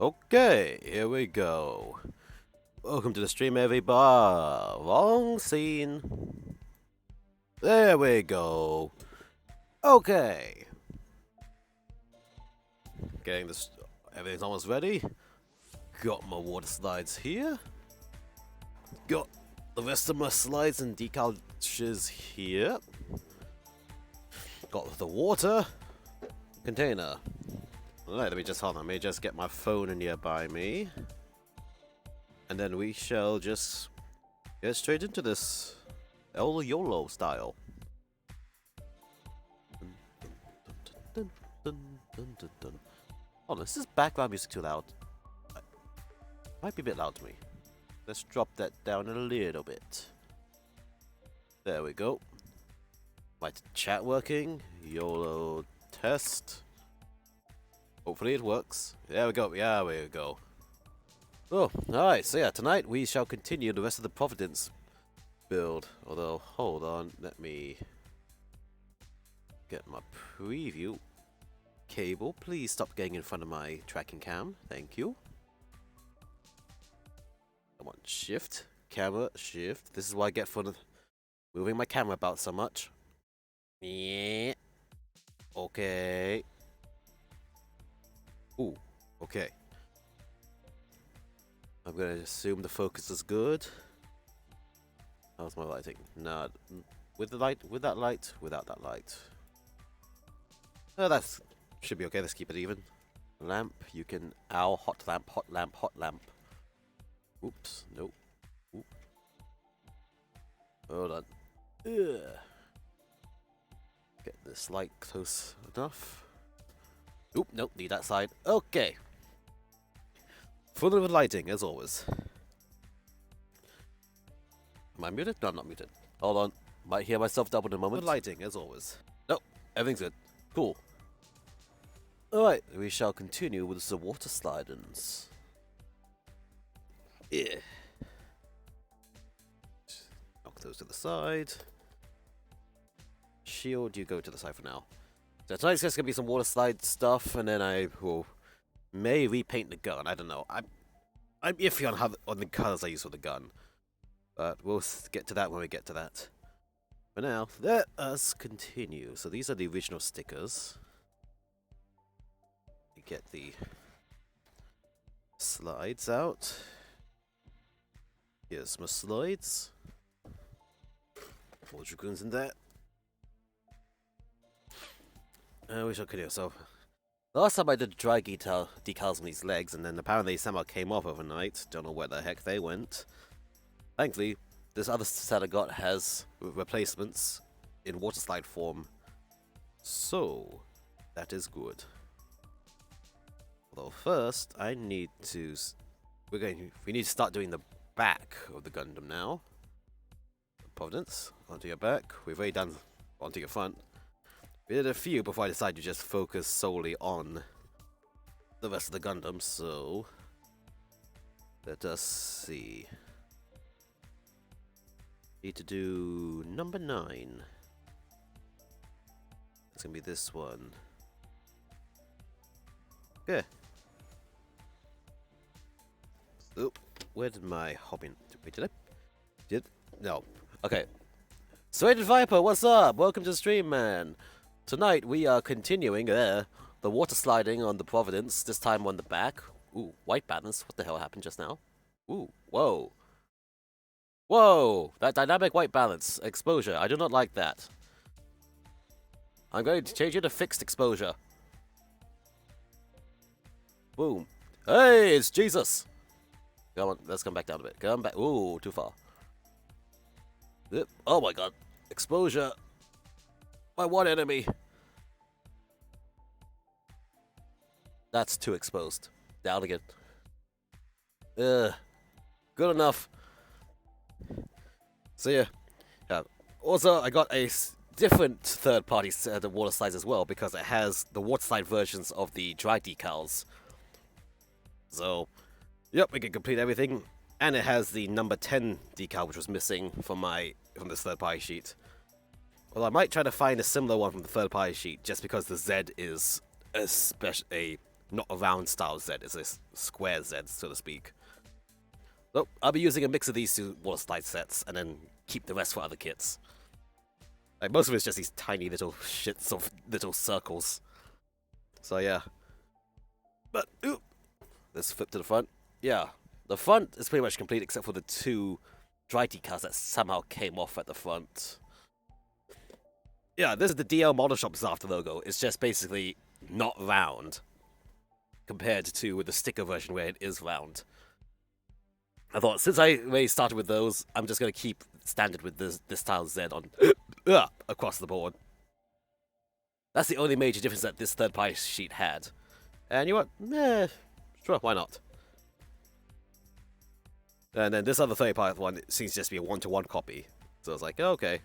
Okay, here we go. Welcome to the stream, everybody. Wrong scene. There we go. Okay. Getting this. Everything's almost ready. Got my water slides here. Got the rest of my slides and decals here. Got the water container. Alright, let me just hold on. Let me just get my phone nearby me. And then we shall just get straight into this El YOLO style. Oh, is this background music too loud? Might be a bit loud to me. Let's drop that down a little bit. There we go. My chat working. YOLO test. Hopefully it works. There we go. Yeah, there we go. Oh, alright. So yeah, tonight we shall continue the rest of the Providence build. Although, hold on. Let me get my preview cable. Please stop getting in front of my tracking cam. Thank you. Come on. Shift. Camera. Shift. This is what I get for moving my camera about so much. Yeah. Okay. Ooh, okay. I'm gonna assume the focus is good. How's my lighting? Nah, with the light, with that light, without that light. Oh, that should be okay. Let's keep it even. Lamp, you can. Ow, hot lamp, hot lamp, hot lamp. Oops, nope. Oop. Hold on. Ugh. Get this light close enough. Oop, nope, need that side. Okay. Full of lighting, as always. Am I muted? No, I'm not muted. Hold on. Might hear myself double in a moment. Full lighting, as always. Nope, everything's good. Cool. Alright, we shall continue with the water slidings. Yeah. Knock those to the side. Shield, you go to the side for now. So tonight's just gonna be some water slide stuff, and then I will may repaint the gun. I don't know. I'm iffy on on the colors I use for the gun, but we'll get to that when we get to that. For now, let us continue. So these are the original stickers. You get the slides out. Here's my slides. More dragoons in there. We shall continue. So, last time I did dry decals on these legs, and then apparently somehow came off overnight. Don't know where the heck they went. Thankfully, this other set I got has replacements in water slide form, so that is good. Although first, I need to. We need to start doing the back of the Gundam now. Providence, onto your back. We've already done onto your front. We did a few before I decided to just focus solely on the rest of the Gundam, so let us see. Need to do number 9. It's gonna be this one. Okay. Oop, where did my hobby? Wait, did no. Okay. Serrated Viper, what's up? Welcome to the stream, man. Tonight we are continuing the water sliding on the Providence, this time on the back. Ooh, white balance. What the hell happened just now? Ooh, whoa. Whoa, that dynamic white balance. Exposure, I do not like that. I'm going to change it to fixed exposure. Boom. Hey, it's Jesus. Come on, let's come back down a bit. Come back. Ooh, too far. Yep. Oh my god. Exposure. My one enemy. That's too exposed. Down again. Good enough. So yeah. Also, I got a different third-party set of water slides as well, because it has the water slide versions of the dry decals. So, yep, we can complete everything. And it has the number 10 decal, which was missing from this third-party sheet. Well, I might try to find a similar one from the third-party sheet, just because the Z is a not a round style Z, it's a square Z, so to speak. So I'll be using a mix of these two water slide sets, and then keep the rest for other kits. Like, most of it's just these tiny little shits of little circles. So yeah. But, ooh, let's flip to the front. Yeah, the front is pretty much complete except for the two dry decals that somehow came off at the front. Yeah, this is the DL Model Shop Zafta logo. It's just basically not round compared to with the sticker version where it is round. I thought, since I already started with those, I'm just going to keep standard with this style Z on across the board. That's the only major difference that this third-party sheet had. And you know what? Sure, why not? And then this other third-party one seems to just be a one-to-one copy. So I was like, okay.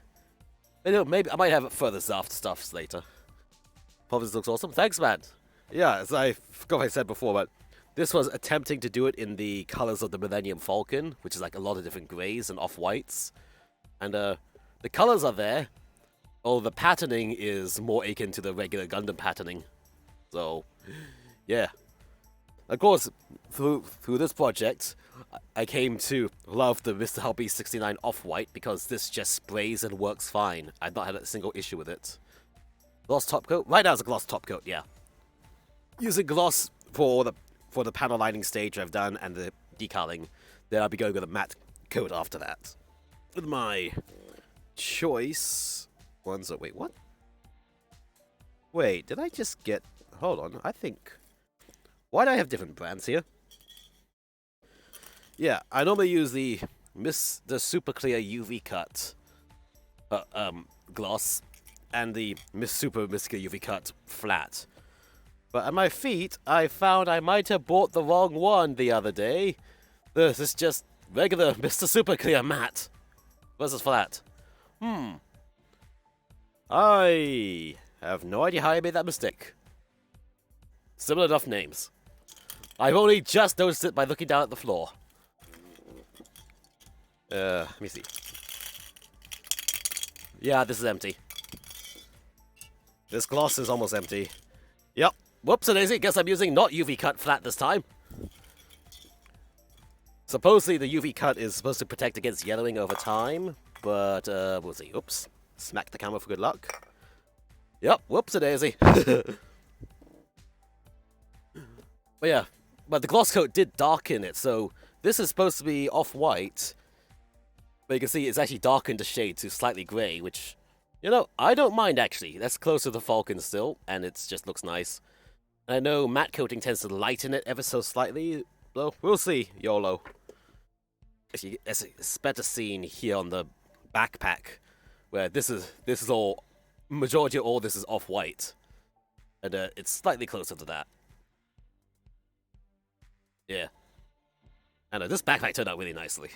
You know, maybe I might have further Zaft stuffs later. Providence looks awesome. Thanks, man. Yeah, as I forgot what I said before, but this was attempting to do it in the colors of the Millennium Falcon, which is like a lot of different grays and off-whites. And the colors are there. Oh, the patterning is more akin to the regular Gundam patterning. So, yeah. Of course, through this project, I came to love the Mr. Hubby 69 off-white because this just sprays and works fine. I've not had a single issue with it. Gloss top coat? Right now it's a gloss top coat, yeah. Using gloss for the panel lining stage I've done and the decaling, then I'll be going with a matte coat after that. With my choice ones. Wait, what? Wait, did I just get? Hold on, I think. Why do I have different brands here? Yeah, I normally use the Super Clear UV Cut gloss and the Super Clear UV Cut flat. But at my feet, I found I might have bought the wrong one the other day. This is just regular Mr. Super Clear matte versus flat. I have no idea how I made that mistake. Similar enough names. I've only just noticed it by looking down at the floor. Let me see. Yeah, this is empty. This gloss is almost empty. Yep. Whoops-a-daisy, guess I'm using not UV cut flat this time. Supposedly the UV cut is supposed to protect against yellowing over time, but we'll see. Oops. Smack the camera for good luck. Yep, whoops-a-daisy. But yeah, but the gloss coat did darken it, so this is supposed to be off-white. But you can see it's actually darkened the shade to slightly grey, which, you know, I don't mind actually. That's close to the Falcon still, and it just looks nice. And I know matte coating tends to lighten it ever so slightly, so we'll see, YOLO. Actually, it's better seen here on the backpack, where this is all, majority of all this is off-white. And it's slightly closer to that. Yeah. And this backpack turned out really nicely.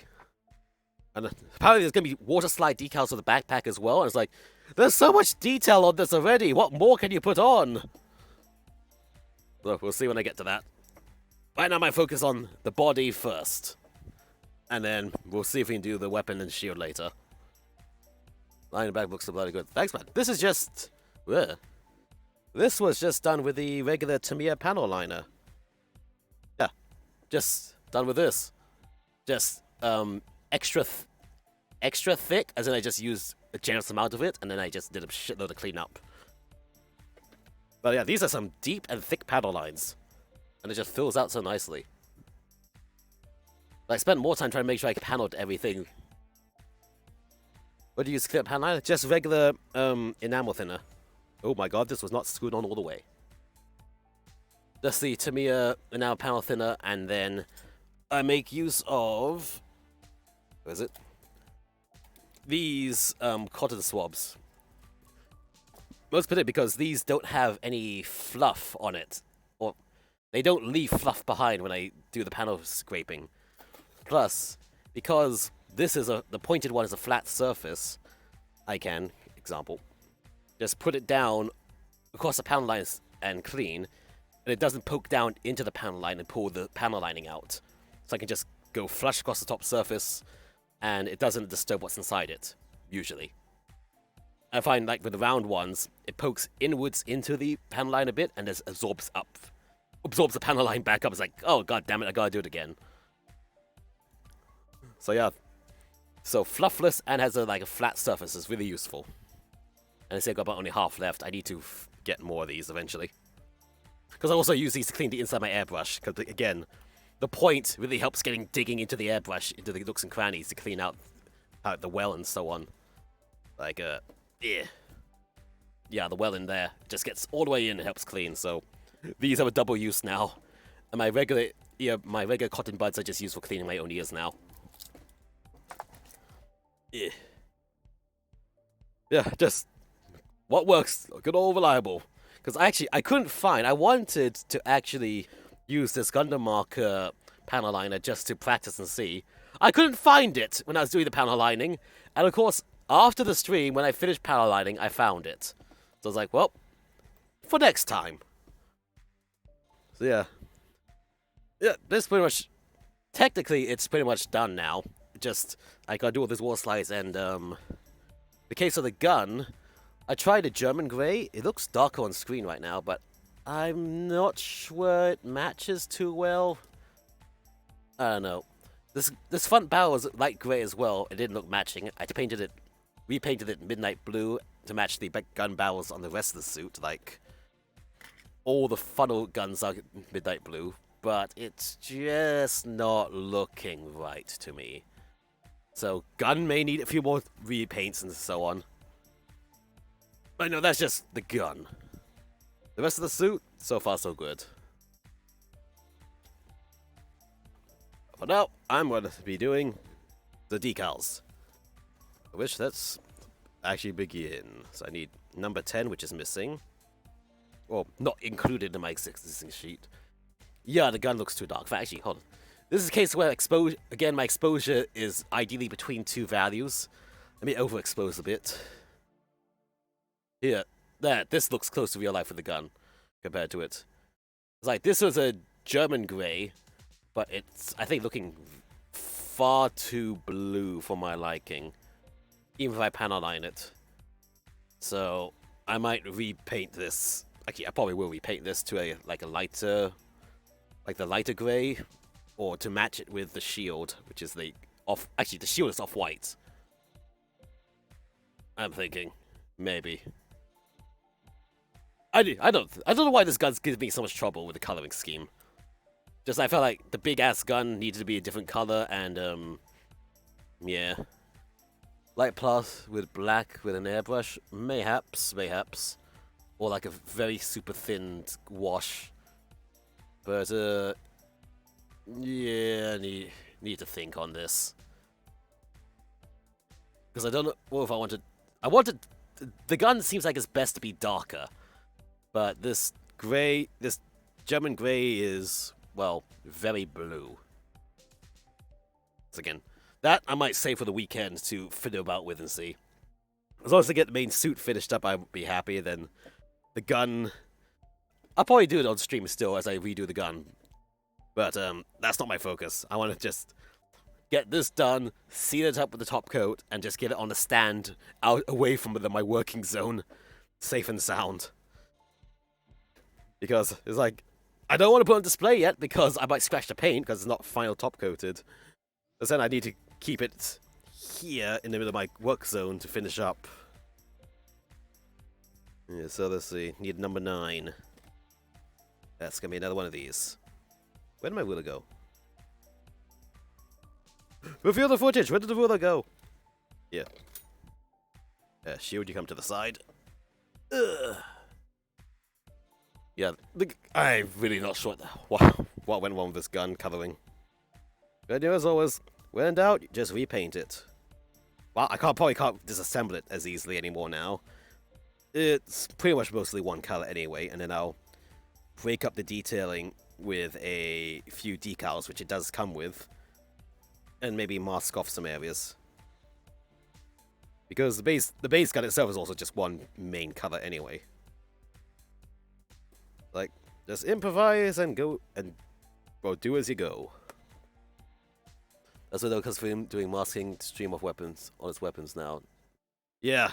And apparently there's going to be water slide decals for the backpack as well. And it's like, there's so much detail on this already. What more can you put on? So we'll see when I get to that. Right now I might focus on the body first. And then we'll see if we can do the weapon and shield later. Line back looks bloody good. Thanks, man. This is just... Ugh. This was just done with the regular Tamiya panel liner. Yeah. Just done with this. Just, extra thick, as in I just used a generous amount of it, and then I just did a shitload of cleanup. But yeah, these are some deep and thick panel lines, and it just fills out so nicely. But I spent more time trying to make sure I paneled everything. What do you use clear panel liner? Just regular enamel thinner. Oh my god, this was not screwed on all the way. Just the Tamiya enamel panel thinner, and then I make use of... What is it? These cotton swabs. Most particularly because these don't have any fluff on it. Or they don't leave fluff behind when I do the panel scraping. Plus, because this is the pointed one is a flat surface, I can, example, just put it down across the panel lines and clean, and it doesn't poke down into the panel line and pull the panel lining out. So I can just go flush across the top surface, and it doesn't disturb what's inside it, usually. I find, like, with the round ones, it pokes inwards into the panel line a bit, and just absorbs up. absorbs the panel line back up. It's like, oh god damn it, I gotta do it again. So yeah. So fluffless and has a flat surface is really useful. And I say I've got about only half left. I need to get more of these eventually. Because I also use these to clean the inside of my airbrush. Because again, the point really helps digging into the airbrush, into the nooks and crannies to clean out the well and so on. Like, yeah, the well in there just gets all the way in and helps clean. So these have a double use now. And my regular cotton buds are just used for cleaning my own ears now. Yeah, just what works, good old reliable. Because I couldn't find, I wanted to actually use this Gundam marker panel liner just to practice and see. I couldn't find it when I was doing the panel lining. And of course, after the stream, when I finished panel lining, I found it. So I was like, well, for next time. So yeah. Yeah, this pretty much, technically it's pretty much done now. Just, I gotta do all this wall slides and, the case of the gun, I tried a German grey. It looks darker on screen right now, but I'm not sure it matches too well. I don't know. This front barrel was light grey as well. It didn't look matching. I repainted it midnight blue to match the gun barrels on the rest of the suit. Like, all the funnel guns are midnight blue, but it's just not looking right to me. So, gun may need a few more repaints and so on. But no, that's just the gun. The rest of the suit, so far so good. For now, I'm going to be doing the decals. Which, let's actually begin. So I need number 10, which is missing. Well, not included in my existing sheet. Yeah, the gun looks too dark. But actually, hold on. This is a case where my exposure is ideally between two values. Let me overexpose a bit. Here, this looks close to real life with the gun compared to it. It's like, this was a German grey, but it's, I think, looking far too blue for my liking. Even if I panel line it. So, I might repaint this. Actually, I probably will repaint this to a lighter, the lighter grey. Or to match it with the shield, which is actually the shield is off-white. I'm thinking, maybe. I don't know why this gun gives me so much trouble with the coloring scheme. Just I felt like the big-ass gun needed to be a different color, and yeah. Light plus with black with an airbrush, mayhaps. Or like a very super thin wash. But, yeah, I need to think on this. Because I don't know if I wanted... The gun seems like it's best to be darker. But this German grey is, well, very blue. So again, that I might save for the weekend to fiddle about with and see. As long as I get the main suit finished up, I'll be happy. Then the gun... I'll probably do it on stream still as I redo the gun. But that's not my focus. I want to just get this done, seal it up with the top coat, and just get it on the stand out away from my working zone, safe and sound. Because it's like, I don't want to put it on display yet because I might scratch the paint because it's not final top coated. But then I need to keep it here in the middle of my work zone to finish up. Yeah, so let's see. Need number 9. That's gonna be another one of these. Where did my ruler go? Reveal the footage! Where did the ruler go? Yeah. Shield, you come to the side. Ugh. Yeah, I'm really not sure what went wrong with this gun coloring. Good news as always, when in doubt, just repaint it. Well, I probably can't disassemble it as easily anymore now. It's pretty much mostly one color anyway, and then I'll break up the detailing with a few decals, which it does come with, and maybe mask off some areas. Because the base gun itself is also just one main color anyway. Like, just improvise and go, and, well, do as you go. That's what though, because for doing masking stream of weapons on its weapons now. Yeah,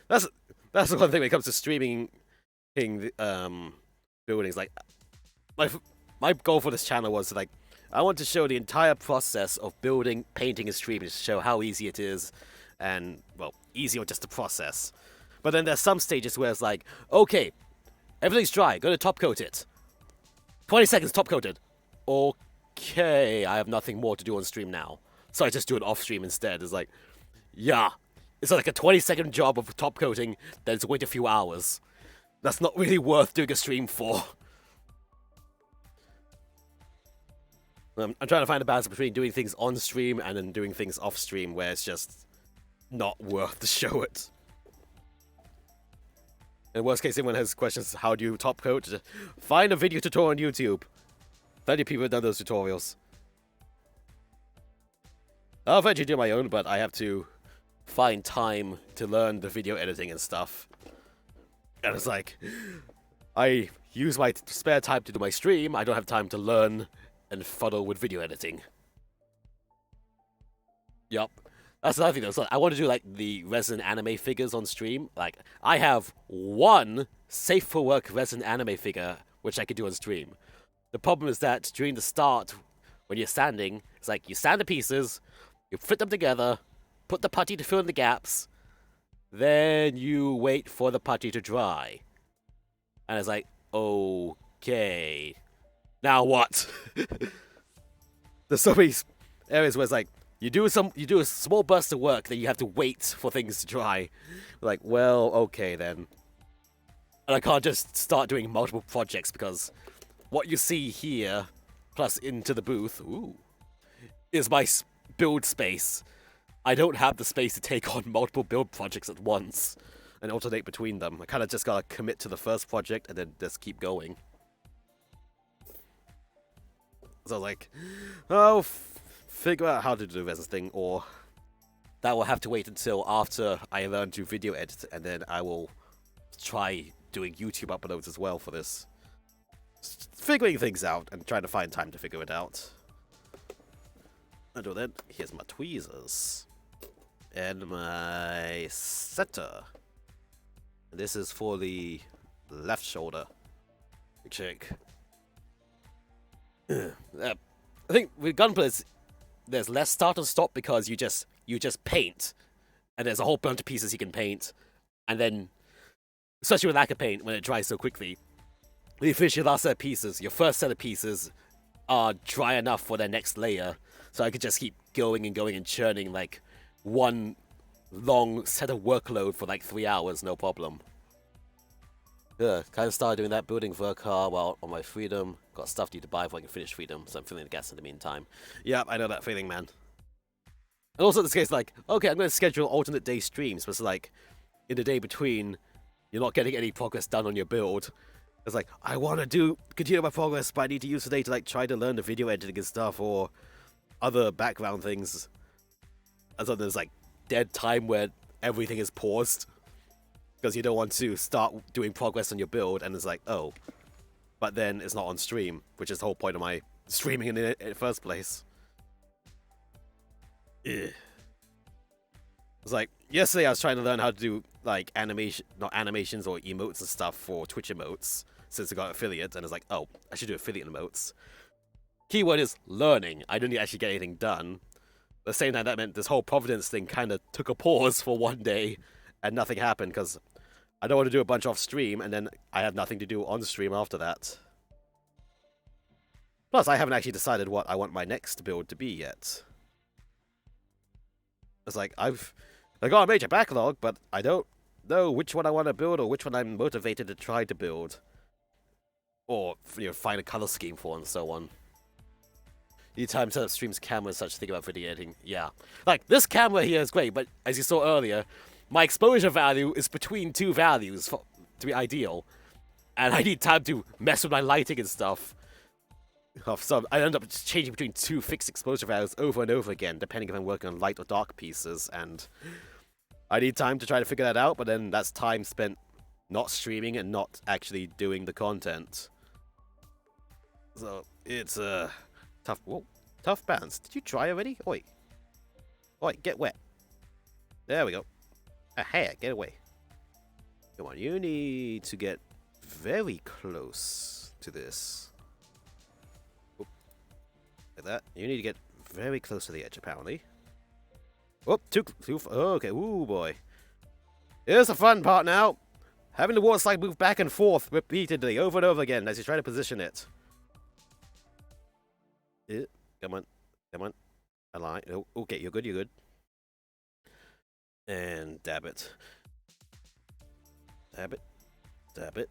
that's the one thing when it comes to streaming buildings. Like, my goal for this channel was like, I want to show the entire process of building, painting, and streaming to show how easy it is, and well, easy or just the process. But then there's some stages where it's like, okay, everything's dry, go to top coat it. 20 seconds top coated. Okay, I have nothing more to do on stream now, so I just do it off stream instead. It's like, yeah, it's like a 20-second job of top coating, then it's wait a few hours. That's not really worth doing a stream for. I'm trying to find a balance between doing things on stream and then doing things off stream where it's just not worth to show it. In worst case, anyone has questions, how do you top coat? Just find a video tutorial on YouTube. Plenty of people have done those tutorials. I'll eventually do my own, but I have to find time to learn the video editing and stuff. And it's like, I use my spare time to do my stream, I don't have time to learn and fuddle with video editing. Yup. That's another thing though. So I want to do like the resin anime figures on stream. Like, I have one safe for work resin anime figure which I could do on stream. The problem is that during the start, when you're sanding, it's like you sand the pieces, you fit them together, put the putty to fill in the gaps, then you wait for the putty to dry. And it's like, okay, now what? There's so many areas where it's like, you do a small burst of work, then you have to wait for things to dry. Like, well, okay then. And I can't just start doing multiple projects because what you see here, plus into the booth, is my build space. I don't have the space to take on multiple build projects at once and alternate between them. I kind of just gotta commit to the first project and then just keep going. So I was like, oh, figure out how to do this thing, or that will have to wait until after I learn to video edit, and then I will try doing YouTube uploads as well for this. Figuring things out and trying to find time to figure it out. Until then, here's my tweezers. And my setter. And this is for the left shoulder. Check. I think with Gunpla, there's less start and stop because you just paint, and there's a whole bunch of pieces you can paint, and then, especially with lack of paint, when it dries so quickly, when you finish your last set of pieces, your first set of pieces are dry enough for their next layer, so I could just keep going and churning like one long set of workload for like 3 hours, no problem. Yeah, kind of started doing that, building Werq while on my freedom. Got stuff to buy before I can finish freedom, so I'm filling the gas in the meantime. Yeah, I know that feeling, man. And also in this case, like, okay, I'm going to schedule alternate day streams, but it's like, in the day between, you're not getting any progress done on your build. It's like, I want to continue my progress, but I need to use today to like try to learn the video editing and stuff, or other background things. And so there's like dead time where everything is paused. Because you don't want to start doing progress on your build, and it's like, oh, but then it's not on stream, which is the whole point of my streaming in the first place. Ugh. It's like, yesterday I was trying to learn how to do, like, not animations or emotes and stuff for Twitch emotes, since I got affiliate, and it's like, oh, I should do affiliate emotes. Keyword is learning. I didn't actually get anything done. At the same time, that meant this whole Providence thing kind of took a pause for one day, and nothing happened, because I don't want to do a bunch off stream, and then I have nothing to do on stream after that. Plus, I haven't actually decided what I want my next build to be yet. It's like, I got a major backlog, but I don't know which one I want to build, or which one I'm motivated to try to build. Or, you know, find a color scheme for, and so on. Anytime set up streams camera and such, think about video editing. Yeah. Like, this camera here is great, but as you saw earlier, my exposure value is between two values to be ideal. And I need time to mess with my lighting and stuff. So I end up changing between two fixed exposure values over and over again, depending if I'm working on light or dark pieces. And I need time to try to figure that out, but then that's time spent not streaming and not actually doing the content. So it's tough. Whoa, tough balance. Did you dry already? Oi. Oi, get wet. There we go. Hey, get away. Come on, you need to get very close to this. Like that. You need to get very close to the edge, apparently. Oh, okay, ooh boy. Here's the fun part now. Having the water slide move back and forth repeatedly, over and over again, as you try to position it. Come on. Come on. Align. Oh, okay, you're good, you're good. And dab it. Dab it. Dab it.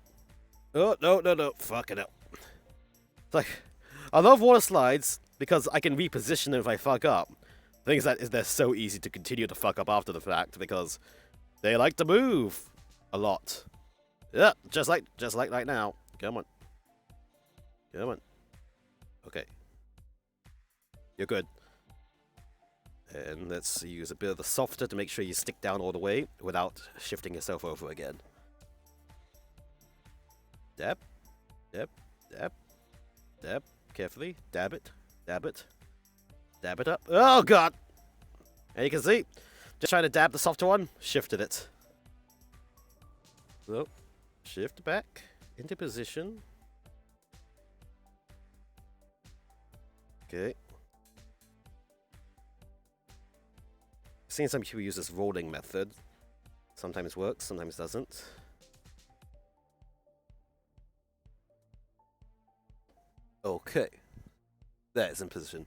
Oh, no. Fuck it up. It's like, I love water slides because I can reposition them if I fuck up. The thing is that they're so easy to continue to fuck up after the fact because they like to move a lot. Yeah, just like right now. Come on. Come on. Okay. You're good. And let's use a bit of the softer to make sure you stick down all the way without shifting yourself over again. Dab. Dab. Dab. Dab. Carefully. Dab it. Dab it. Dab it up. Oh, God! And you can see, just trying to dab the softer one, shifted it. So, shift back into position. Okay. I've seen some people use this rolling method. Sometimes works, sometimes doesn't. Okay. That is in position.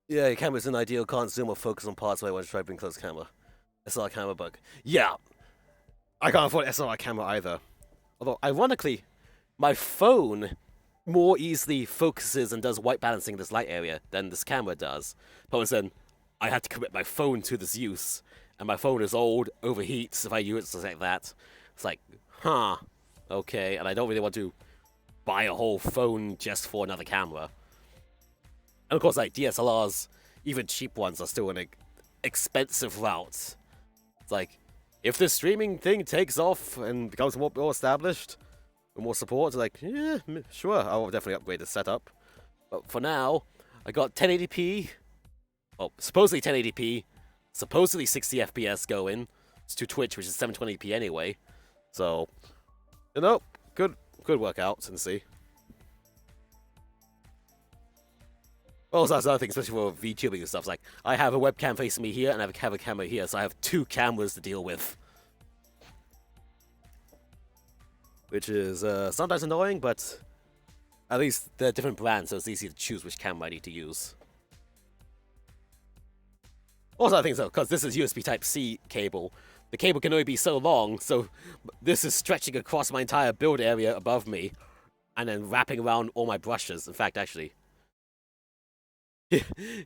Yeah, your camera's in ideal, can't zoom or focus on parts where I want to try to bring close camera. SLR camera bug. Yeah! I can't afford SLR camera either. Although, ironically, my phone more easily focuses and does white balancing in this light area than this camera does. But then, I had to commit my phone to this use, and my phone is old, overheats if I use it like that. It's like, huh, okay, and I don't really want to buy a whole phone just for another camera. And of course, like, DSLRs, even cheap ones, are still an expensive route. It's like, if this streaming thing takes off and becomes more established, with more support, it's like, yeah, sure, I'll definitely upgrade the setup. But for now, I got 1080p, well, supposedly 1080p, supposedly 60 FPS going to Twitch, which is 720p anyway. So, you know, good workouts and see. Also, that's another thing, especially for VTubing and stuff. It's like, I have a webcam facing me here, and I have a camera here, so I have two cameras to deal with. Which is sometimes annoying, but at least they're different brands, so it's easy to choose which camera I need to use. Also, I think so, because this is USB Type-C cable. The cable can only be so long, so this is stretching across my entire build area above me, and then wrapping around all my brushes. In fact, actually,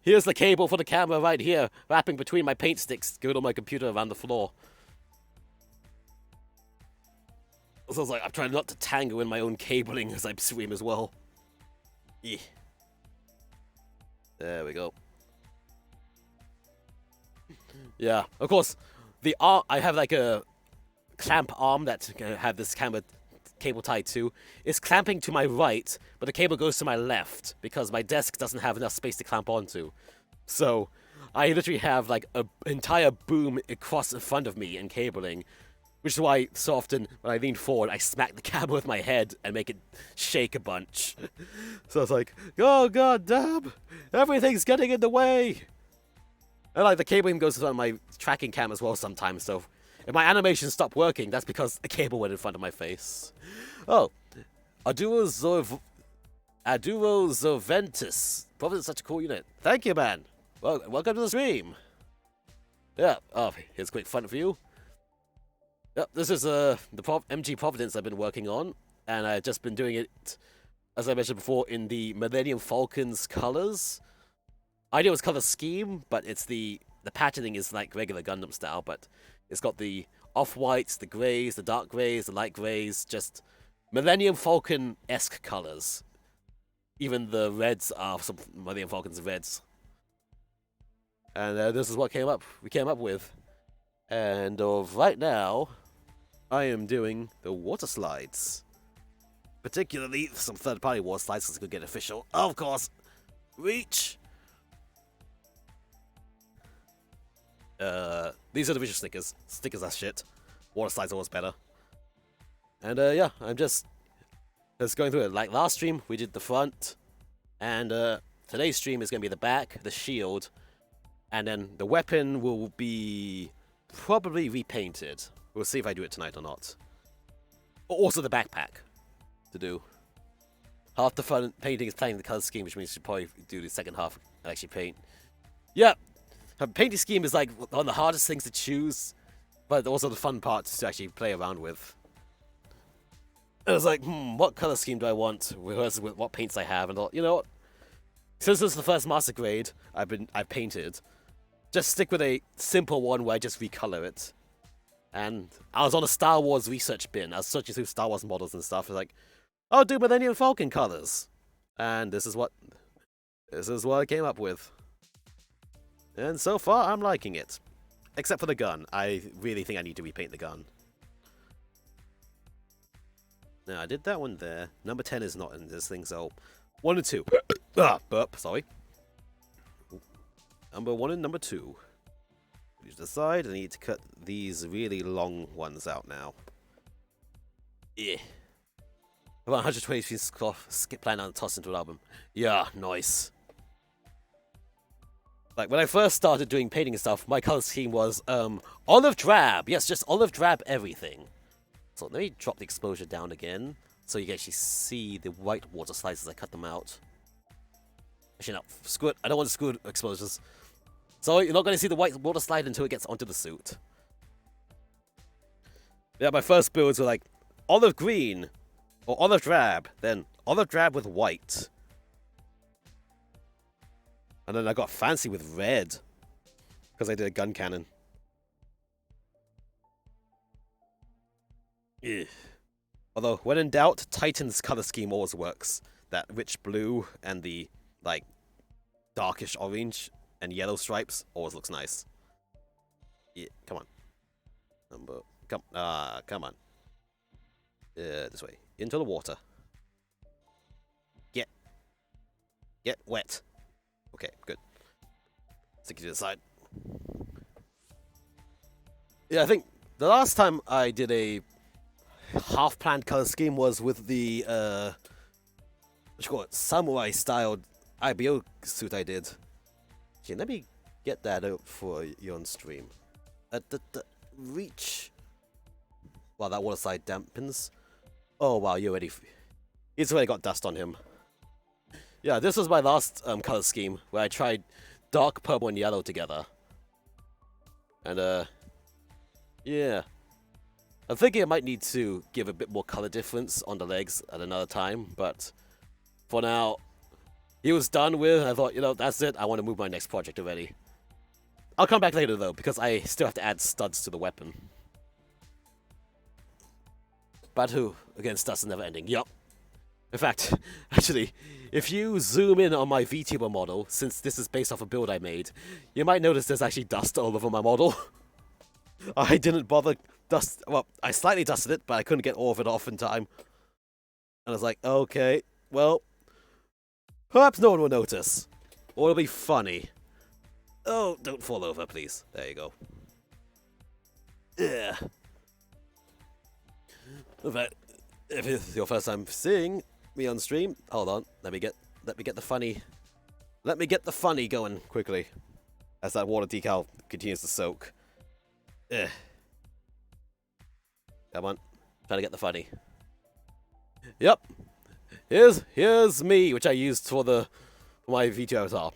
here's the cable for the camera right here, wrapping between my paint sticks, going on my computer around the floor. So it's like, I'm trying not to tangle in my own cabling as I stream as well. Yeah. There we go. Yeah, of course, the arm, I have like a clamp arm that I have this camera cable tied to. It's clamping to my right, but the cable goes to my left because my desk doesn't have enough space to clamp onto. So I literally have like an entire boom across in front of me in cabling, which is why so often when I lean forward, I smack the camera with my head and make it shake a bunch. So it's like, oh god damn, everything's getting in the way. And like the cabling goes on my tracking cam as well sometimes, so if my animations stop working, that's because a cable went in front of my face. Oh, Adurozoventus. Probably such a cool unit. Thank you, man. Well, welcome to the stream. Yeah, oh, here's a quick fun for you. Yep, this is the MG Providence I've been working on, and I've just been doing it, as I mentioned before, in the Millennium Falcon's colors. I know it's color scheme, but it's the patterning is like regular Gundam style, but it's got the off-whites, the grays, the dark grays, the light grays, just Millennium Falcon-esque colors. Even the reds are some Millennium Falcon's reds. And this is what we came up with. And right now, I am doing the water slides. Particularly some third-party water slides, so it's going to get official. Of course, Reach! These are the visual stickers. Stickers are shit. Water slides are always better. And yeah, I'm just going through it. Like last stream, we did the front, and today's stream is going to be the back, the shield, and then the weapon will be probably repainted. We'll see if I do it tonight or not. Also the backpack to do. Half the fun painting is playing the color scheme, which means you should probably do the second half and actually paint. Yeah, painting scheme is like one of the hardest things to choose, but also the fun part to actually play around with. I was like, what color scheme do I want? With what paints I have, and all. You know what? Since this is the first master grade I've painted, just stick with a simple one where I just recolor it. And I was on a Star Wars research bin. I was searching through Star Wars models and stuff. I was like, I'll do Millennium Falcon colors, and this is what I came up with. And so far, I'm liking it, except for the gun. I really think I need to repaint the gun. Now I did that one there. Number 10 is not in this thing, so 1 and 2. Burp. Sorry. Number 1 and number 2. Use the side. I need to cut these really long ones out now. Yeah. About 120 pieces of cloth, skip plan and toss into an album. Yeah, nice. Like, when I first started doing painting and stuff, my color scheme was, olive drab. Yes, just olive drab everything. So let me drop the exposure down again, so you can actually see the white water slides as I cut them out. Actually, no, screw it. I don't want to screw exposures. So you're not going to see the white water slide until it gets onto the suit. Yeah, my first builds were like, olive green. Or olive drab, then olive drab with white. And then I got fancy with red, because I did a gun cannon. Ugh. Although, when in doubt, Titan's color scheme always works. That rich blue and the, like, darkish orange and yellow stripes always looks nice. Yeah, come on. Come on. This way. Into the water. Get wet. Okay, good. Stick it to the side. Yeah, I think the last time I did a half-planned color scheme was with the, what you call it, samurai-styled IBO suit I did. Okay, let me get that out for you on stream. Reach. Wow, that water slide dampens. Oh wow, he's already got dust on him. Yeah, this was my last color scheme, where I tried dark purple and yellow together. And yeah. I'm thinking I might need to give a bit more color difference on the legs at another time, but for now, he was done with. I thought, you know, that's it. I want to move my next project already. I'll come back later though, because I still have to add studs to the weapon. Batu against us is never ending. Yup. In fact, actually, if you zoom in on my Vtuber model, since this is based off a build I made, you might notice there's actually dust all over my model. I didn't bother well, I slightly dusted it, but I couldn't get all of it off in time. And I was like, okay, well, perhaps no one will notice. Or it'll be funny. Oh, don't fall over, please. There you go. Yeah. In fact, if it's your first time seeing me on stream, hold on, let me get the funny going quickly, as that water decal continues to soak. Ugh. Come on, trying to get the funny. Yep, here's me, which I used for my VTuber avatar.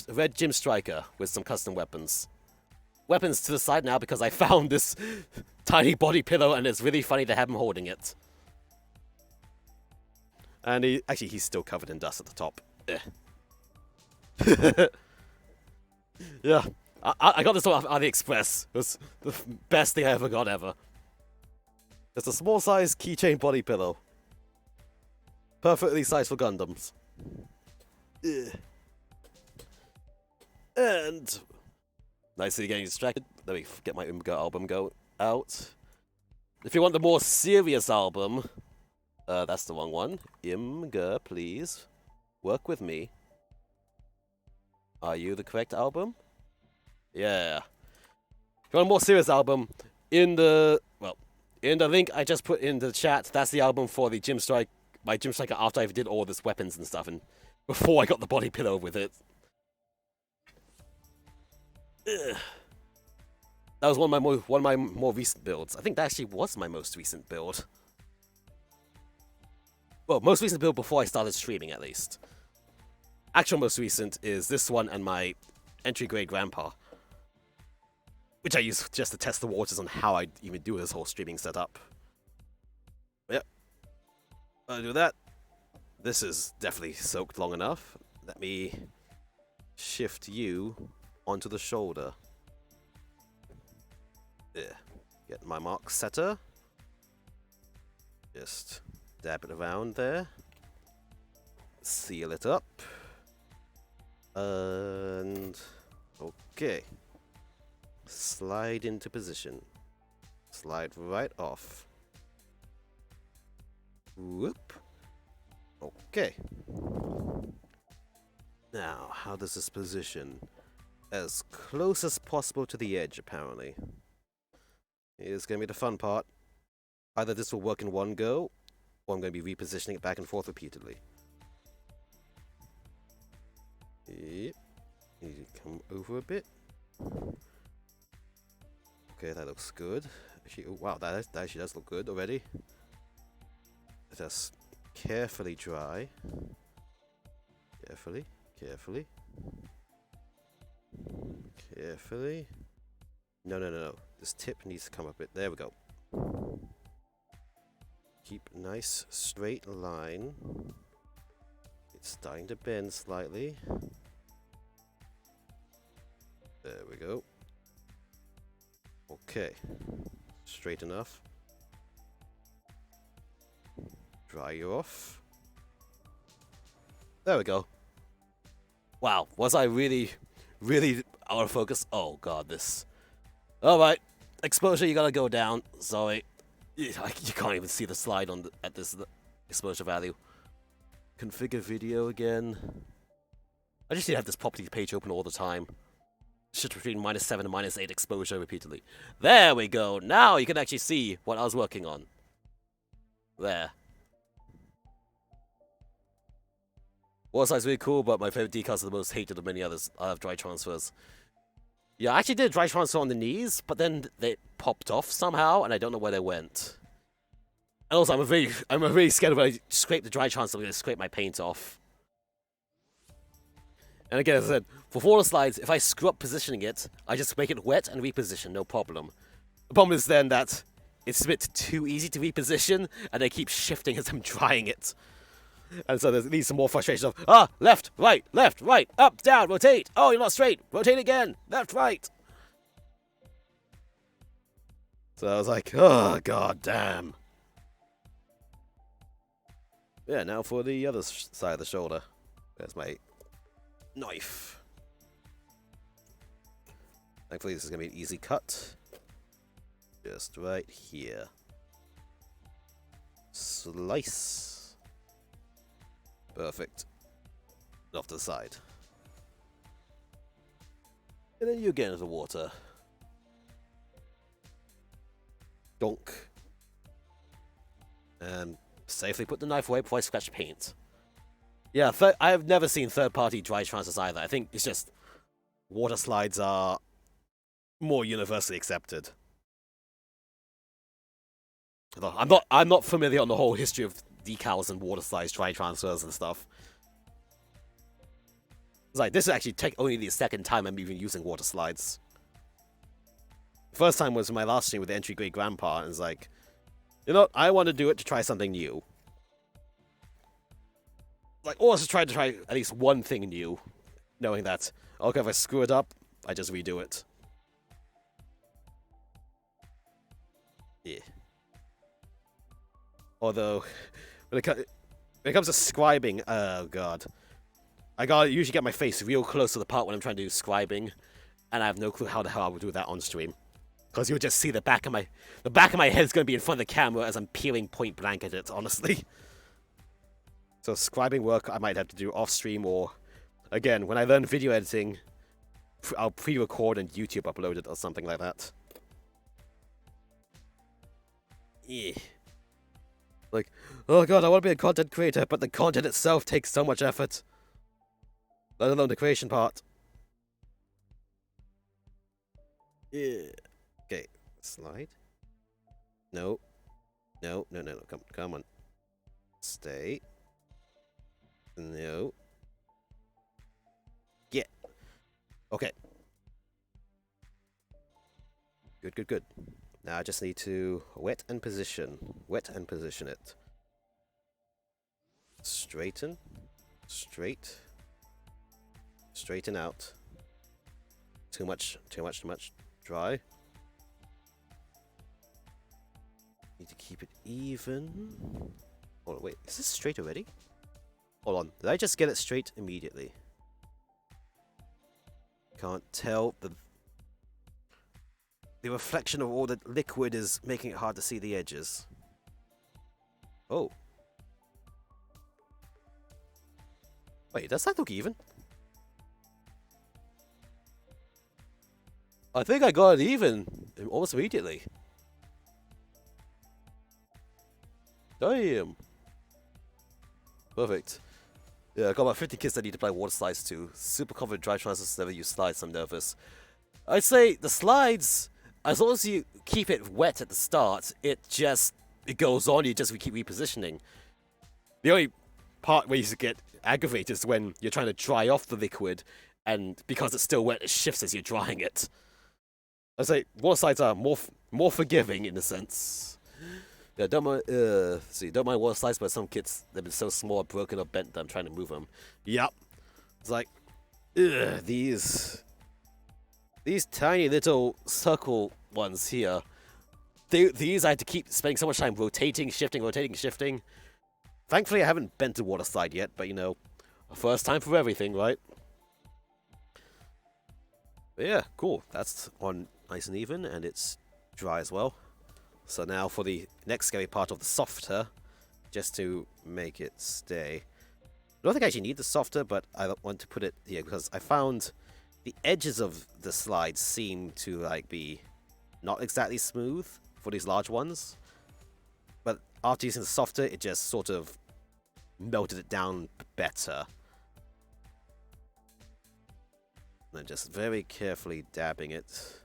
Red Gym Striker with some custom weapons. Weapons to the side now because I found this tiny body pillow and it's really funny to have him holding it. And he's still covered in dust at the top. Yeah, I got this off AliExpress. It was the best thing I ever got ever. It's a small size keychain body pillow. Perfectly sized for Gundams. And nicely getting distracted. Let me get my Imga album out. If you want the more serious album, that's the wrong one. Imga, please. Work with me. Are you the correct album? Yeah. If you want a more serious album, in the link I just put in the chat, that's the album for the my Gym Striker after I did all this weapons and stuff and before I got the body pillow with it. Ugh. That was one of my more recent builds. I think that actually was my most recent build. Well, most recent build before I started streaming, at least. Actual most recent is this one and my entry-grade grandpa, which I use just to test the waters on how I even do this whole streaming setup. Yep. I'll do that. This is definitely soaked long enough. Let me shift you onto the shoulder. There. Get my mark setter. Just dab it around there. Seal it up. And okay. Slide into position. Slide right off. Whoop. Okay. Now, how does this position? As close as possible to the edge, apparently. Here's going to be the fun part. Either this will work in one go, or I'm going to be repositioning it back and forth repeatedly. Yep. Need to come over a bit. Okay, that looks good. Actually, oh, wow, that actually does look good already. Let us carefully dry. Carefully, carefully. Carefully. No. This tip needs to come up a bit. There we go. Keep a nice straight line. It's starting to bend slightly. There we go. Okay. Straight enough. Dry you off. There we go. Wow, was I really out of focus? Oh god, this. Alright. Exposure, you gotta go down. Sorry. You can't even see the slide on at this exposure value. Configure video again. I just need to have this properties page open all the time. Shift between -7 and -8 exposure repeatedly. There we go. Now you can actually see what I was working on. There. Water slide's really cool, but my favorite decals are the most hated of many others. I have dry transfers. Yeah, I actually did a dry transfer on the knees, but then they popped off somehow, and I don't know where they went. And also, I'm really scared when I scrape the dry transfer, I'm going to scrape my paint off. And again, as I said, for water slides, if I screw up positioning it, I just make it wet and reposition, no problem. The problem is then that it's a bit too easy to reposition, and I keep shifting as I'm drying it. And so there needs some more frustration of, left, right, up, down, rotate. Oh, you're not straight. Rotate again. Left, right. So I was like, oh, god damn. Yeah, now for the other side of the shoulder. There's my knife. Thankfully, this is going to be an easy cut. Just right here. Slice. Perfect. And off to the side. And then you get into the water. Donk. And safely put the knife away before I scratch paint. Yeah, I have never seen third-party dry transfers either. I think it's just water slides are more universally accepted. I'm not familiar on the whole history of decals and water slides, dry transfers and stuff. It's like, this is actually only the second time I'm even using water slides. The first time was my last stream with the entry-grade grandpa, and it's like, you know, I want to do it to try something new. Like, always try to try at least one thing new, knowing that, okay, if I screw it up, I just redo it. Yeah. Although, when it comes to scribing, oh god. I gotta usually get my face real close to the part when I'm trying to do scribing, and I have no clue how the hell I would do that on stream. Because you'll just see the back of my head is gonna be in front of the camera as I'm peering point blank at it, honestly. So scribing work I might have to do off stream, or again, when I learn video editing, I'll pre-record and YouTube upload it or something like that. Yeah. Like, oh god, I want to be a content creator, but the content itself takes so much effort. Let alone the creation part. Yeah. Okay, slide. No. No. Come on. Stay. No. Yeah. Okay. Good. Now I just need to wet and position it. Straighten. Straighten out. Too much. Dry. Need to keep it even. Hold on, wait, is this straight already? Hold on, did I just get it straight immediately? Can't tell. The reflection of all the liquid is making it hard to see the edges. Oh. Wait, does that look even? I think I got it even almost immediately. Damn. Perfect. Yeah, I got about 50 kids that need to play water slides too. Super confident dry transfers never use slides, I'm nervous. I'd say the slides, as long as you keep it wet at the start, it goes on, you just keep repositioning. The only part where you get aggravated is when you're trying to dry off the liquid, and because it's still wet, it shifts as you're drying it. I'd say water slides are more forgiving in a sense. Yeah, don't mind water slides, but some kids, they've been so small, broken or bent that I'm trying to move them. Yep. It's like, ugh, these tiny little circle ones here. These I had to keep spending so much time rotating, shifting. Thankfully, I haven't bent a water slide yet, but you know, first time for everything, right? But yeah, cool. That's on nice and even, and it's dry as well. So now for the next scary part of the softer, just to make it stay. I don't think I actually need the softer, but I want to put it here because I found the edges of the slides seem to like be not exactly smooth for these large ones. But after using the softer, it just sort of melted it down better. And then just very carefully dabbing it.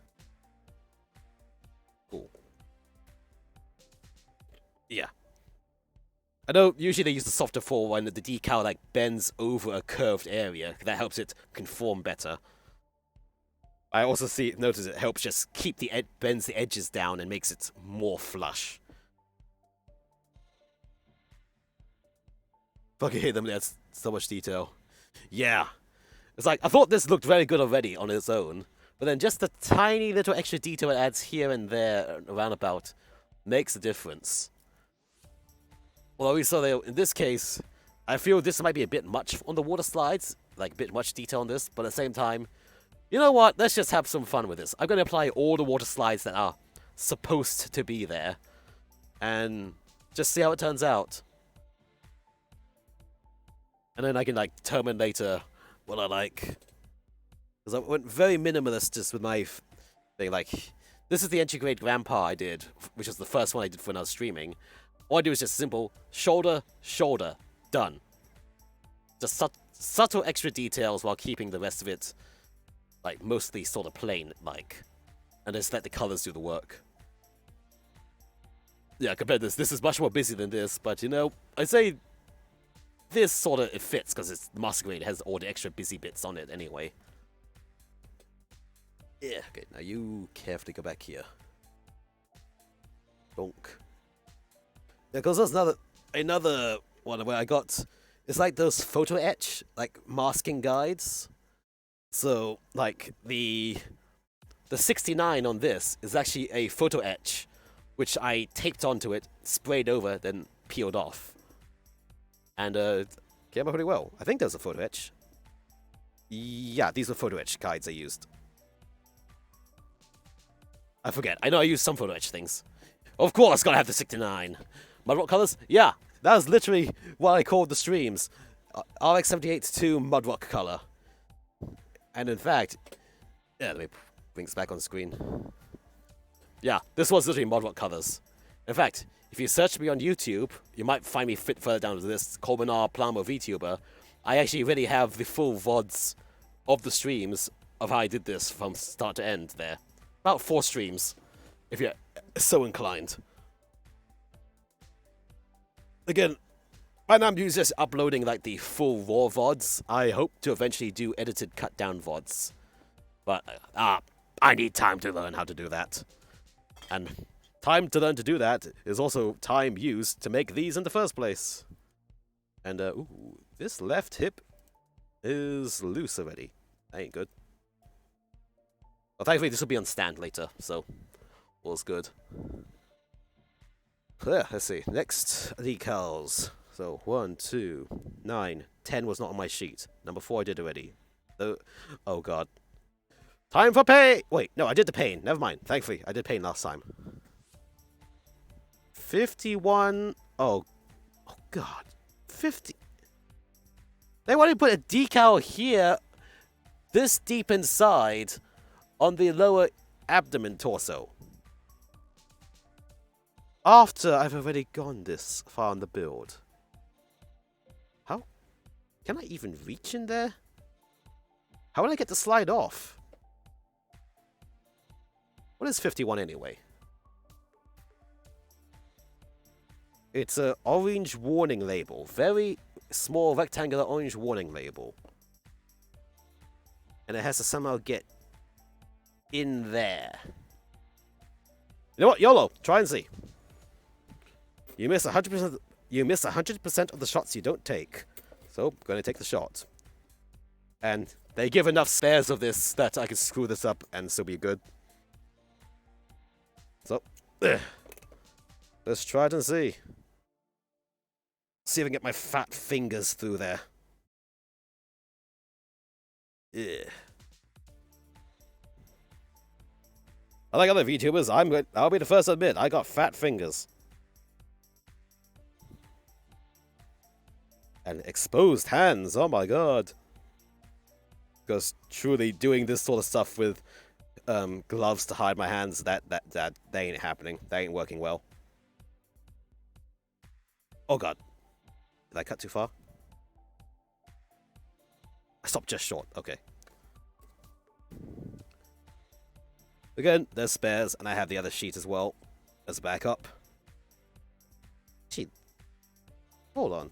Cool. Yeah. I know usually they use the softer for when the decal like bends over a curved area. That helps it conform better. I also notice it helps just keep bends the edges down and makes it more flush. Fucking hate them, there's so much detail. Yeah. It's like, I thought this looked very good already on its own, but then just the tiny little extra detail it adds here and there around about makes a difference. Although we saw that in this case, I feel this might be a bit much on the water slides, like a bit much detail on this, but at the same time, you know what, let's just have some fun with this. I'm going to apply all the water slides that are supposed to be there, and just see how it turns out. And then I can like determine later what I like. Because I went very minimalist just with my thing, like, this is the entry grade grandpa I did, which was the first one I did when I was streaming. All I do is just simple, shoulder, done. Just subtle extra details while keeping the rest of it, like, mostly sort of plain, like. And just let the colors do the work. Yeah, compared to this is much more busy than this, but, you know, I'd say this sort of, it fits, because it's master grade, it has all the extra busy bits on it anyway. Yeah, okay, now you carefully go back here. Donk. Yeah, because there's another one where I got, it's like those photo etch, like masking guides. So, like, the 69 on this is actually a photo etch, which I taped onto it, sprayed over, then peeled off. And, came out pretty well. I think there's a photo etch. Yeah, these were photo etch guides I used. I forget. I know I used some photo etch things. Of course, gotta have the 69. Mudrock colors? Yeah, that was literally what I called the streams. RX-78-2 Mudrock color. And in fact, yeah, let me bring this back on screen. Yeah, this was literally Mudrock colors. In fact, if you search me on YouTube, you might find me fit further down to this ColemanR Plamo Vtuber. I actually really have the full VODs of the streams of how I did this from start to end there. About 4 streams, if you're so inclined. Again, right now I'm just uploading like the full raw VODs. I hope to eventually do edited cut down VODs. But, I need time to learn how to do that. And time to learn to do that is also time used to make these in the first place. And, ooh, this left hip is loose already. That ain't good. Well, thankfully this will be on stand later, so all's good. Yeah, let's see. Next, decals. So, 1, 2, 9, 10 was not on my sheet. Number 4 I did already. Oh god. Time for pay! Wait, no, I did the pain. Never mind. Thankfully, I did pain last time. 51. Oh god. 50. They want to put a decal here, this deep inside, on the lower abdomen torso. After I've already gone this far in the build. How? Can I even reach in there? How will I get the slide off? What is 51 anyway? It's an orange warning label. Very small rectangular orange warning label. And it has to somehow get in there. You know what? YOLO! Try and see. You miss 100%. You miss 100% of the shots you don't take. So, I'm going to take the shot. And they give enough spares of this that I can screw this up and still be good. So, let's try it and see. See if I can get my fat fingers through there. Yeah. Unlike other VTubers, I'll be the first to admit I got fat fingers. And exposed hands, oh my god. Because truly doing this sort of stuff with gloves to hide my hands, that ain't happening. That ain't working well. Oh god. Did I cut too far? I stopped just short, okay. Again, there's spares, and I have the other sheet as well as backup. Gee. Hold on.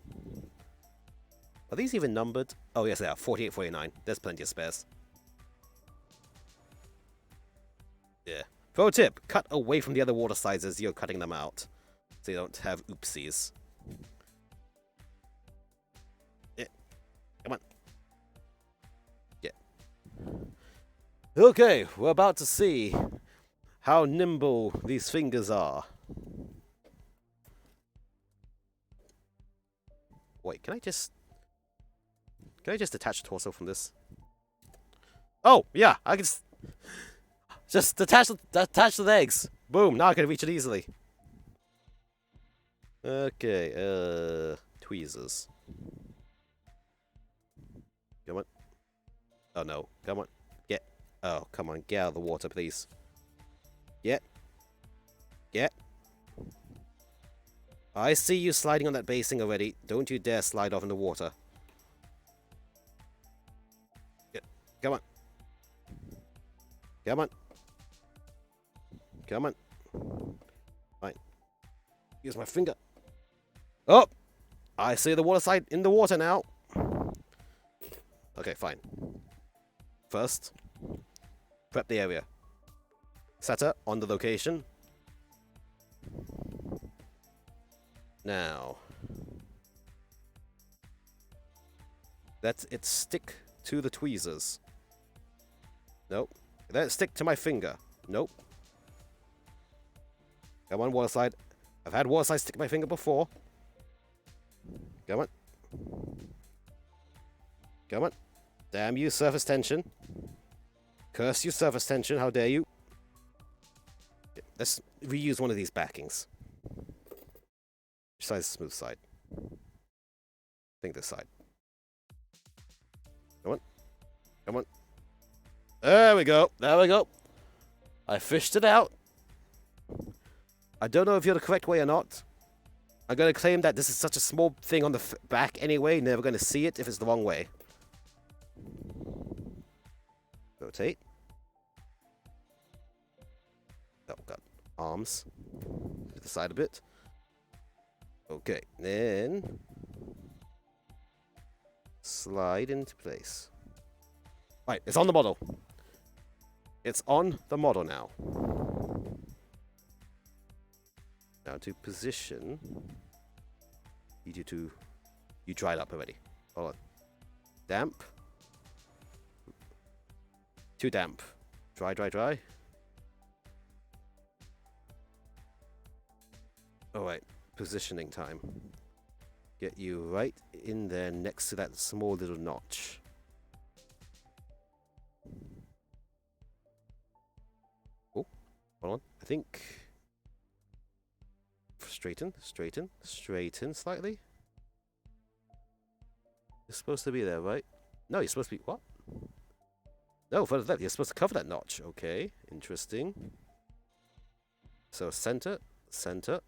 Are these even numbered? Oh, yes, they are. 48, 49. There's plenty of spares. Yeah. Pro tip, cut away from the other water slides as you're cutting them out. So you don't have oopsies. Yeah. Come on. Yeah. Okay, we're about to see how nimble these fingers are. Wait, can I just detach the torso from this? Oh, yeah, I can just detach the legs. Boom, now I can reach it easily. Okay, tweezers. Come on. Oh no, come on. Get. Oh, come on, get out of the water, please. Get. I see you sliding on that basing already. Don't you dare slide off in the water. Come on. Come on. Come on. Fine. Use my finger. Oh! I see the water slide in the water now. Okay, fine. First, prep the area. Setter on the location. Now, let it stick to the tweezers. Nope. Let it stick to my finger. Nope. Come on, water slide. I've had water slide stick to my finger before. Come on. Come on. Damn you, surface tension. Curse you, surface tension. How dare you? Let's reuse one of these backings. Which side's the smooth side? I think this side. Come on. Come on. There we go. There we go. I fished it out. I don't know if you're the correct way or not. I'm gonna claim that this is such a small thing on the back anyway, never gonna see it if it's the wrong way. Rotate. Oh god. Arms. To the side a bit. Okay, then slide into place. Right, it's on the model. It's on the model now. Now to position. You dried up already. Hold on. Damp. Too damp. Dry, dry, dry. Alright, positioning time. Get you right in there next to that small little notch. Oh, hold on. I think... Straighten, straighten, straighten slightly. You're supposed to be there, right? No, you're supposed to be... What? No, further left. You're supposed to cover that notch. Okay, interesting. So, center, center.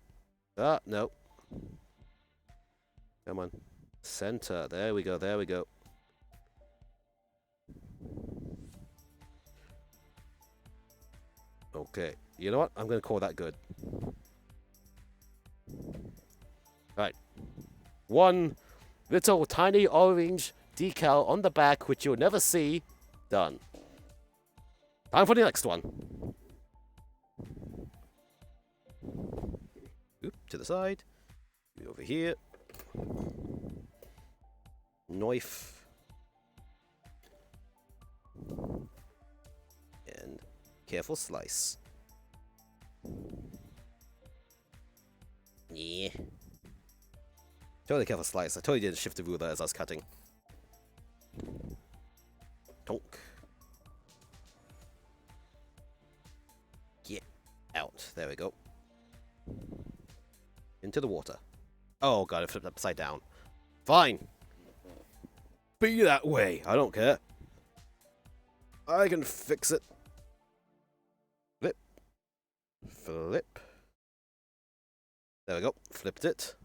Ah, no. Come on. Center. There we go, there we go. Okay, you know what? I'm going to call that good. Right. One little tiny orange decal on the back, which you'll never see. Done. Time for the next one. Oop, to the side. Over here. Knife. And careful slice. Yeah. Totally careful slice. I totally did shift the ruler as I was cutting. Tonk. Get out. There we go. Into the water. Oh god, I flipped upside down. Fine. Be that way. I don't care. I can fix it. Flip. Flip. There we go. Flipped it.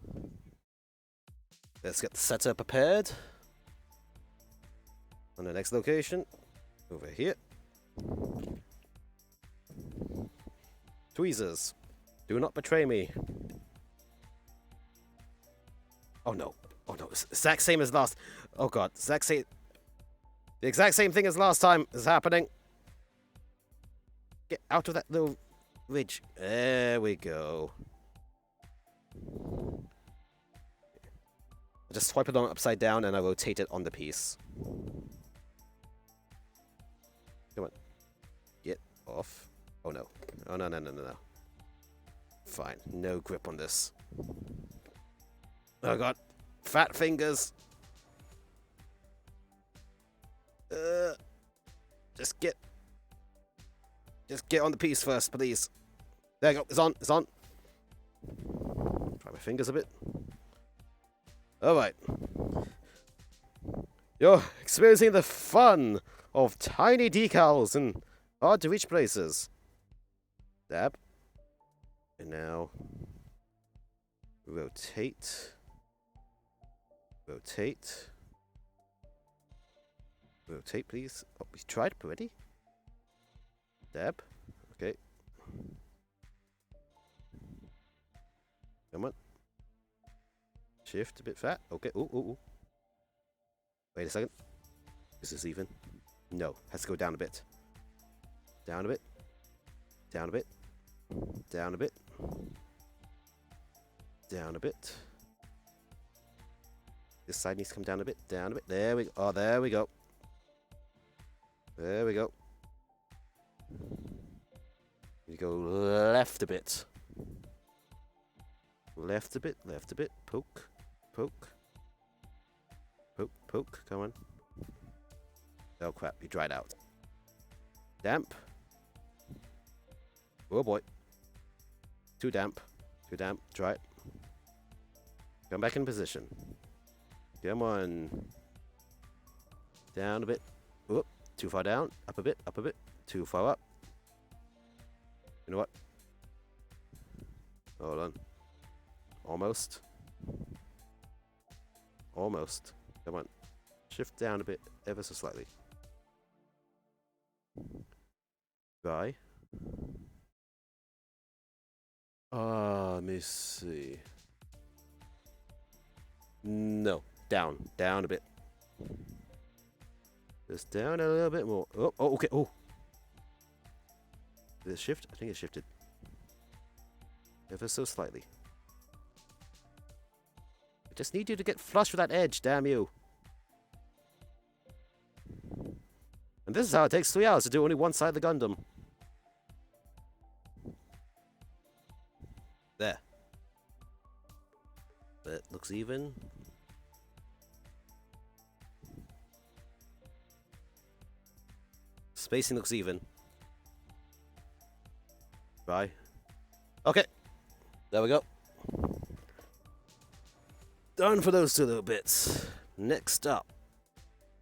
Let's get the setter prepared. On the next location. Over here. Tweezers. Do not betray me. Oh no. Oh no. Exact same as last. Oh god. Exact same. The exact same thing as last time is happening. Get out of that little ridge. There we go. I just swipe it on upside down and I rotate it on the piece. Come on. Get off. Oh no. Oh no, no, no, no, no. Fine. No grip on this. Oh god. Fat fingers. Just get on the piece first, please. There you go. It's on. It's on. Try my fingers a bit. Alright. You're experiencing the fun of tiny decals in hard to reach places. Dab. And now rotate. Rotate. Rotate, please. Oh, we tried already. Dab. Okay. Come on. Shift a bit fat. Okay. Ooh, ooh, ooh. Wait a second. Is this even? No. Has to go down a bit. Down a bit. Down a bit. Down a bit. Down a bit. This side needs to come down a bit. Down a bit. There we go. Oh, there we go. There we go. You go left a bit. Left a bit. Left a bit. Poke. Poke. Poke. Poke. Come on. Oh crap. You dried out. Damp. Oh boy. Too damp. Too damp. Dry it. Come back in position. Come on. Down a bit. Whoop. Too far down. Up a bit. Up a bit. Too far up. You know what? Hold on. Almost. Almost. Come on. Shift down a bit, ever so slightly. Try. Let me see. No. Down. Down a bit. Just down a little bit more. Oh, okay. Oh. Did it shift? I think it shifted. Ever so slightly. I just need you to get flush with that edge, damn you. And this is how it takes 3 hours to do only one side of the Gundam. There. That looks even. Spacing looks even. Bye. Okay. There we go. Done for those two little bits. Next up.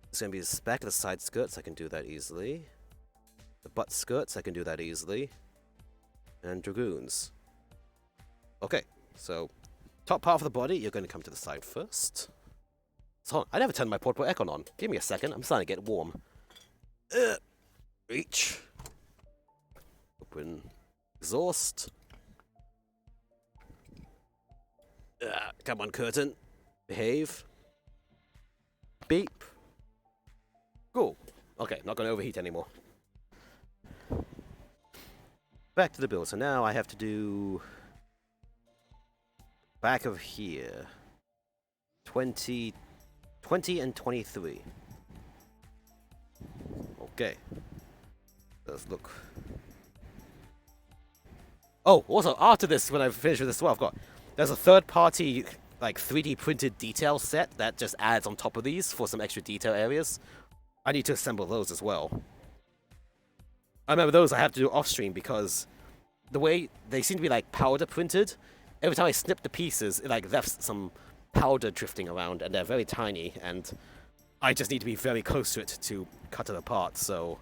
It's going to be the back of the side skirts. I can do that easily. The butt skirts. I can do that easily. And dragoons. Okay. So, top part of the body, you're going to come to the side first. So, I never turned my portable aircon on. Give me a second. I'm starting to get warm. Reach. Open. Exhaust. Come on, curtain. Behave. Beep. Cool. Okay, not going to overheat anymore. Back to the build. So now I have to do... back of here. 20 and 23. Okay. Let's look. Oh, also, after this, when I finish with this, well, I've got... there's a third-party, like, 3D printed detail set that just adds on top of these for some extra detail areas. I need to assemble those as well. I remember those I have to do off-stream because the way they seem to be, like, powder printed, every time I snip the pieces, it, like, left some powder drifting around, and they're very tiny, and I just need to be very close to it to cut it apart, so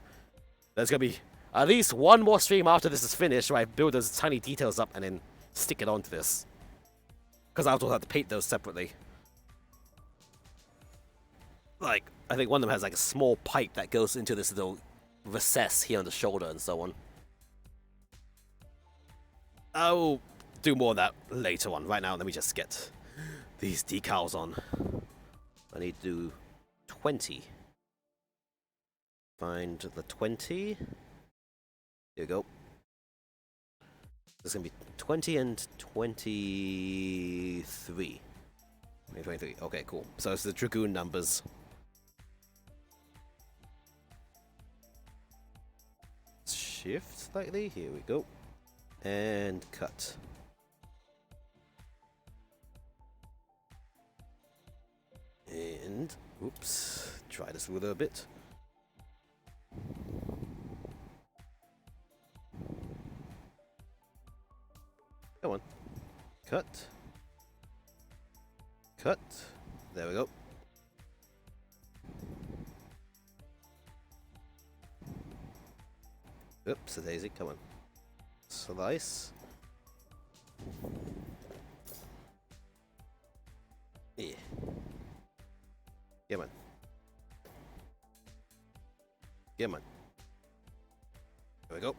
there's going to be at least one more stream after this is finished where I build those tiny details up and then stick it onto this. Because I also have to paint those separately. Like, I think one of them has like a small pipe that goes into this little recess here on the shoulder and so on. I'll do more of that later on. Right now, let me just get these decals on. I need to do 20. Find the 20. Here we go. This is going to be 20 and 23. 23. Okay, cool. So it's the Dragoon numbers. Shift slightly. Here we go. And cut. And, oops. Try this ruler a bit. Come on. Cut. Cut. There we go. Oops, a daisy. Come on. Slice. Yeah. Come on. Come on. There we go.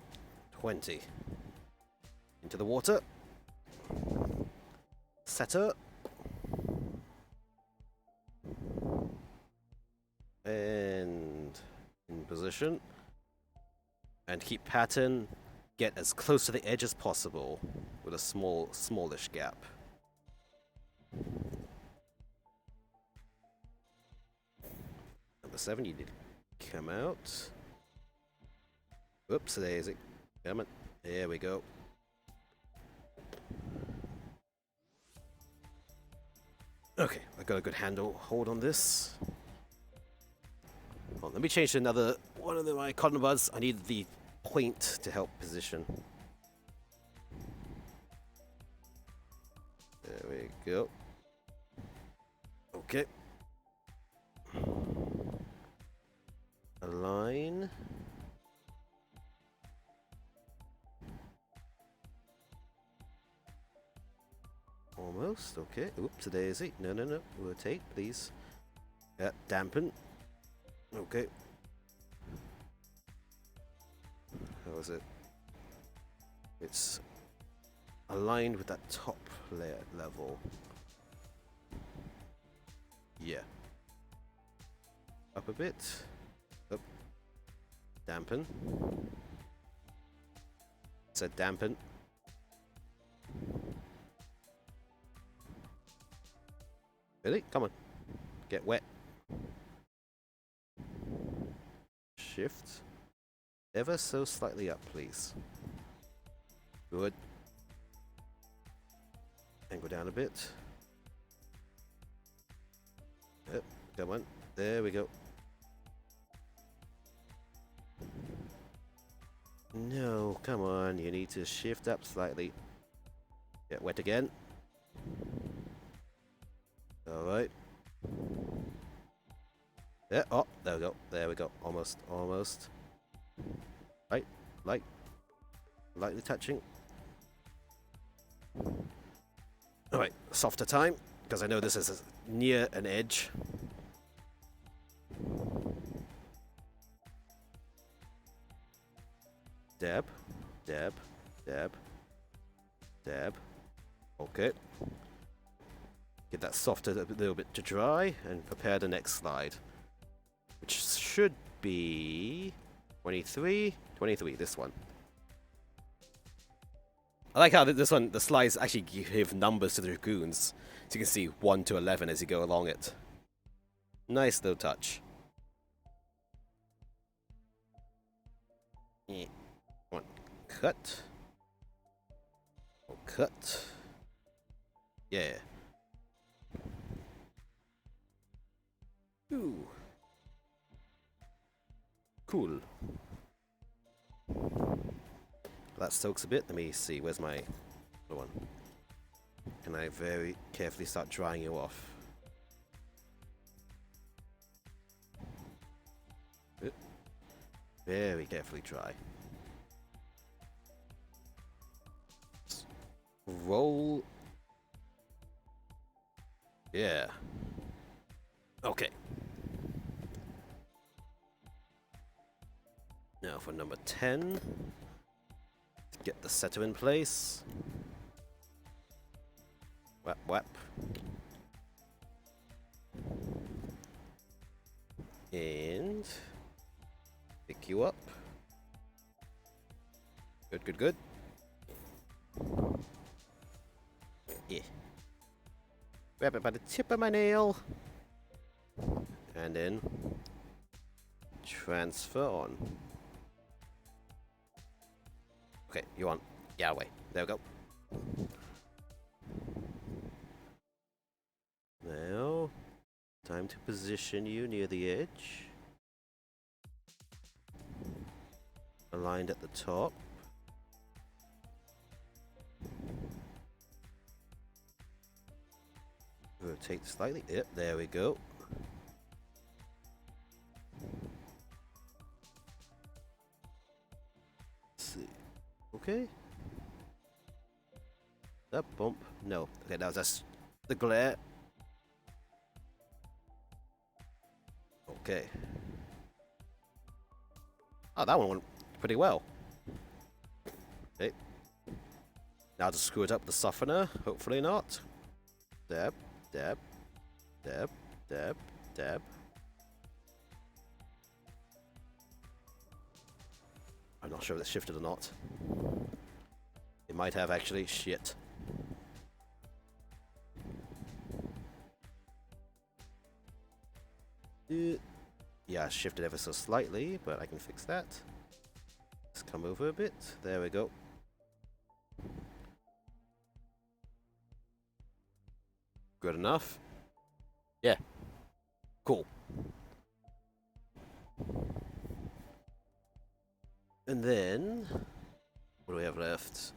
20. Into the water. Setter. And in position. And keep pattern. Get as close to the edge as possible with a smallish gap. Number 7, you need to come out. Whoops, daisy. Come on. There we go. Okay, I got a good hold on this. Well, let me change to another one of my cotton buds. I need the point to help position. There we go. Okay. Align. Almost. almost. Okay. Oops, a daisy. No, no, no. Rotate, please. Yeah, dampen. Okay. How is it? It's aligned with that top layer level. Yeah. Up a bit. Up. Dampen. Said dampen. Really? Come on. Get wet. Shift. Ever so slightly up, please. Good. And go down a bit. Yep. Come on. There we go. No, come on. You need to shift up slightly. Get wet again. Alright. Yeah, oh, there we go. There we go. Almost, almost. Right, lightly touching. Alright, softer time, because I know this is near an edge. Dab, dab, dab, dab. Okay. Get that softer a little bit to dry, and prepare the next slide. Which should be 23, this one. I like how this one, the slides actually give numbers to the dragoons, so you can see 1 to 11 as you go along it. Nice little touch. Yeah. One, cut. Oh, cut. Yeah. Ooh. Cool. That soaks a bit. Let me see. Where's my other one? Can I very carefully start drying you off? Very carefully dry. Just roll. Yeah. Okay. Now for number 10. Get the setter in place. Whap whap. And pick you up. Good, good, good. Yeah. Grab it by the tip of my nail. And then transfer on. Okay, you on. Yeah, away. There we go. Now, time to position you near the edge. Aligned at the top. Rotate slightly. Yep, there we go. Let's see. Okay. That bump. No. Okay, that was just the glare. Okay. Oh, that one went pretty well. Okay. Now to screw it up with the softener. Hopefully not. Dab, dab, dab, dab, dab. I'm not sure if it's shifted or not. It might have actually. Shit. Yeah, I shifted ever so slightly, but I can fix that. Let's come over a bit. There we go. Good enough. Yeah. Cool. And then, what do we have left?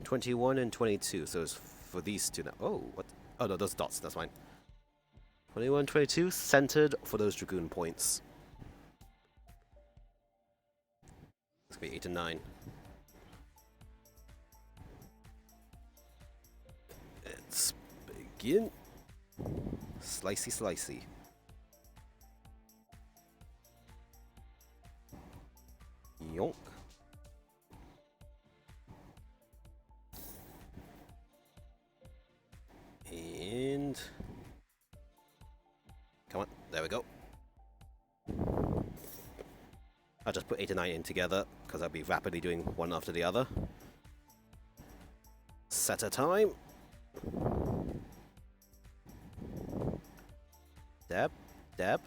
21 and 22. So it's for these two now. Oh, what? Oh no, those dots. That's fine. 21, 22, centered for those dragoon points. It's gonna be 8 and 9. And let's begin. Slicey, slicey. Yonk. And come on, there we go. I'll just put 8 and 9 in together because I'll be rapidly doing one after the other. Setter time. Dab, dab.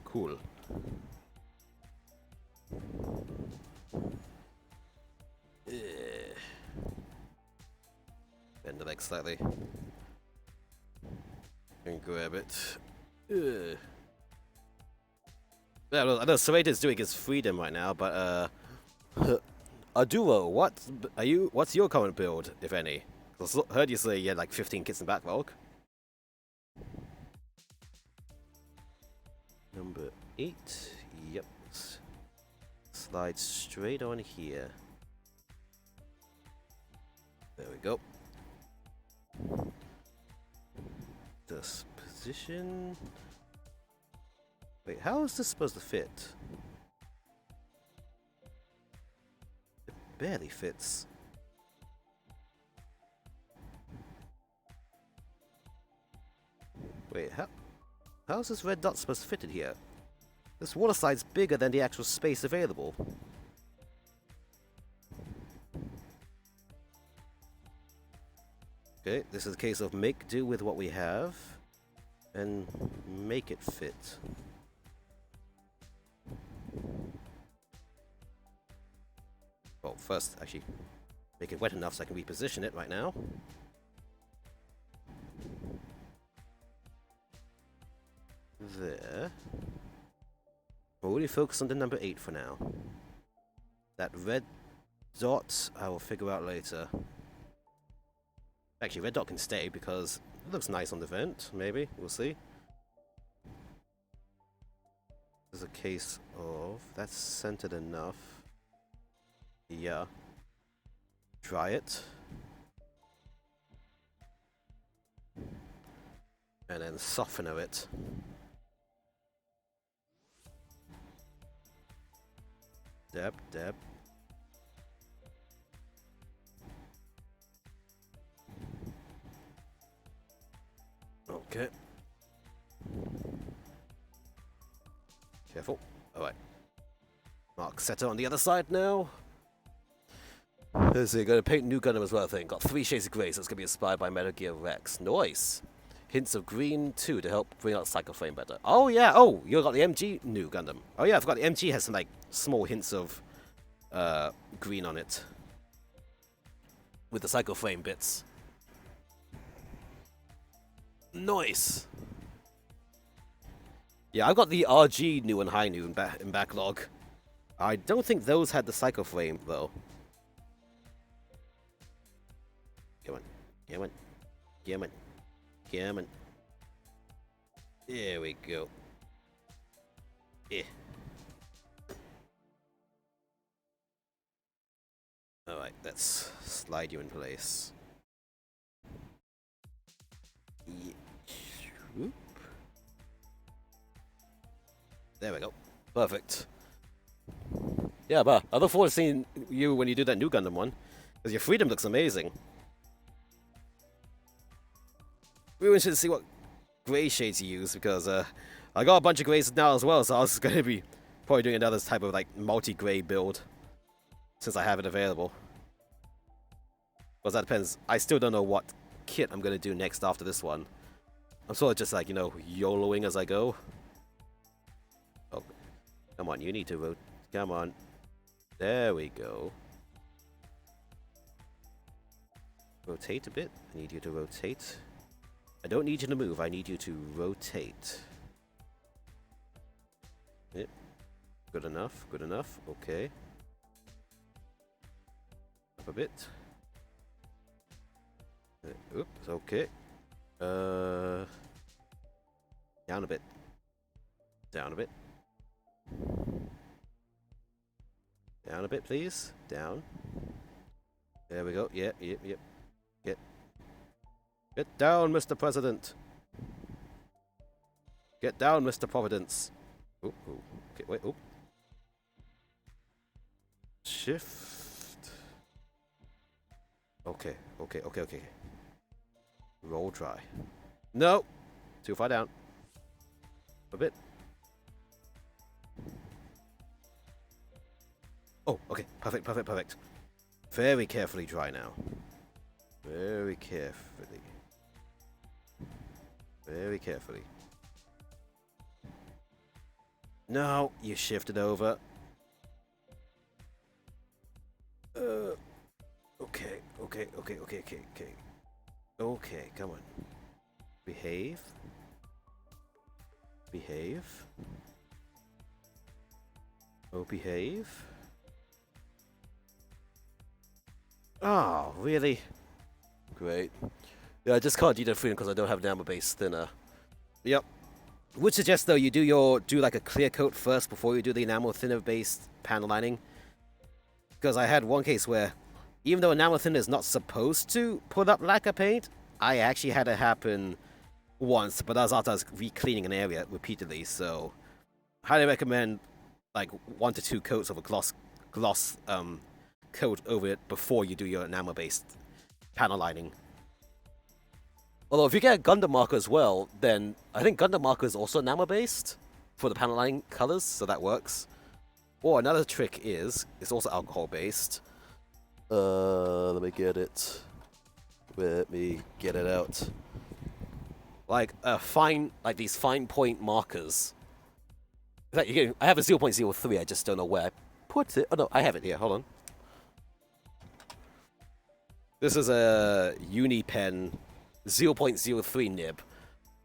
Cool. Bend the leg slightly. And grab it. Yeah, I know Serrator's doing his freedom right now, but Aduo, what's your current build, if any? I heard you say you had like 15 kits in backlog. Number 8. Yep. Slide straight on here. There we go. This position. Wait, how is this supposed to fit? It barely fits. Wait, how is this red dot supposed to fit in here? This water slide's bigger than the actual space available. Okay, this is a case of make do with what we have and make it fit. Well, first, actually, make it wet enough so I can reposition it right now. There. We'll really focus on the number 8 for now. That red dot I will figure out later. Actually, red dot can stay because it looks nice on the vent, maybe. We'll see. There's a case of... that's centered enough. Yeah. Try it. And then softener it. Dab, dab. Okay. Careful. Alright. Mark setter on the other side now. Let's see, gonna paint new Gundam as well, I think. Got 3 shades of grey, so it's gonna be inspired by Metal Gear Rex. Nice! Hints of green too to help bring out cycle frame better. Oh yeah, oh, you got the MG new Gundam. Oh yeah, I forgot the MG has some like small hints of green on it. With the cycle frame bits. Nice! Yeah, I've got the RG new and high new in backlog. I don't think those had the cycle frame though. Come on, come on, come on, come on. There we go. Yeah. Alright, let's slide you in place. Yeah. Whoop. There we go. Perfect. Yeah, but I look forward to seeing you when you do that new Gundam one. Because your freedom looks amazing. We wanted to see what grey shades you use because I got a bunch of greys now as well, so I was going to be probably doing another type of like multi-grey build since I have it available. Because that depends. I still don't know what kit I'm going to do next after this one. I'm sort of just like, you know, YOLOing as I go. Oh, come on, you need to rotate. Come on. There we go. Rotate a bit. I need you to rotate. I don't need you to move, I need you to rotate. Yep. Good enough, good enough. Okay. Up a bit. Oops, okay. Down a bit. Down a bit. Down a bit, please. Down. There we go. Yep, yep, yep. Get. Get down, Mr. President. Get down, Mr. Providence. Oh, oh. Okay, wait, oh. Shift. Okay, okay, okay, okay. Roll dry. No! Too far down. A bit. Oh, okay. Perfect, perfect, perfect. Very carefully dry now. Very carefully. Very carefully. No, you shifted over. Okay, okay, okay, okay, okay, okay. Okay, come on. Behave. Behave. Oh, behave. Oh, really? Great. Yeah, I just can't do that freedom because I don't have an ammo-based thinner. Yep. Would suggest though you do like a clear coat first before you do the enamel thinner based panel lining. Because I had one case where even though enamel thinner is not supposed to put up lacquer paint, I actually had it happen once, but that was after I was re-cleaning an area repeatedly, so highly recommend like 1 to 2 coats of a gloss coat over it before you do your enamel based panel lining. Although if you get a Gundam marker as well, then I think Gundam marker is also enamel-based for the panel lining colors, so that works. Or another trick is, it's also alcohol-based. Let me get it. Let me get it out. Like these fine point markers. Like I have a 0.03. I just don't know where I put it. Oh no, I have it here. Hold on. This is a Unipen 0.03 nib.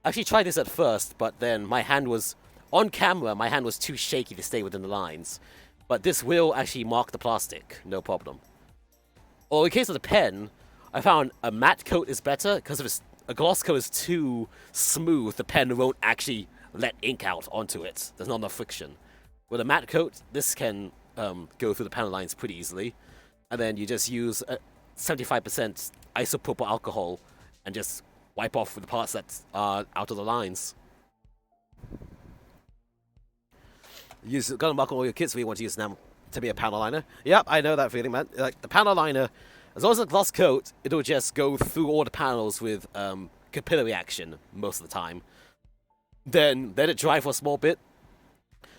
I actually tried this at first, but then my hand was on camera. My hand was too shaky to stay within the lines. But this will actually mark the plastic, no problem. Or in case of the pen, I found a matte coat is better because if a gloss coat is too smooth, the pen won't actually let ink out onto it. There's not enough friction. With a matte coat, this can go through the panel lines pretty easily, and then you just use 75% isopropyl alcohol and just wipe off with the parts that are out of the lines. Use Gunpla mark on all your kits if you want to use them to be a panel liner. Yep, I know that feeling, man. Like the panel liner, as long as it's a gloss coat, it'll just go through all the panels with capillary action most of the time. Then let it dry for a small bit.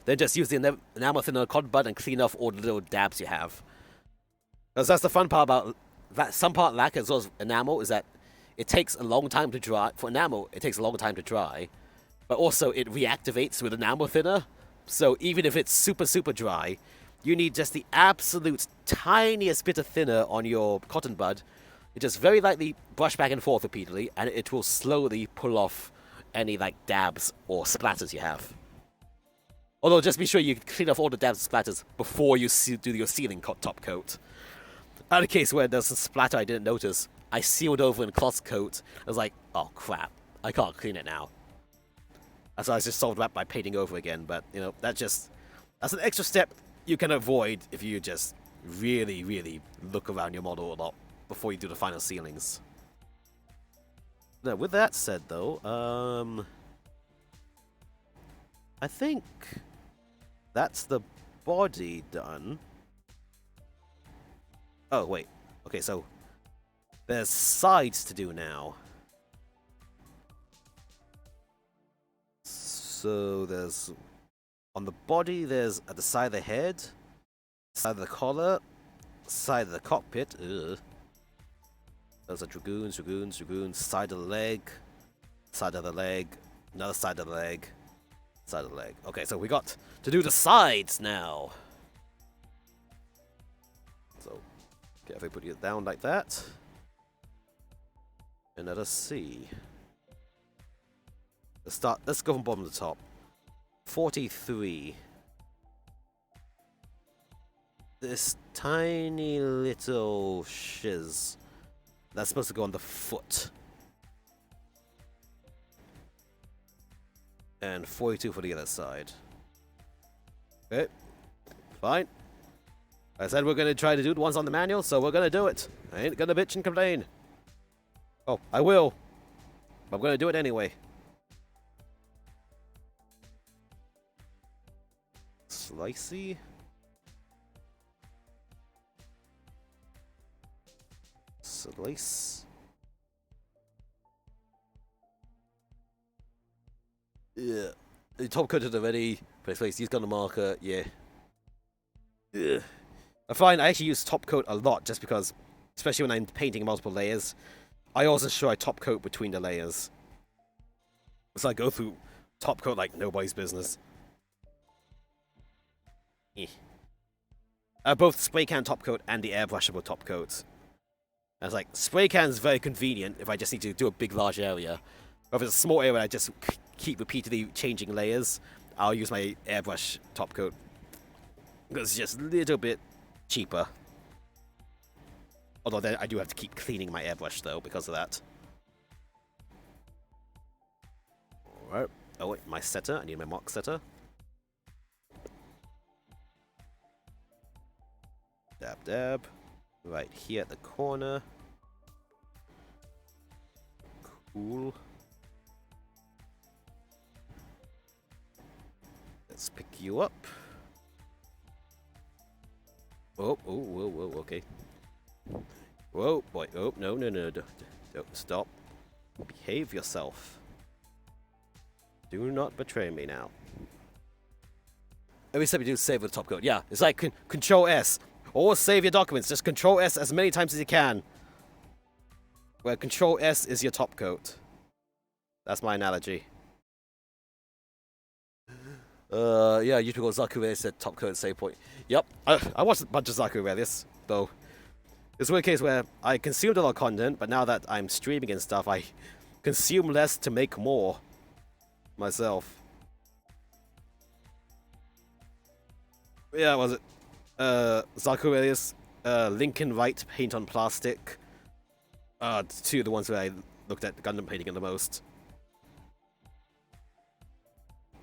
Then just use the enamel thinner on the cotton bud and clean off all the little dabs you have. Because that's the fun part about that. Some part lacquer as well as enamel is that it takes a long time to dry. For enamel, it takes a long time to dry. But also, it reactivates with enamel thinner. So even if it's super, super dry, you need just the absolute tiniest bit of thinner on your cotton bud. You just very lightly brush back and forth repeatedly, and it will slowly pull off any like dabs or splatters you have. Although just be sure you clean off all the dabs and splatters before you do your sealing top coat. I had a case where there's a splatter I didn't notice. I sealed over in cloth coat. I was like, oh crap, I can't clean it now. So I just solved that by painting over again. But you know, that's an extra step you can avoid if you just really, really look around your model a lot before you do the final sealings. Now, with that said, though, I think that's the body done. Oh wait, okay, so there's sides to do now. So there's on the body, there's at the side of the head, side of the collar, side of the cockpit. Ugh. Those are dragoons, dragoons, dragoons. Side of the leg, side of the leg, another side of the leg, side of the leg. Okay, so we got to do the sides now. So carefully put it down like that, and let us see. Let's go from bottom to top. 43. This tiny little shiz that's supposed to go on the foot. And 42 for the other side. Okay. Fine. I said we're going to try to do the ones on the manual, so we're going to do it. I ain't going to bitch and complain. Oh, I will. I'm gonna do it anyway. Slicey. Slice. Yeah. The top coated already. Press place. Use gun marker. Yeah. Ugh. I find I actually use top coat a lot just because, especially when I'm painting multiple layers, I also ensure I top coat between the layers. So I go through top coat like nobody's business. Both spray can top coat and the airbrushable top coat. And it's like, spray can is very convenient if I just need to do a big, large area. Or if it's a small area, I just keep repeatedly changing layers. I'll use my airbrush top coat. Because it's just a little bit cheaper. Although then I do have to keep cleaning my airbrush though because of that. Alright. Oh wait, my setter. I need my mock setter. Dab dab. Right here at the corner. Cool. Let's pick you up. Oh, oh, whoa, whoa, okay. Whoa, boy. Oh, no, no, no. Don't stop. Behave yourself. Do not betray me now. Every step you do, save with top coat. Yeah, it's like Control S. Or save your documents. Just Control S as many times as you can. Where Control S is your top coat. That's my analogy. Yeah, usual Zaku said top coat save point. Yep, I watched a bunch of Zaku Relius, though. It's one case where I consumed a lot of content, but now that I'm streaming and stuff, I consume less to make more myself. Yeah, was it? Zaku Relius, Lincoln Wright paint on plastic. Two of the ones where I looked at Gundam painting the most.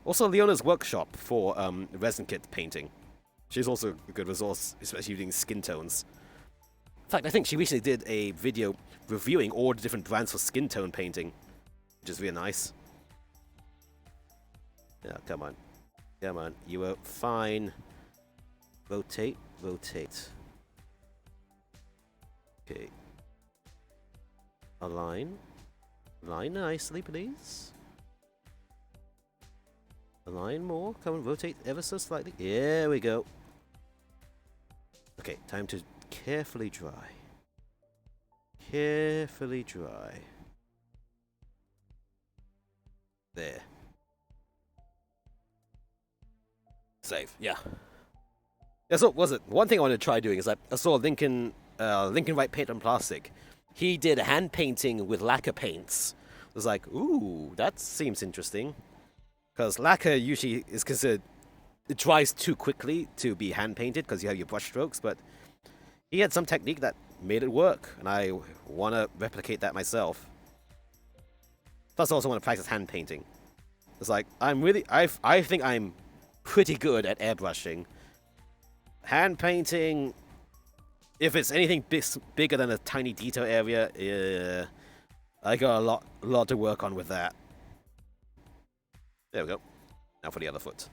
Also, Leona's workshop for resin kit painting. She's also a good resource, especially using skin tones. In fact, I think she recently did a video reviewing all the different brands for skin tone painting, which is really nice. Yeah, come on. Come on, you were fine. Rotate, rotate. Okay. Align. Align nicely, please. Align more. Come on, rotate ever so slightly. There we go. Okay, time to carefully dry. Carefully dry. There. Save, yeah. Yeah, so was it? One thing I wanted to try doing is I saw Lincoln Wright paint on plastic. He did hand painting with lacquer paints. I was like, ooh, that seems interesting. Because lacquer usually is considered, it dries too quickly to be hand painted because you have your brush strokes, but he had some technique that made it work, and I want to replicate that myself. Plus, I also want to practice hand painting. It's like, I think I'm pretty good at airbrushing. Hand painting, if it's anything bigger than a tiny detail area, I got a lot to work on with that. There we go. Now for the other foot.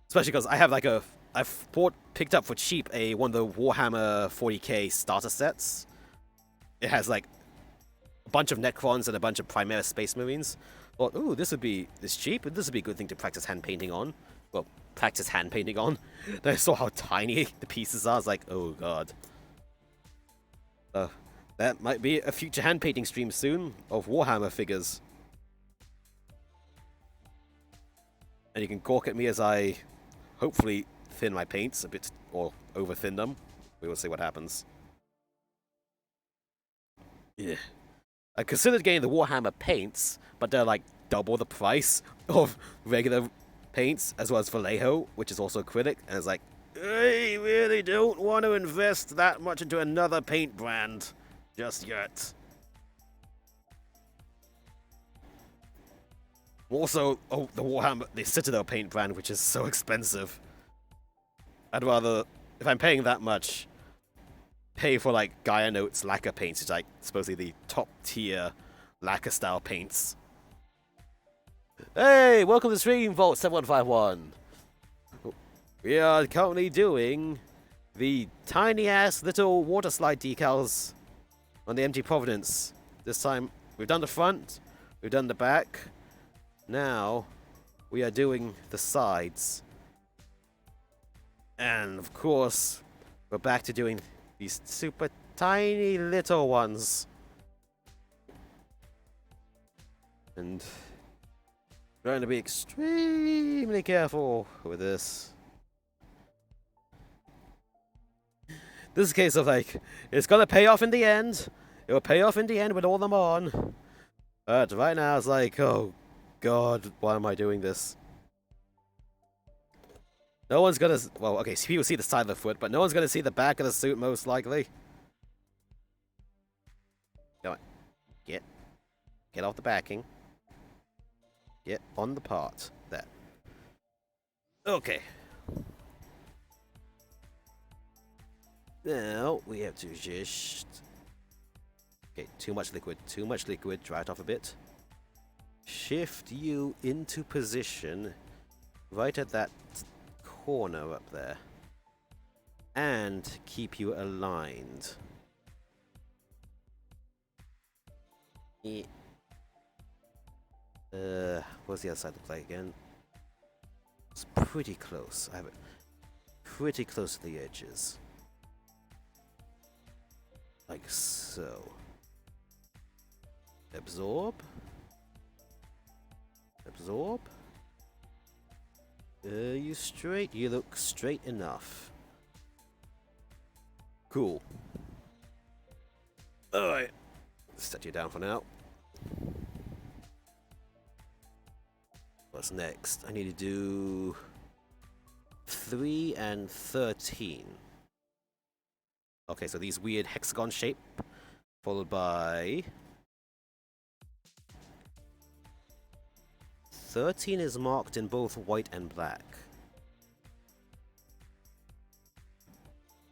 Especially because I have like I've picked up for cheap one of the Warhammer 40k starter sets. It has like a bunch of Necrons and a bunch of Primaris Space Marines. Thought, ooh, this cheap, and this would be a good thing to practice hand painting on. Well, practice hand painting on. Then I saw how tiny the pieces are. I was like, oh god. That might be a future hand painting stream soon of Warhammer figures. And you can gawk at me as I hopefully thin my paints a bit, or over thin them. We will see what happens. Yeah. I considered getting the Warhammer paints, but they're like double the price of regular paints, as well as Vallejo, which is also acrylic. And it's like, I really don't want to invest that much into another paint brand just yet. Also, oh, the Citadel paint brand, which is so expensive. I'd rather, if I'm paying that much, pay for like Gaia Notes lacquer paints, which is like supposedly the top tier lacquer style paints. Hey, welcome to Stream Vault 7151. We are currently doing the tiny ass little water slide decals on the empty Providence. This time we've done the front, we've done the back. Now we are doing the sides. And of course, we're back to doing these super tiny little ones. And trying to be extremely careful with this. This is a case of like, it's gonna pay off in the end. It will pay off in the end with all them on. But right now it's like, oh god, why am I doing this? No one's gonna, well, okay, people see the side of the foot, but no one's gonna see the back of the suit most likely. Come on. Get off the backing. Get on the part. There. Okay. Now, we have to just... Okay, too much liquid. Too much liquid. Dry it off a bit. Shift you into position right at that corner up there. And keep you aligned. Yeah. What's the other side look like again? It's pretty close. I have it pretty close to the edges. Like so. Absorb. Absorb. You straight? You look straight enough. Cool. Alright. Set you down for now. What's next? I need to do 3 and 13. Okay, so these weird hexagon shape, followed by 13 is marked in both white and black.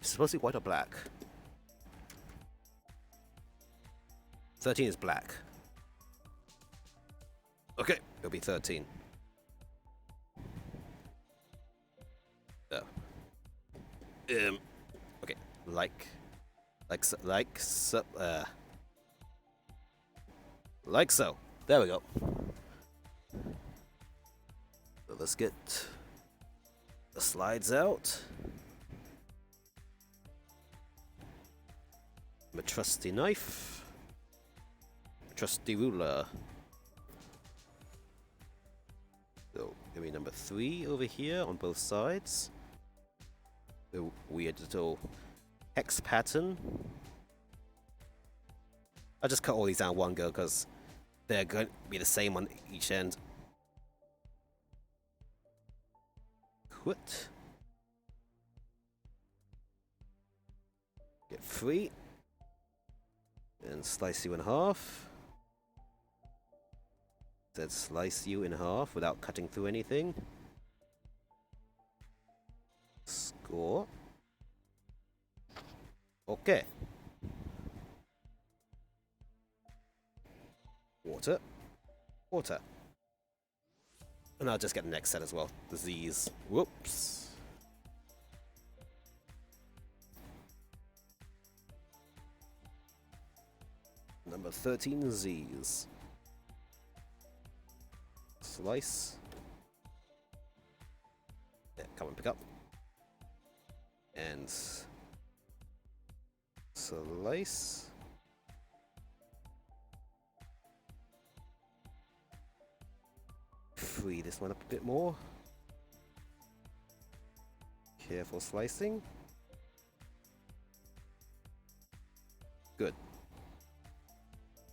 It's supposed to be white or black. 13 is black. Okay, it'll be 13. Oh. Okay, like so. There we go. So let's get the slides out. My trusty knife. Trusty ruler. So, give me number 3 over here on both sides. The weird little hex pattern. I'll just cut all these down one go because they're going to be the same on each end. Quit. Get 3. And slice you in half. Then slice you in half without cutting through anything. Score. Okay. Water. Water. And I'll just get the next set as well. The Z's. Whoops. Number 13 Z's. Slice. Yeah, come and pick up. And slice. Free this one up a bit more. Careful slicing. Good.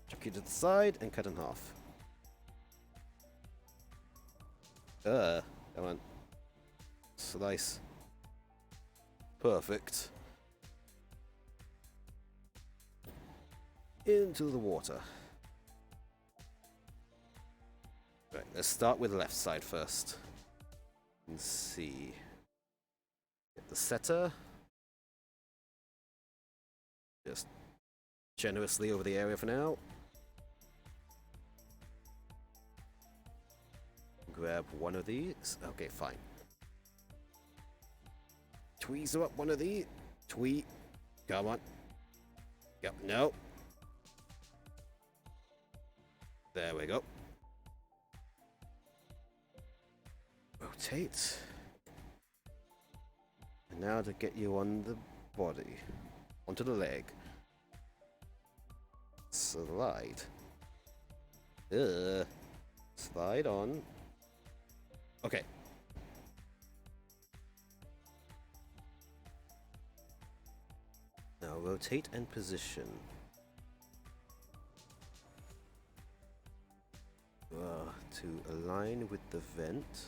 Chuck it to the side and cut in half. Come on. Slice. Perfect. Into the water. Right, let's start with the left side first. Let's see. Get the setter. Just generously over the area for now. Grab one of these. Okay, fine. Tweezer up one of these. Tweet. Come on. Yep, no. There we go. Rotate. And now to get you on the body. Onto the leg. Slide. Slide on. Okay. Now rotate and position. To align with the vent.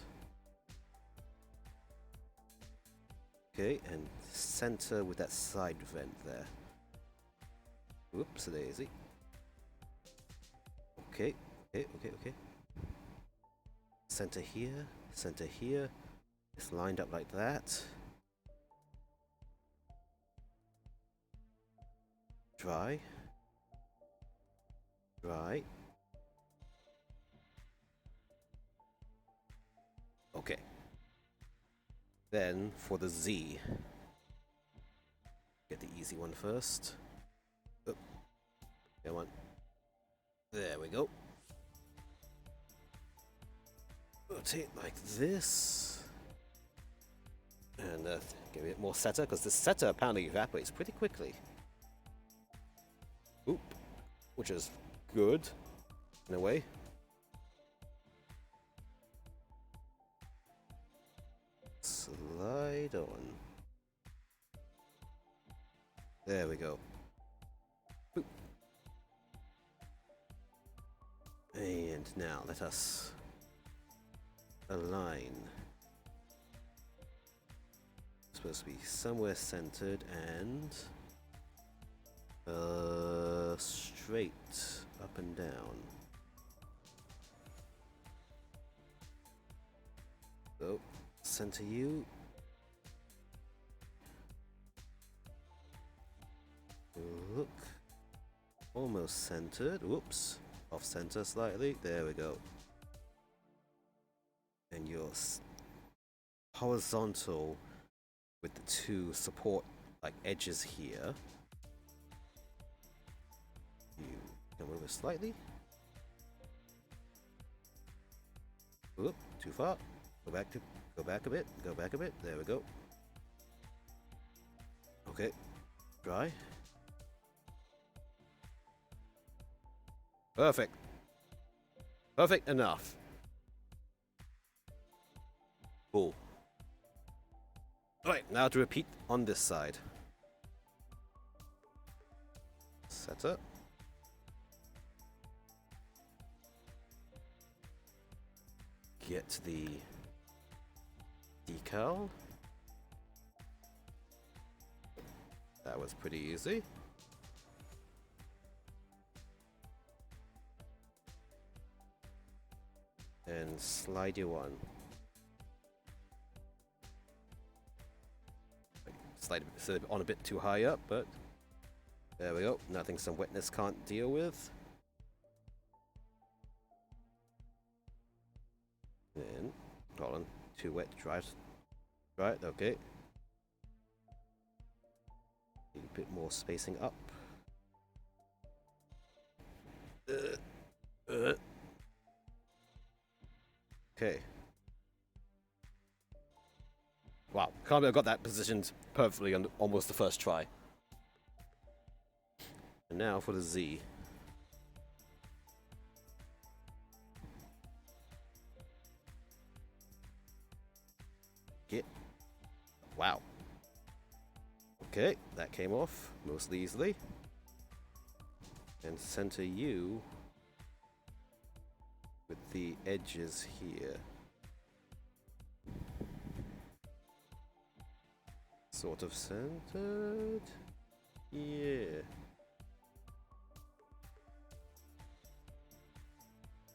Okay, and center with that side vent there. Whoops, daisy. Okay. Center here, center here. It's lined up like that. Dry. Dry. Okay. Then for the Z. Get the easy one first. Oh. Come on. There we go. Rotate like this. And give it more setter, because the setter apparently evaporates pretty quickly. Oop. Which is good, in a way. Slide on. There we go. Boop. And now let us align. It's supposed to be somewhere centered and straight up and down. So center you. Look. Almost centered. Whoops. Off center slightly. There we go. And you're horizontal with the two support like edges here. You can move it slightly. Oop, too far. Go back a bit. Go back a bit. There we go. Okay. Dry. Perfect. Perfect enough. Cool. Alright, now to repeat on this side. Setter. Get the decal. That was pretty easy. And slide you on. Slide it on a bit too high up, but there we go. Nothing some wetness can't deal with. And hold on, too wet drives. Right, okay. Need a bit more spacing up. Okay. Wow, can't believe I got that positioned perfectly on almost the first try. And now for the Z. Get. Wow. Okay, that came off mostly easily. And center you with the edges here. Sort of centered. Yeah.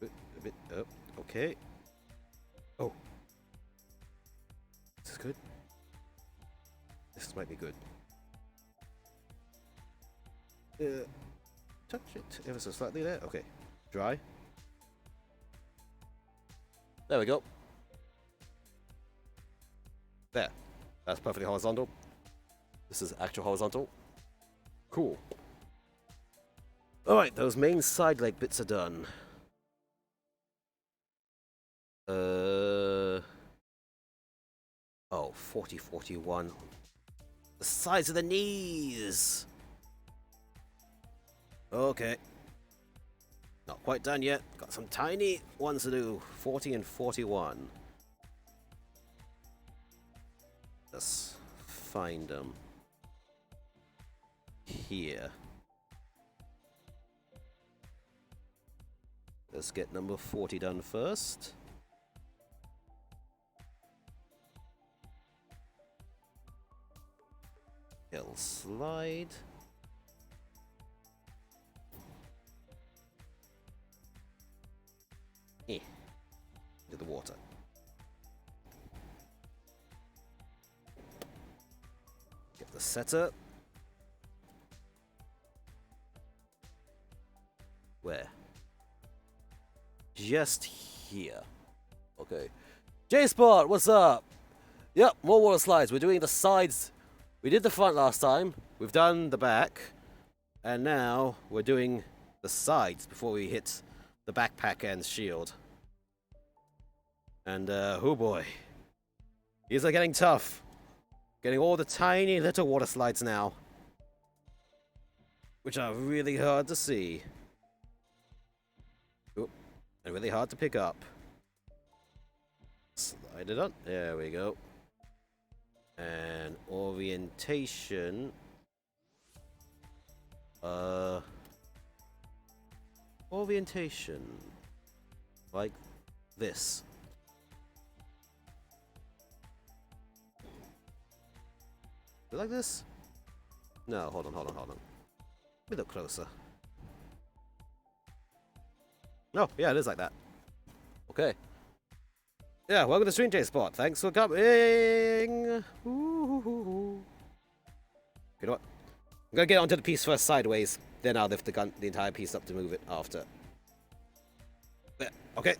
A bit up. Okay. Oh. This is good. This might be good. Touch it ever so slightly there. Okay. Dry. There we go. There. That's perfectly horizontal. This is actual horizontal. Cool. Alright, those main side leg bits are done. Oh, 40, 41. The size of the knees! Okay. Not quite done yet. Got some tiny ones to do. 40 and 41. Let's find them. Here. Let's get number 40 done first. It'll slide. Into the water. Get the setter. Where? Just here. Okay. J-Spot, what's up? Yep, more water slides. We're doing the sides. We did the front last time. We've done the back. And now we're doing the sides before we hit the backpack and shield. And, oh boy. These are getting tough. Getting all the tiny little water slides now. Which are really hard to see. Oop. And really hard to pick up. Slide it on. There we go. And orientation. Orientation. Like this. Is it like this? No, hold on. Let me look closer. Oh, yeah, it is like that. Okay. Yeah, welcome to Stream J-Spot. Thanks for coming. Ooh. You know what? I'm gonna get onto the piece first sideways. Then I'll lift the entire piece up to move it after. There. Okay.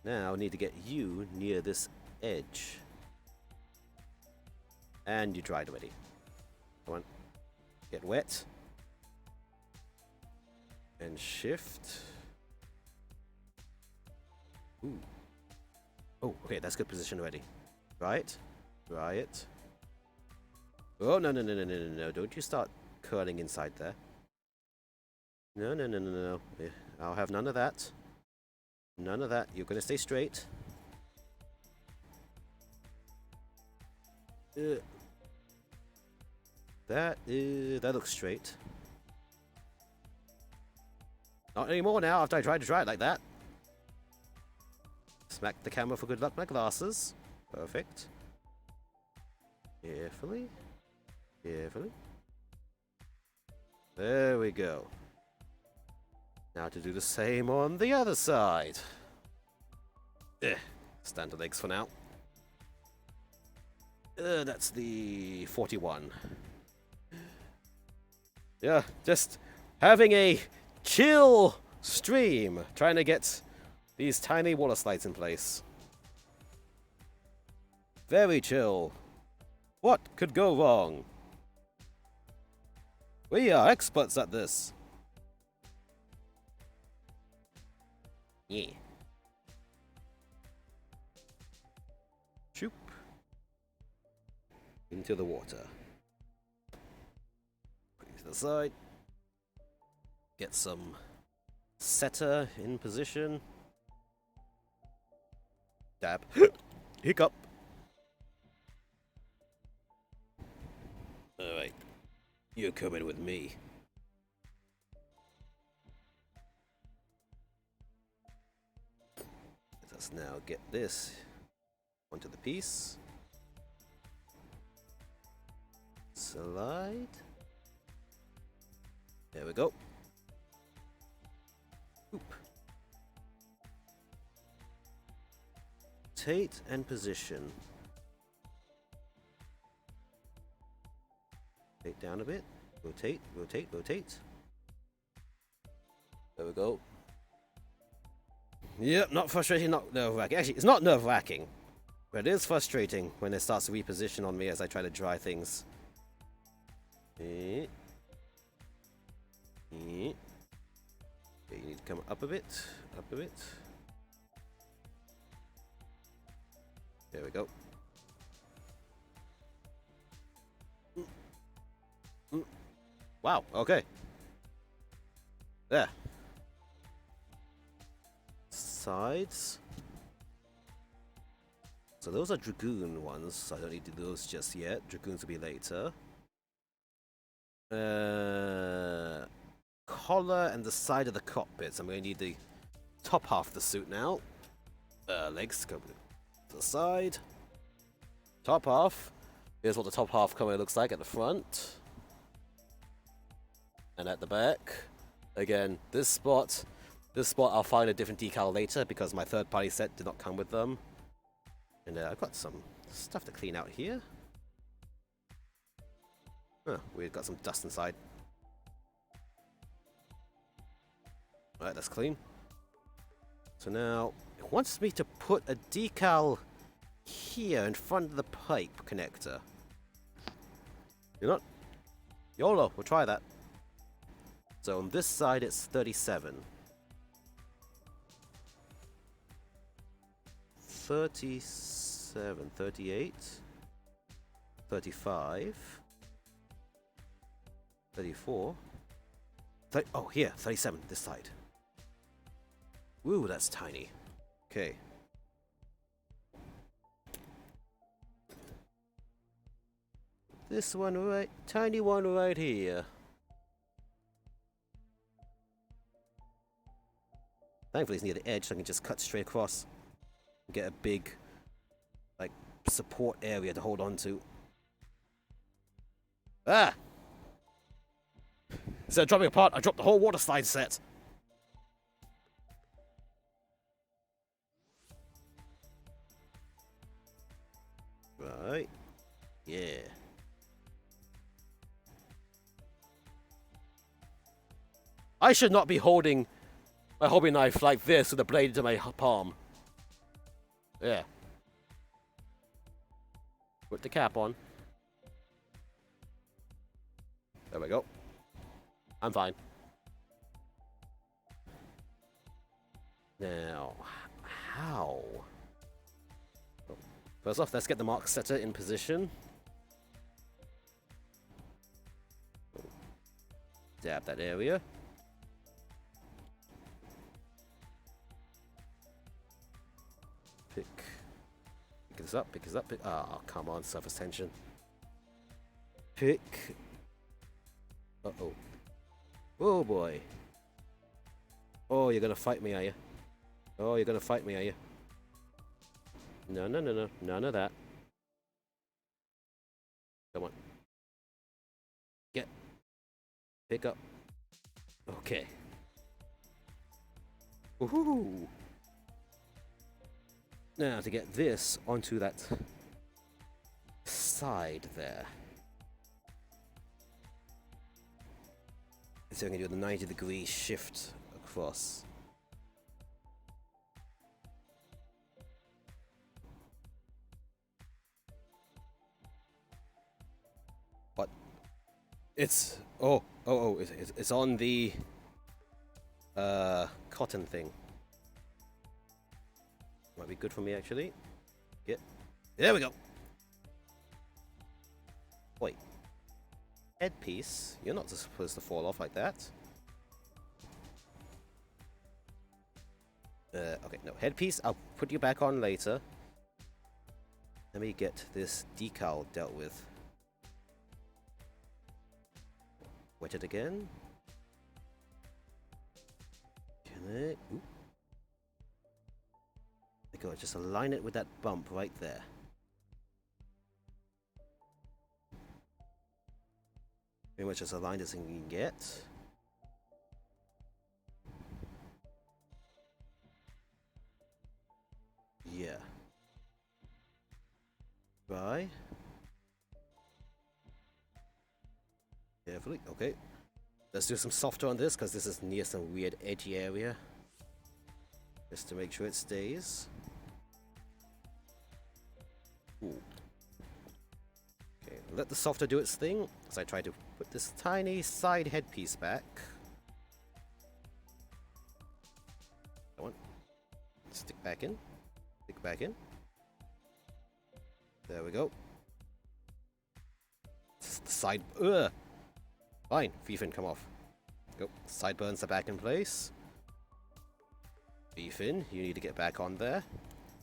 Now I need to get you near this edge. And you dried already. Come on. Get wet. And shift. Ooh. Oh, okay, that's good position already. Right? Dry it. Oh, no. Don't you start curling inside there. No. I'll have none of that. None of that. You're gonna stay straight. That looks straight. Not anymore now after I tried to try it like that. Smack the camera for good luck, my glasses. Perfect. Carefully. There we go. Now to do the same on the other side. Standard legs for now. That's the 41. Yeah, just having a chill stream, trying to get these tiny water slides in place. Very chill. What could go wrong? We are experts at this. Yeah. Shoop. Into the water. Put it to the side. Get some setter in position. Dab. Hiccup. Alright. You're coming with me. Let us now get this onto the piece. Slide. There we go. Oop. Rotate and position. down a bit. Rotate, rotate, rotate. There we go. Yep, not frustrating, not nerve-wracking. Actually, it's not nerve-wracking. But it is frustrating when it starts to reposition on me as I try to dry things. Okay, you need to come up a bit, up a bit. There we go. Wow, okay. There. Sides. So those are Dragoon ones, so I don't need to do those just yet. Dragoons will be later. Collar and the side of the cockpits. I'm going to need the top half of the suit now. Legs go to the side. Top half. Here's what the top half color looks like at the front. And at the back. Again, this spot I'll find a different decal later because my third-party set did not come with them. And I've got some stuff to clean out here. Oh, we've got some dust inside. Alright, that's clean. So now, it wants me to put a decal here in front of the pipe connector. You're not? YOLO, we'll try that. So on this side it's 37. 37, 38, 35, 34, 30, oh here, 37, this side. Ooh, that's tiny. Okay. This one right, tiny one right here. Thankfully it's near the edge so I can just cut straight across. Get a big, like, support area to hold on to. Ah! Instead of dropping apart, I dropped the whole water slide set. Right. Yeah. I should not be holding my hobby knife like this with the blade into my palm. Yeah. Put the cap on. There we go. I'm fine. Now, how? First off, let's get the mark setter in position. Dab that area. Pick this up, pick this up, oh, come on, surface tension. Pick. Uh-oh. Oh, boy. Oh, you're gonna fight me, are you? Oh, you're gonna fight me, are you? No, no, no, no. None of that. Come on. Get. Pick up. Okay. Woohoo! Now, to get this onto that side there. So I'm going to do the 90-degree shift across. What? It's... it's on the... cotton thing. Might be good for me, actually. Get... There we go! Wait. Headpiece? You're not supposed to fall off like that. Okay, no. Headpiece, I'll put you back on later. Let me get this decal dealt with. Wet it again. Can I... Ooh. There we go, just align it with that bump right there. Pretty much as aligned as you can get. Yeah. Right. carefully. Okay. Let's do some softer on this, because this is near some weird edgy area. Just to make sure it stays. Ooh. Okay, let the softer do its thing, as I try to put this tiny side headpiece back. Come on. Stick back in. Stick back in. There we go. Side. Ugh. Fine. Fin, come off. Go. Sideburns are back in place. Fin, you need to get back on there.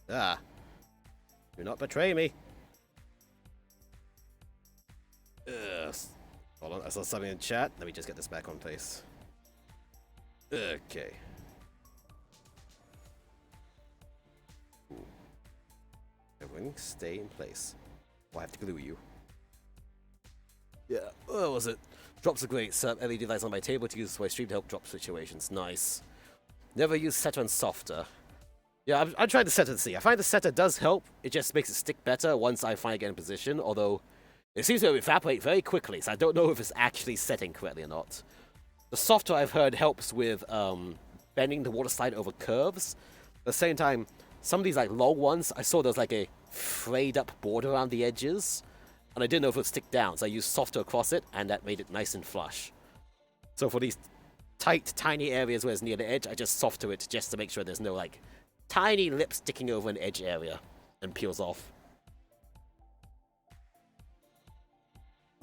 Ah. Do not betray me. Hold on, I saw something in chat. Let me just get this back on place. Okay. Ooh. Everything stay in place. Oh, I have to glue you. Yeah, what was it? Drops are great. Set LED lights on my table to use my stream to help drop situations. Nice. Never use setter and softer. Yeah, I'm trying to set it to see. I find the setter does help. It just makes it stick better once I finally get in position, although it seems to evaporate very quickly, so I don't know if it's actually setting correctly or not. The softer I've heard helps with bending the water slide over curves. At the same time, some of these like long ones, I saw there's like a frayed up border around the edges, and I didn't know if it would stick down, so I used softer across it, and that made it nice and flush. So for these tight, tiny areas where it's near the edge, I just softer it just to make sure there's no like tiny lip sticking over an edge area and peels off.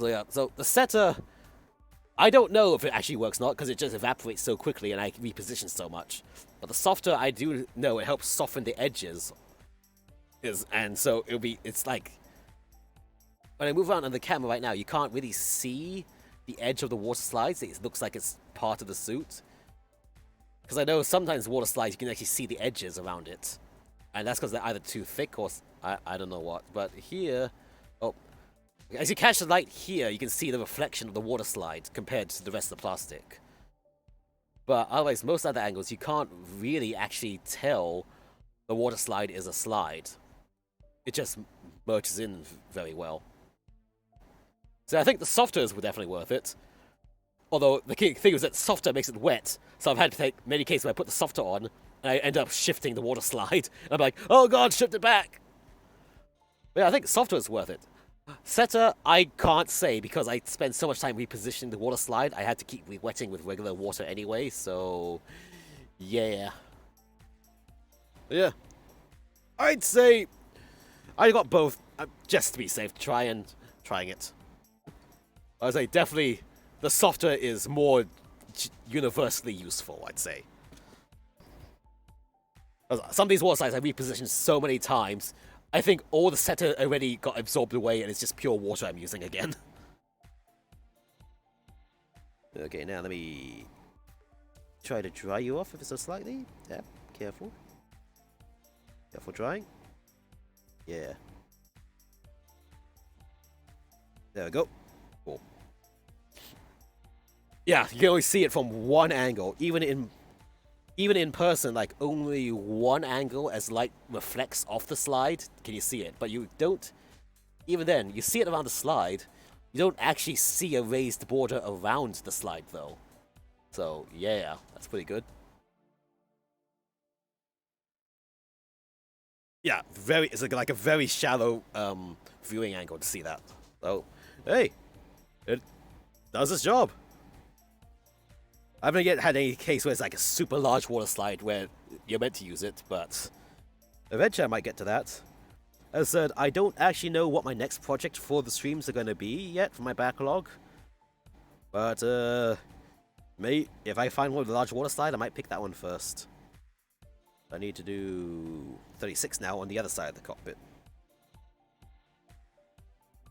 So yeah, so the setter, I don't know if it actually works or not, because it just evaporates so quickly and I reposition so much. But the softer, I do know it helps soften the edges. And so it's like, when I move around on the camera right now, you can't really see the edge of the water slides. It looks like it's part of the suit. Because I know sometimes water slides, you can actually see the edges around it. And that's because they're either too thick or I don't know what. But here, oh, as you catch the light here, you can see the reflection of the water slide compared to the rest of the plastic. But otherwise, most other angles, you can't really actually tell the water slide is a slide. It just merges in very well. So I think the softer is definitely worth it. Although the key thing is that softer makes it wet. So I've had to take many cases where I put the softer on, and I end up shifting the water slide. And I'm like, oh god, shift it back! But yeah, I think softer is worth it. Setter, I can't say, because I spend so much time repositioning the water slide, I had to keep re-wetting with regular water anyway, so yeah. Yeah. I'd say I got both, just to be safe, trying it. I'd say definitely the softer is more universally useful, I'd say. Some of these water slides I repositioned so many times, I think all the setter already got absorbed away and it's just pure water I'm using again. Okay, now let me try to dry you off ever so slightly. Yeah, careful. Careful drying. Yeah. There we go. Cool. Yeah, you can only see it from one angle. Even in person, like only one angle as light reflects off the slide, can you see it? But you don't, even then, you see it around the slide, you don't actually see a raised border around the slide though. So yeah, that's pretty good. Yeah, it's like a very shallow viewing angle to see that. So, hey, it does its job. I haven't yet had any case where it's like a super large water slide where you're meant to use it, but eventually I might get to that. As I said, I don't actually know what my next project for the streams are going to be yet for my backlog. But, if I find one with a large water slide, I might pick that one first. I need to do 36 now on the other side of the cockpit.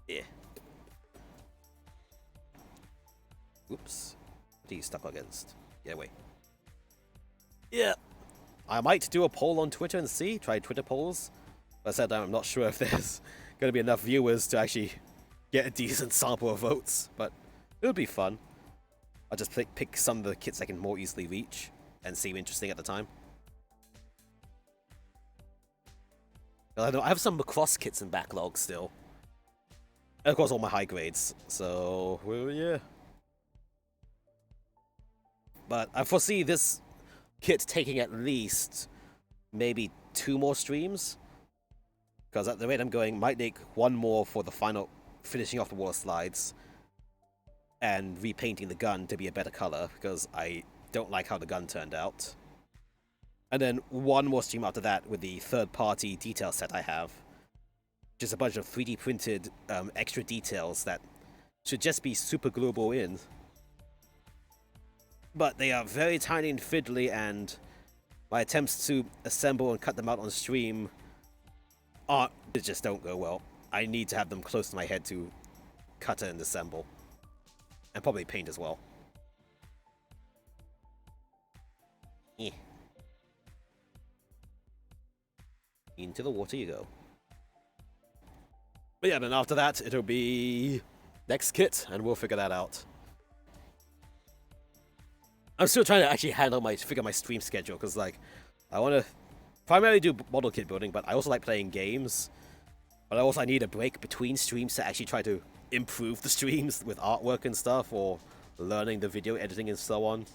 Yeah. Oops. What are you stuck against? Get away. Yeah. I might do a poll on Twitter and see. Try Twitter polls. But I said I'm not sure if there's going to be enough viewers to actually get a decent sample of votes. But it would be fun. I'll just pick some of the kits I can more easily reach and seem interesting at the time. I know I have some Macross kits in backlog still. And of course all my high grades. So, well, yeah. But I foresee this kit taking at least maybe 2 more streams. Because at the rate I'm going, might take 1 more for the final finishing off the water slides and repainting the gun to be a better color, because I don't like how the gun turned out. And then 1 more stream after that with the third-party detail set I have. Just a bunch of 3D printed extra details that should just be super gluable in. But they are very tiny and fiddly, and my attempts to assemble and cut them out on stream just don't go well. I need to have them close to my head to cut and assemble. And probably paint as well. Eh. Into the water you go. But yeah, then after that, it'll be next kit, and we'll figure that out. I'm still trying to actually figure my stream schedule, because like, I want to primarily do model kit building, but I also like playing games. But I need a break between streams to actually try to improve the streams with artwork and stuff, or learning the video editing and so on.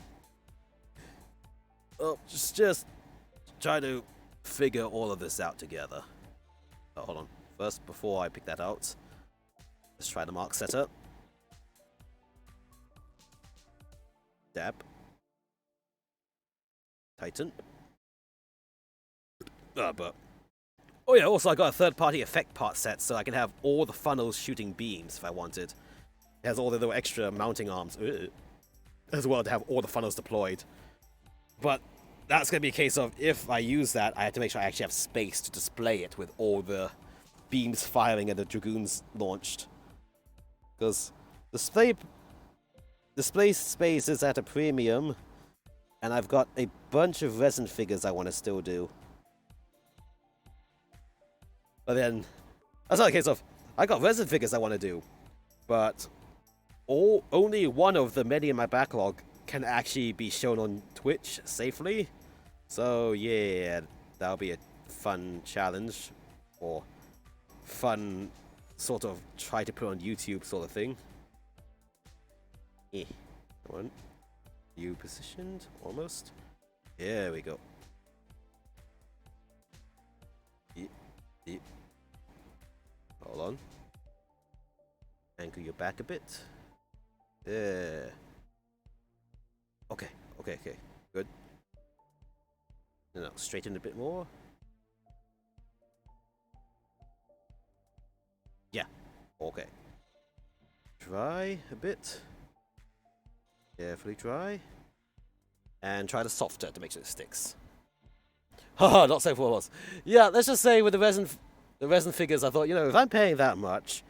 Well, just try to figure all of this out together. Oh, hold on. First, before I pick that out, let's try the mark setup. Dab. Tighten. But oh yeah, also I got a third-party effect part set, so I can have all the funnels shooting beams if I wanted. It has all the little extra mounting arms as well to have all the funnels deployed. But that's going to be a case of, if I use that, I have to make sure I actually have space to display it with all the beams firing and the dragoons launched. Because display space is at a premium, and I've got a bunch of resin figures I want to still do. But then, that's not the case of, I got resin figures I want to do, but only one of the many in my backlog can actually be shown on Twitch safely. So yeah, that'll be a fun challenge, or fun sort of try to put on YouTube sort of thing. Come on. You positioned? Almost. There we go. Hold on. Anchor your back a bit. There. Okay. Good. No, straighten a bit more. Yeah. Okay. Dry a bit. Carefully dry. And try to softer to make sure it sticks. Haha, not so flawless. Yeah, let's just say with the resin figures, I thought, you know, if I'm paying that much,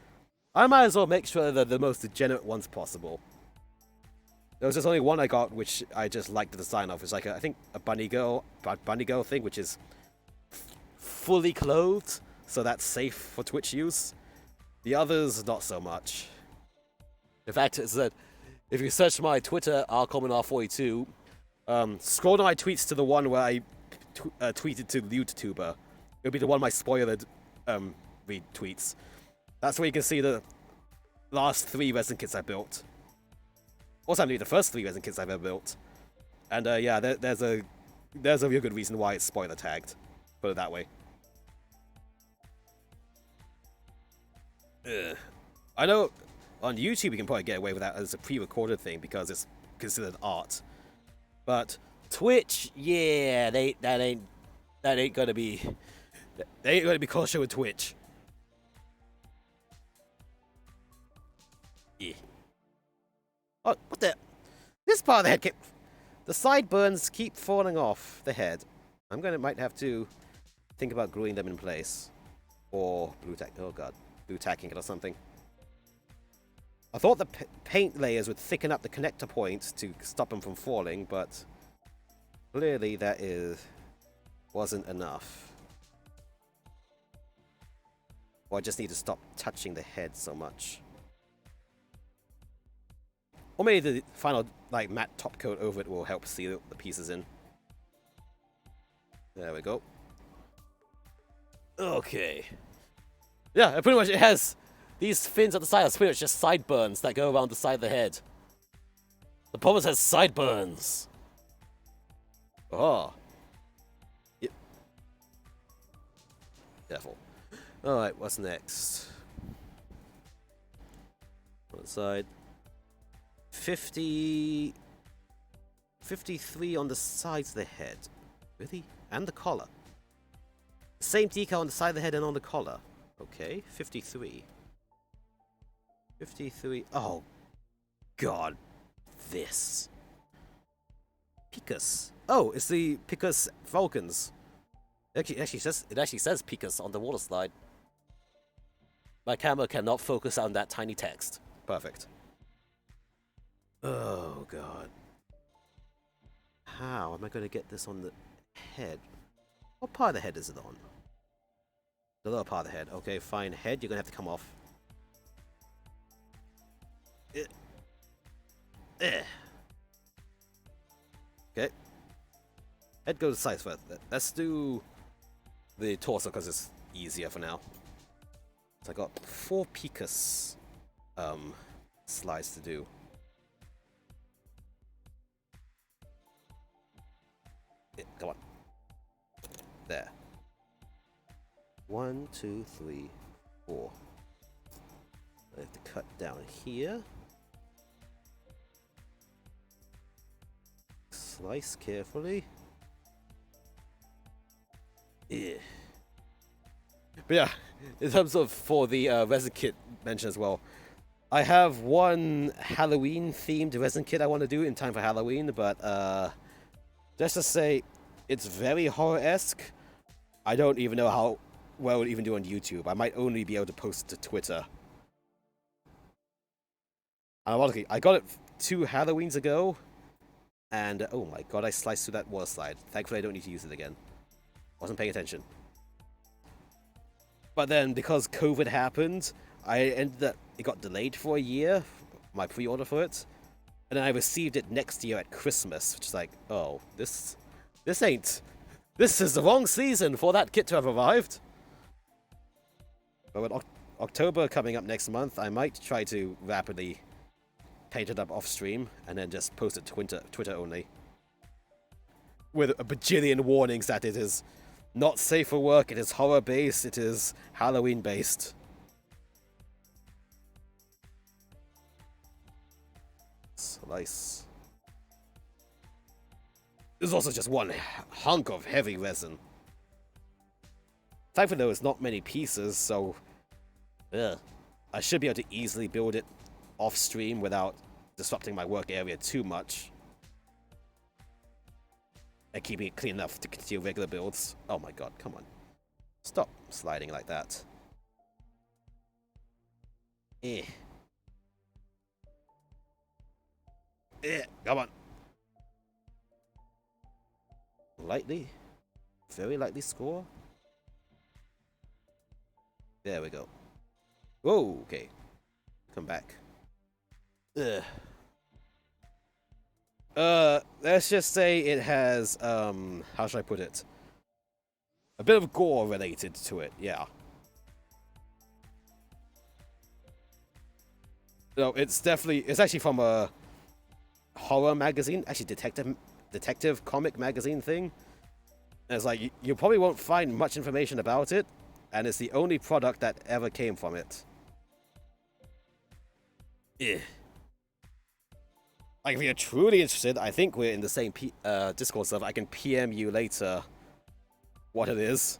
I might as well make sure they're the most degenerate ones possible. There was just only one I got, which I just liked the design of. It's like, I think, a bunny girl thing, which is fully clothed, so that's safe for Twitch use. The others, not so much. In fact, it's that if you search my Twitter, ColemanR42, scroll to my tweets to the one where I tweeted to Vtuber. It'll be the one my spoiled retweets. That's where you can see the last 3 resin kits I built. Also, I mean the first 3 resin kits I've ever built. And yeah, there's a real good reason why it's spoiler tagged. Put it that way. I know on YouTube you can probably get away with that as a pre-recorded thing because it's considered art. But Twitch, yeah, they ain't gonna be kosher with Twitch. Yeah. Oh, what the? This part of the head the sideburns keep falling off the head. Might have to think about gluing them in place, or blue tacking it or something. I thought the paint layers would thicken up the connector points to stop them from falling, but clearly that wasn't enough. Or I just need to stop touching the head so much. Or maybe the final matte top coat over it will help seal the pieces in. There we go. Okay. Yeah, pretty much it has these fins at the side. Are pretty much just sideburns that go around the side of the head. The problem is it has sideburns. Oh. Yep. Careful. Alright, what's next? One side. 53 on the sides of the head. Really? And the collar. Same decal on the side of the head and on the collar. Okay, 53. 53. Oh, God. This. Picus. Oh, it's the Picus Falcons. It actually says Picus on the water slide. My camera cannot focus on that tiny text. Perfect. Oh, God. How am I going to get this on the head? What part of the head is it on? The lower part of the head. Okay, fine. Head, you're going to have to come off. Okay. Head goes sides first. Let's do the torso because it's easier for now. So I got 4 Picus slides to do. Yeah, come on. There. 1, 2, 3, 4. I have to cut down here. Slice carefully. Yeah. But yeah, in terms of for the resin kit mention as well, I have one Halloween themed resin kit I want to do in time for Halloween, but just to say, it's very horror-esque. I don't even know how well it would even do on YouTube. I might only be able to post it to Twitter. And ironically, I got it 2 Halloweens ago, and oh my god, I sliced through that water slide. Thankfully, I don't need to use it again. Wasn't paying attention. But then, because COVID happened, it got delayed for a year, my pre-order for it. And then I received it next year at Christmas, which is like, oh, this is the wrong season for that kit to have arrived. But with October coming up next month, I might try to rapidly paint it up off stream and then just post it to Twitter only. With a bajillion warnings that it is not safe for work, it is horror based, it is Halloween based. Slice. There's also just one hunk of heavy resin. Thankfully, there was not many pieces, so I should be able to easily build it off stream without disrupting my work area too much. And keeping it clean enough to continue regular builds. Oh my god, come on. Stop sliding like that. Come on. Lightly. Very lightly score. There we go. Whoa, okay. Come back. Let's just say it has, how should I put it? A bit of gore related to it, yeah. No, it's actually from a horror magazine, actually detective comic magazine thing. And it's like, you probably won't find much information about it, and it's the only product that ever came from it. Like, if you're truly interested, I think we're in the same Discord server. I can PM you later what it is.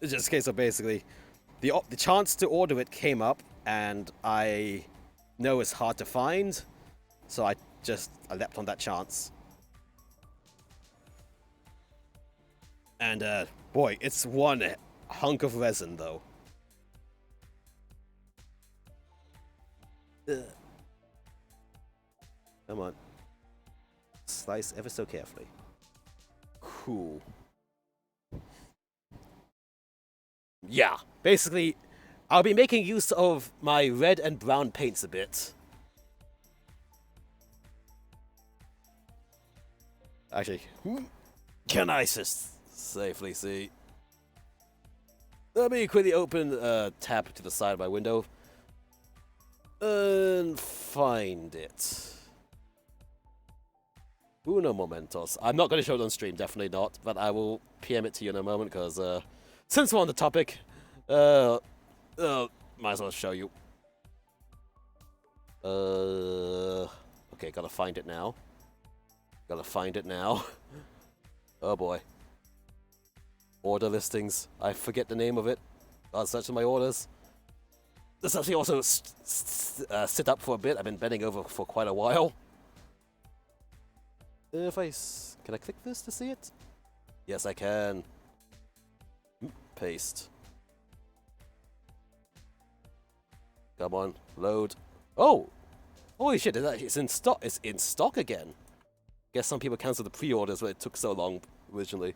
It's just a case of basically, the chance to order it came up, and I know it's hard to find, so I leapt on that chance. And boy, it's one hunk of resin though. Come on. Slice ever so carefully. Cool. Yeah, basically, I'll be making use of my red and brown paints a bit. Actually, can I just safely see? Let me quickly open a tab to the side of my window and find it. Uno momentos. I'm not going to show it on stream, definitely not, but I will PM it to you in a moment, because, since we're on the topic, might as well show you. Okay, gotta find it now. Oh boy. Order listings. I forget the name of it. I'll search my orders. This actually also sit up for a bit. I've been bending over for quite a while. Can I click this to see it? Yes, I can. Paste. Come on, load. Oh! Holy shit, it's in stock. It's in stock again. Guess some people canceled the pre-orders when it took so long originally.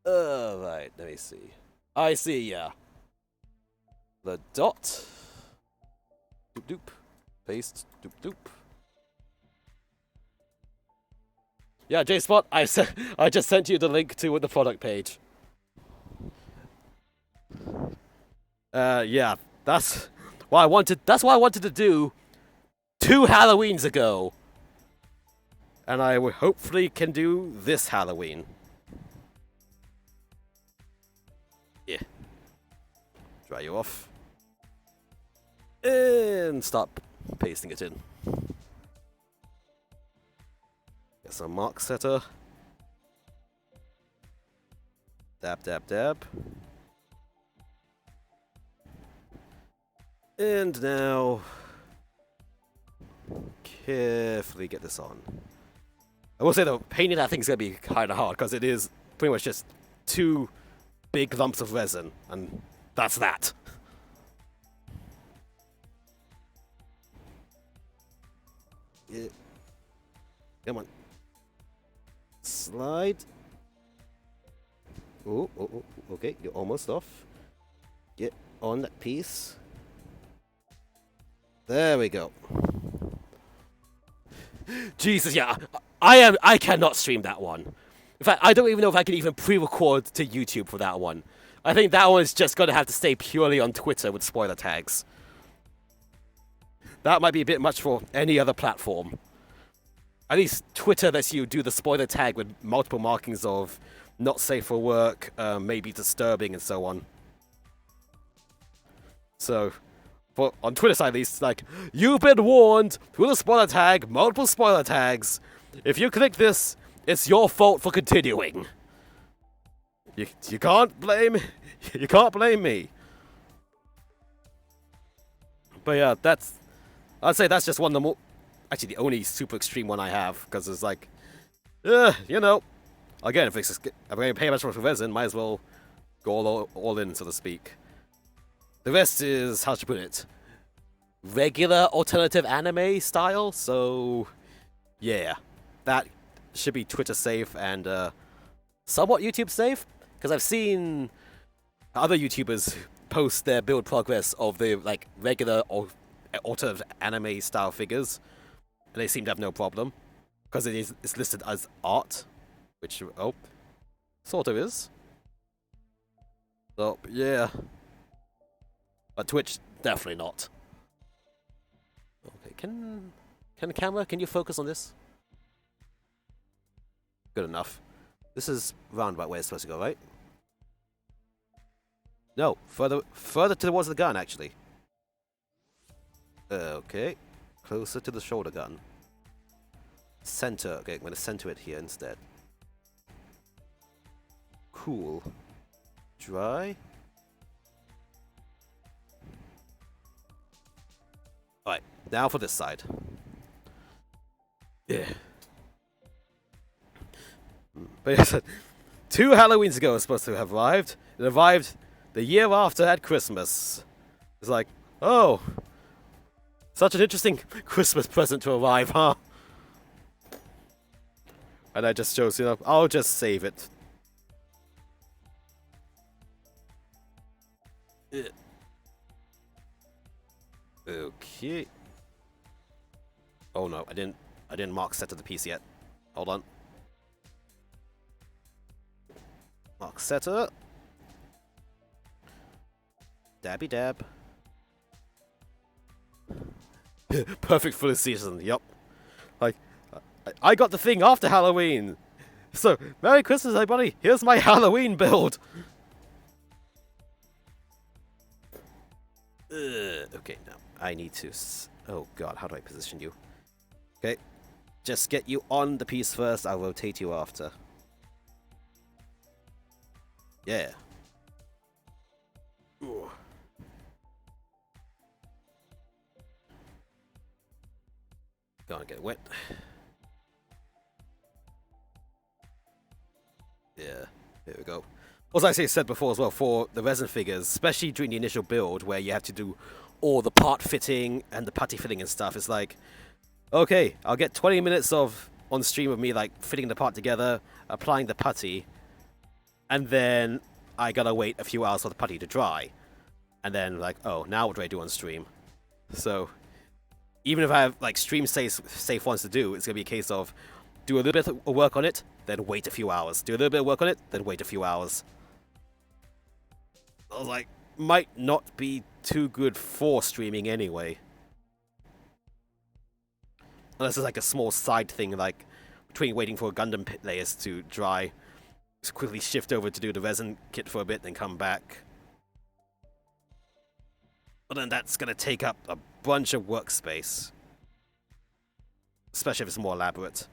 Right, let me see. I see, yeah. The dot. Doop doop. Paste. Doop doop. Yeah, J-Spot, I just sent you the link to the product page. Yeah, that's what I wanted to do 2 Halloweens ago. And I hopefully can do this Halloween. Yeah. Dry you off. And start pasting it in. Get some mark setter. Dab, dab, dab. And now, carefully get this on. I will say though, painting that thing's gonna be kind of hard, because it is pretty much just 2 big lumps of resin, and that's that. Yeah. Come on. Slide. Oh, okay, you're almost off. Get on that piece. There we go. Jesus, yeah, I cannot stream that one. In fact, I don't even know if I can even pre-record to YouTube for that one. I think that one is just going to have to stay purely on Twitter with spoiler tags. That might be a bit much for any other platform. At least Twitter lets you do the spoiler tag with multiple markings of not safe for work, maybe disturbing, and so on. So, on Twitter side at least, like, you've been warned through the spoiler tag, multiple spoiler tags. If you click this, it's your fault for continuing. You can't blame me. But yeah, I'd say that's just one of the more, actually the only super extreme one I have, because it's like, you know, again, if I'm going to pay much for resin, might as well go all in, so to speak. The rest is, how to put it, regular alternative anime style, so yeah, that should be Twitter safe and somewhat YouTube safe, because I've seen other YouTubers post their build progress of the like regular or alternative anime style figures, and they seem to have no problem, because it's listed as art, which, oh, sort of is. So yeah. But Twitch, definitely not. Okay, can the camera, can you focus on this? Good enough. This is roundabout where it's supposed to go, right? No, further towards the gun, actually. Okay, closer to the shoulder gun. Center, okay, I'm gonna center it here instead. Cool. Dry. Alright, now for this side. Yeah. But yes, 2 Halloweens ago it was supposed to have arrived. It arrived the year after at Christmas. It's like, oh, such an interesting Christmas present to arrive, huh? And I just chose, you know, I'll just save it. Okay. Oh no, I didn't mark set to the piece yet. Hold on. Mark setter. Dabby dab. Perfect for the season, yup. Like, I got the thing after Halloween. So, Merry Christmas, everybody. Here's my Halloween build. Okay, now I need to... Oh, God, how do I position you? Okay, just get you on the piece first. I'll rotate you after. Yeah. Ooh. Gonna get wet. Yeah, here we go. As I said before as well, for the resin figures, especially during the initial build where you have to do all the part fitting and the putty fitting and stuff, it's like, okay, I'll get 20 minutes of on stream of me like fitting the part together, applying the putty, and then I gotta wait a few hours for the putty to dry. And then like, oh, now what do I do on stream? So even if I have like stream safe ones to do, it's gonna be a case of do a little bit of work on it, then wait a few hours. Do a little bit of work on it, then wait a few hours. I was like, might not be too good for streaming anyway. Unless it's like a small side thing, like between waiting for Gundam pit layers to dry, just quickly shift over to do the resin kit for a bit, then come back. But then that's gonna take up a bunch of workspace, especially if it's more elaborate.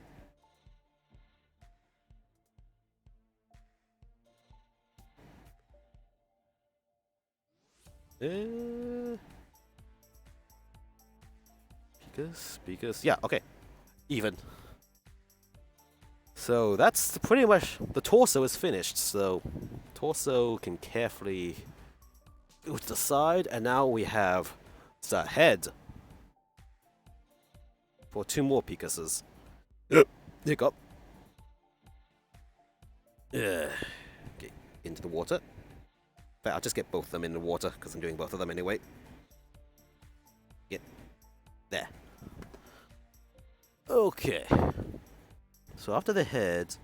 Speakers. Yeah, okay. Even. So that's pretty much, the torso is finished, so torso can carefully go to the side, and now we have the head for 2 more Picases. Hiccup. Okay, into the water. But I'll just get both of them in the water, because I'm doing both of them anyway. Get there. Okay. So after the head...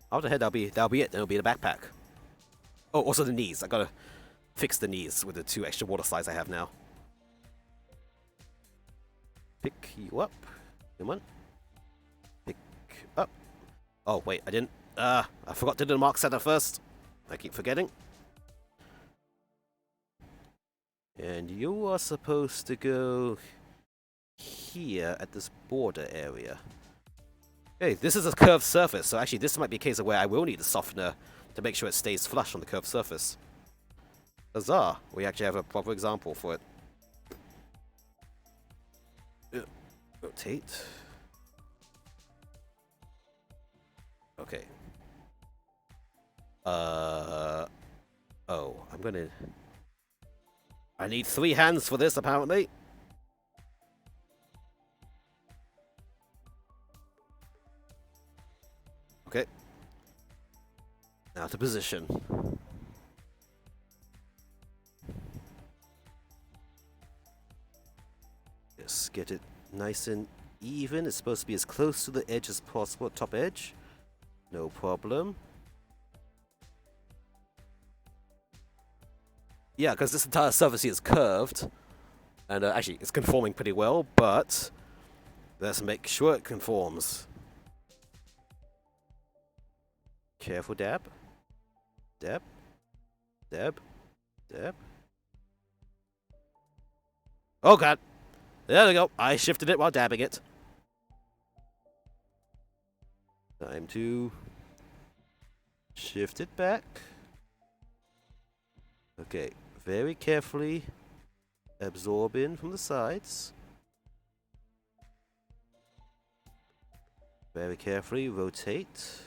After the head, that'll be it. Then it'll be the backpack. Oh, also the knees. I gotta fix the knees with the 2 extra water slides I have now. Pick you up. Come on. Pick up. Oh, wait, I didn't... I forgot to do the mark setter first. I keep forgetting. And you are supposed to go here at this border area. Okay, this is a curved surface, so actually this might be a case of where I will need a softener to make sure it stays flush on the curved surface. Huzzah! We actually have a proper example for it. Rotate. Okay. Oh, I'm gonna... I need 3 hands for this, apparently. Okay. Now to position. Just get it nice and even. It's supposed to be as close to the edge as possible, top edge. No problem. Yeah, because this entire surface here is curved. And actually, it's conforming pretty well, but let's make sure it conforms. Careful dab. Dab. Dab. Dab. Oh god! There we go. I shifted it while dabbing it. Time to shift it back. Okay, very carefully absorb in from the sides. Very carefully rotate.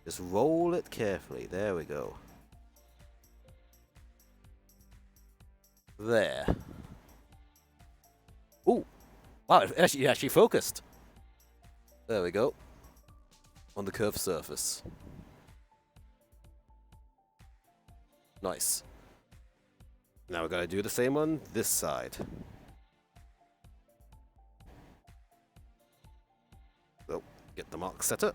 Just roll it carefully. There we go. There. Ooh! Wow, it actually focused. There we go. On the curved surface. Nice. Now we're gonna do the same on this side. So, get the mark setter.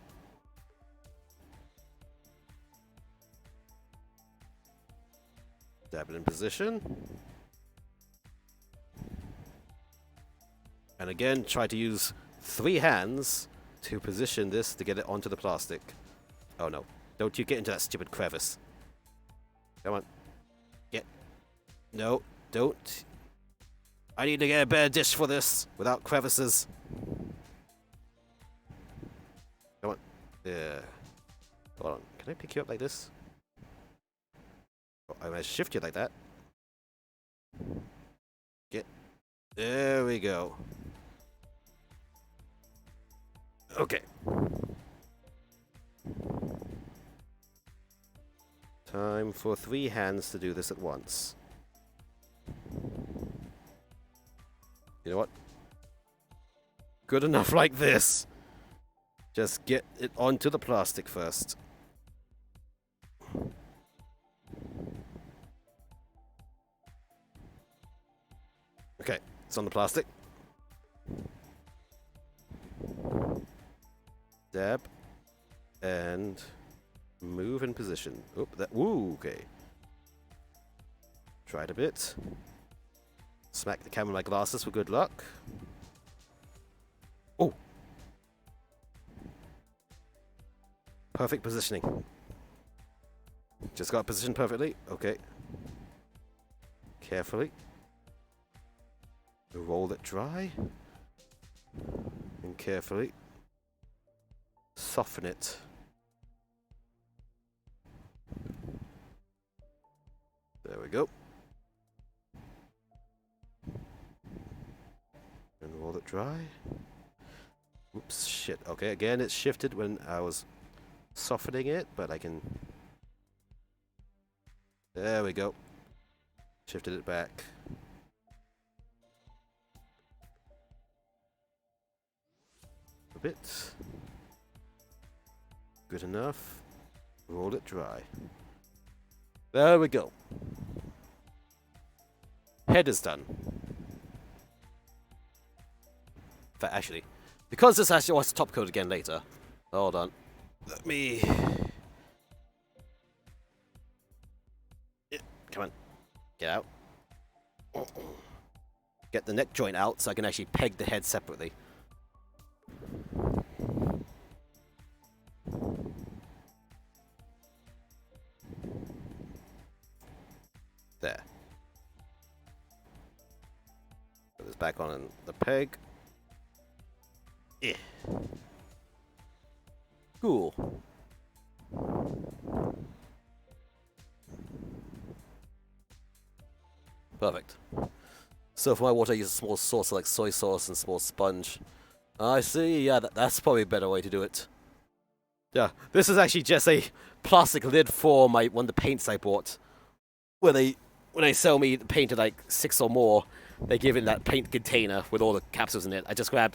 Dab it in position. And again, try to use 3 hands to position this to get it onto the plastic. Oh no. Don't you get into that stupid crevice. Come on. Get. No, don't. I need to get a better dish for this without crevices. Come on. Yeah. Hold on. Can I pick you up like this? Oh, I'm gonna shift you like that. Get. There we go. Okay. Time for 3 hands to do this at once. You know what? Good enough like this. Just get it onto the plastic first. Okay, it's on the plastic. Dab. And move in position. Oop, that. Woo, okay. Try it a bit. Smack the camera with my glasses for good luck. Oh! Perfect positioning. Just got positioned perfectly. Okay. Carefully. Roll it dry. And carefully soften it. There we go. And roll it dry. Oops, shit. Okay, again, it shifted when I was softening it, but I can... There we go. Shifted it back. A bit. Good enough. Roll it dry. There we go. Head is done. In fact, actually, because this actually wants to top coat again later. Hold on. Let me... Yeah, come on. Get out. Get the neck joint out so I can actually peg the head separately. There. Put this back on the peg. Yeah. Cool. Perfect. So for my water, I use a small sauce like soy sauce and small sponge. I see. Yeah, that's probably a better way to do it. Yeah, this is actually just a plastic lid for one of the paints I bought. When they sell me the paint at like 6 or more, they give in that paint container with all the capsules in it. I just grab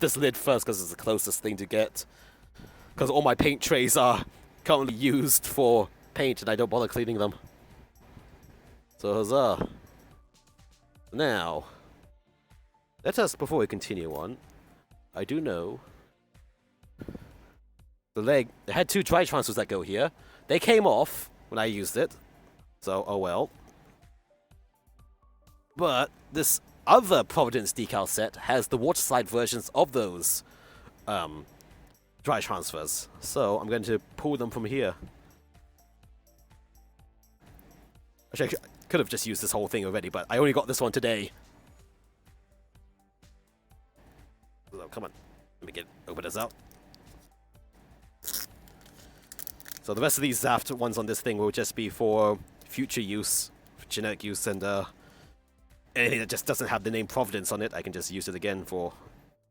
this lid first because it's the closest thing to get. Because all my paint trays are currently used for paint and I don't bother cleaning them. So huzzah. Now, let us, before we continue on, I do know the leg, it had 2 dry transfers that go here. They came off when I used it. So, oh well. But this other Providence decal set has the water slide versions of those dry transfers. So I'm going to pull them from here. Actually, I could have just used this whole thing already, but I only got this one today. So, come on. Let me open this out. So the rest of these Zaft ones on this thing will just be for future use, for generic use, and anything that just doesn't have the name Providence on it, I can just use it again for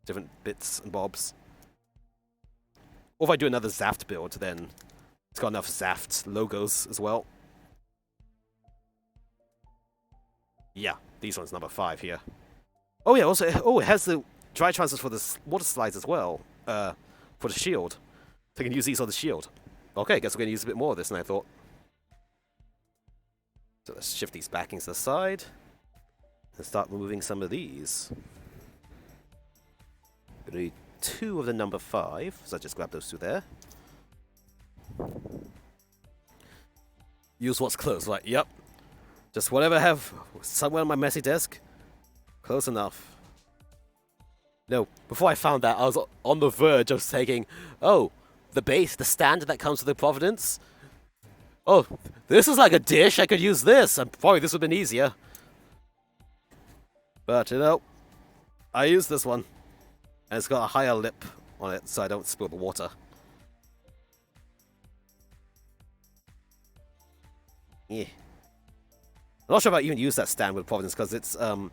different bits and bobs. Or if I do another Zaft build, then it's got enough Zaft logos as well. Yeah, these ones number 5 here. Oh yeah, also, it has the dry transfers for the water slides as well, for the shield. So I can use these on the shield. Okay, I guess we're going to use a bit more of this than I thought. So let's shift these backings to the side. And start removing some of these. Going to need 2 of the number 5, so I just grab those 2 there. Use what's close, right? Yep. Just whatever I have somewhere on my messy desk. Close enough. No, before I found that, I was on the verge of saying, oh, the base, the stand that comes with the Providence. Oh, this is like a dish. I could use this. And probably this would have been easier. But, you know, I use this one. And it's got a higher lip on it, so I don't spill the water. Yeah. I'm not sure if I even use that stand with Providence, because it's a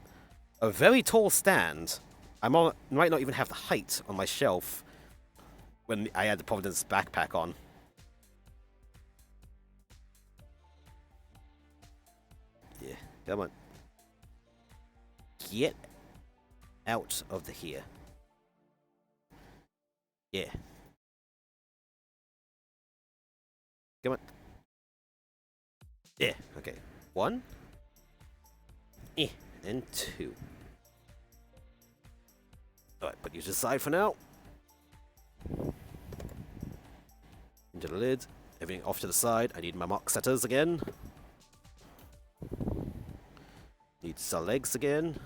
very tall stand. Might not even have the height on my shelf when I had the Providence backpack on. Yeah, come on. Get out of the here. Yeah. Come on. Yeah, okay. 1. And 2. Alright, put you to the side for now. Into the lid. Everything off to the side. I need my mock setters again. Need some legs again.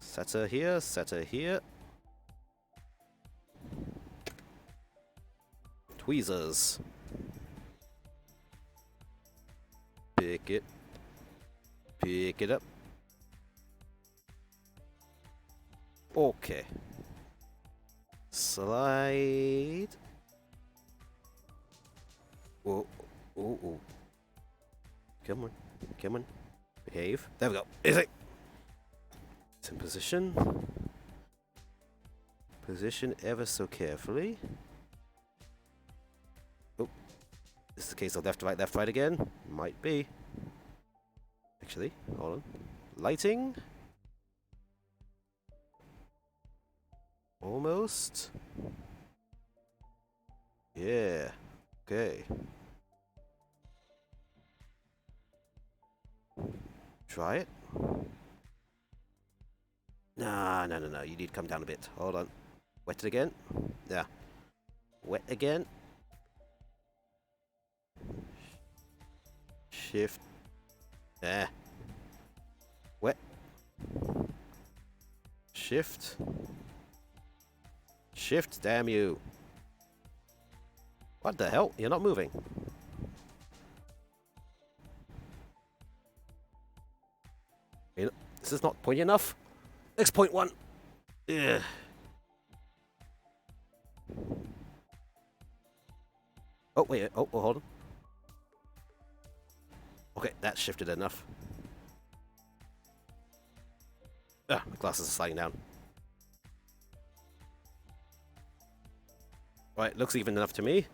Setter here, setter here. Tweezers. Pick it. Pick it up. Okay. Slide. Oh, oh, oh. Come on. Come on. Behave. There we go. Easy. It's in position. Position ever so carefully. Oh. This is the case of left, right again. Might be. Actually, hold on. Lighting. Almost. Yeah. Okay. Try it. Nah, no. You need to come down a bit. Hold on. Wet it again. Yeah. Wet again. Shift. Wet. Shift. Shift, damn you. What the hell? You're not moving. This is not pointy enough. Next point 1. Yeah. Oh, wait. Oh, hold on. Okay, that shifted enough. Ah, my glasses are sliding down. Right, looks even enough to me.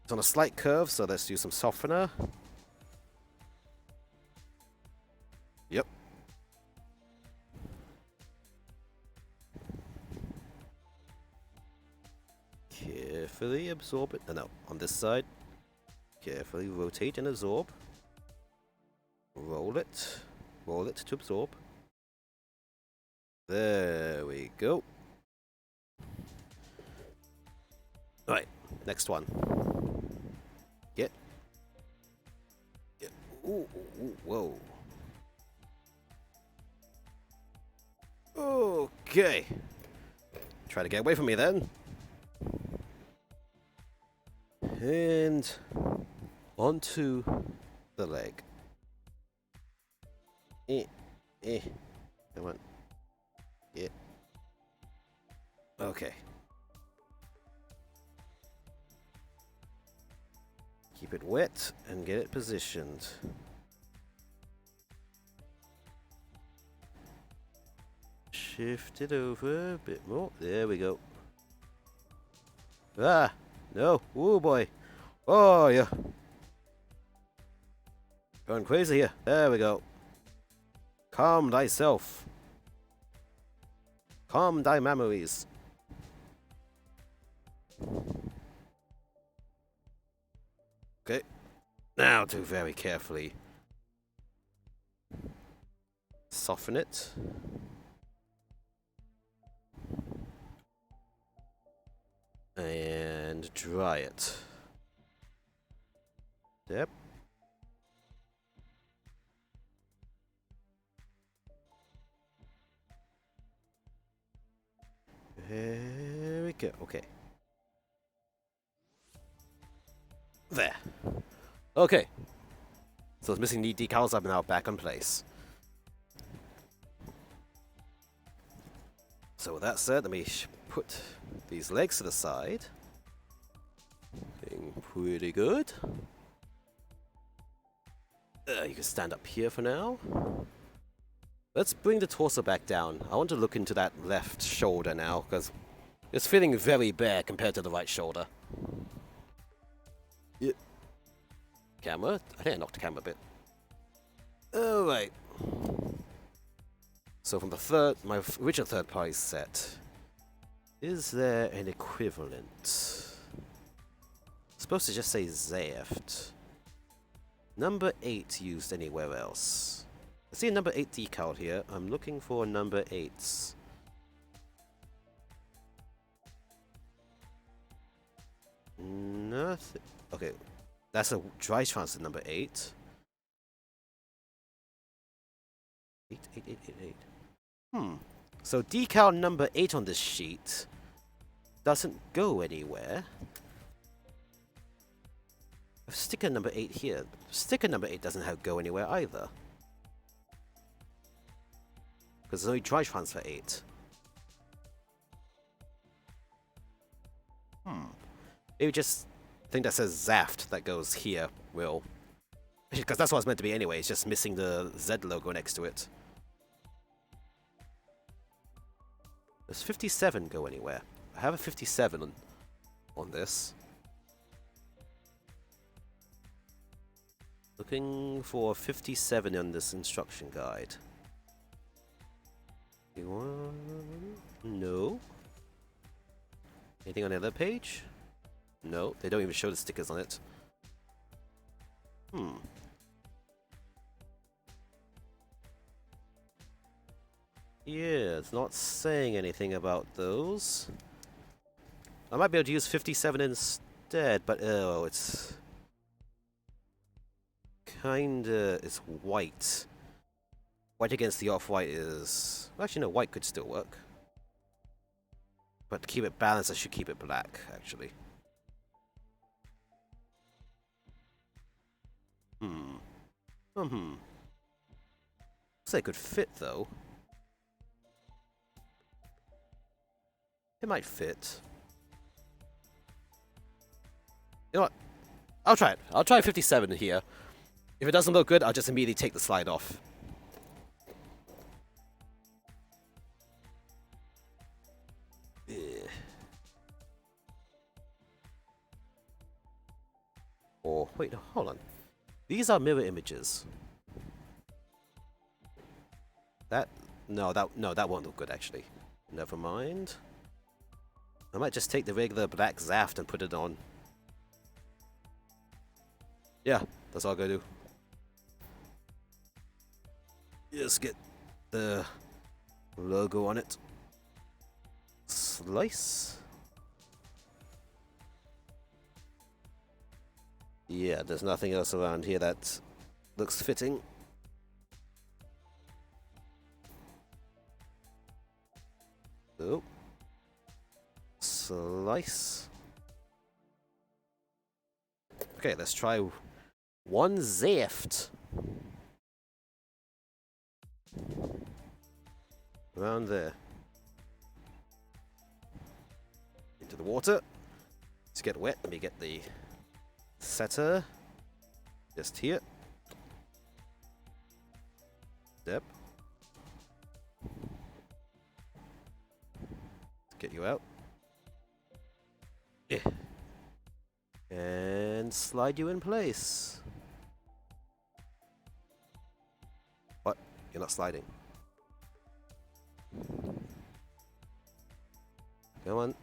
It's on a slight curve, so let's use some softener. Yep. Carefully absorb it. No, on this side. Carefully rotate and absorb. Roll it. Roll it to absorb. There we go. Right, next one. Get. Ooh, whoa. Okay. Try to get away from me then. And onto the leg. Come on. Yeah. Okay. Keep it wet and get it positioned. Shift it over a bit more. There we go. Ah! No. Oh boy. Oh, yeah. Going crazy here. There we go. Calm thyself. Calm thy memories. Okay. Now do very carefully. Soften it. And dry it. Yep. Okay, okay. There. Okay. So those missing decals are now back in place. So with that said, let me put these legs to the side. Looking pretty good. You can stand up here for now. Let's bring the torso back down. I want to look into that left shoulder now, because it's feeling very bare compared to the right shoulder. Yep. Camera? I think I knocked the camera a bit. Alright. So from the my original third-party set, is there an equivalent? Supposed to just say Zaft. Number 8 used anywhere else. I see a number 8 decal here. I'm looking for number 8s. Nothing. Okay, that's a dry transit number 8. 8. So decal number 8 on this sheet doesn't go anywhere. Sticker number 8 here. Sticker number 8 doesn't go anywhere either. Because there's only dry transfer 8. Maybe just thing that says Zaft that goes here will. Because that's what it's meant to be anyway, it's just missing the Z logo next to it. Does 57 go anywhere? I have a 57 on this. Looking for 57 on this instruction guide. No. Anything on the other page? No, they don't even show the stickers on it. Yeah, it's not saying anything about those. I might be able to use 57 instead, but oh, it's it's white. White against the off-white is... Actually, no, white could still work. But to keep it balanced, I should keep it black, actually. Looks like it could fit, though. It might fit. You know what? I'll try it. I'll try 57 here. If it doesn't look good, I'll just immediately take the slide off. Or wait, hold on. These are mirror images. That won't look good actually. Never mind. I might just take the regular black Zaft and put it on. Yeah, that's all I'm gonna do. Just get the logo on it. Slice. Yeah, there's nothing else around here that looks fitting. Oh. Slice. Okay, let's try one Zaft. Around there. Into the water. To get wet, let me get the setter. Just here. Step. Let's get you out. Yeah. And slide you in place. What? You're not sliding. Come on.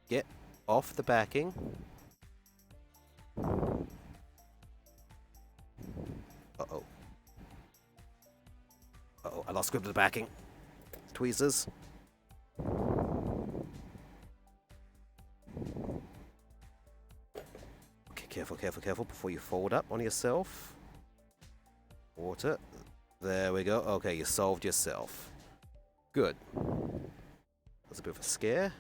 Get off the backing. Uh-oh. Uh-oh, I lost grip of the backing. Tweezers. Okay, careful, careful, careful before you fold up on yourself. Water. There we go. Okay, you solved yourself. Good. That was a bit of a scare.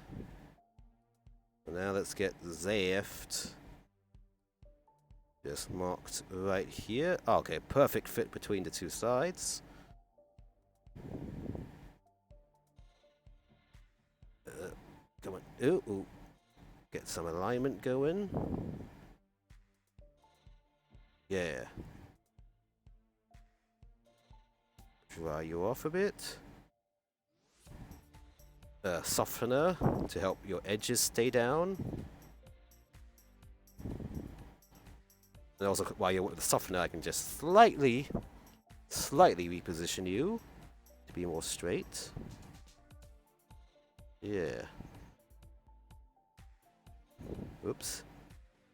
Now let's get Zaft. Just marked right here. Okay, perfect fit between the two sides. Come on. Ooh. Get some alignment going. Yeah. Dry you off a bit. Softener to help your edges stay down. And also, while you're with the softener, I can just slightly reposition you to be more straight. Yeah. Oops.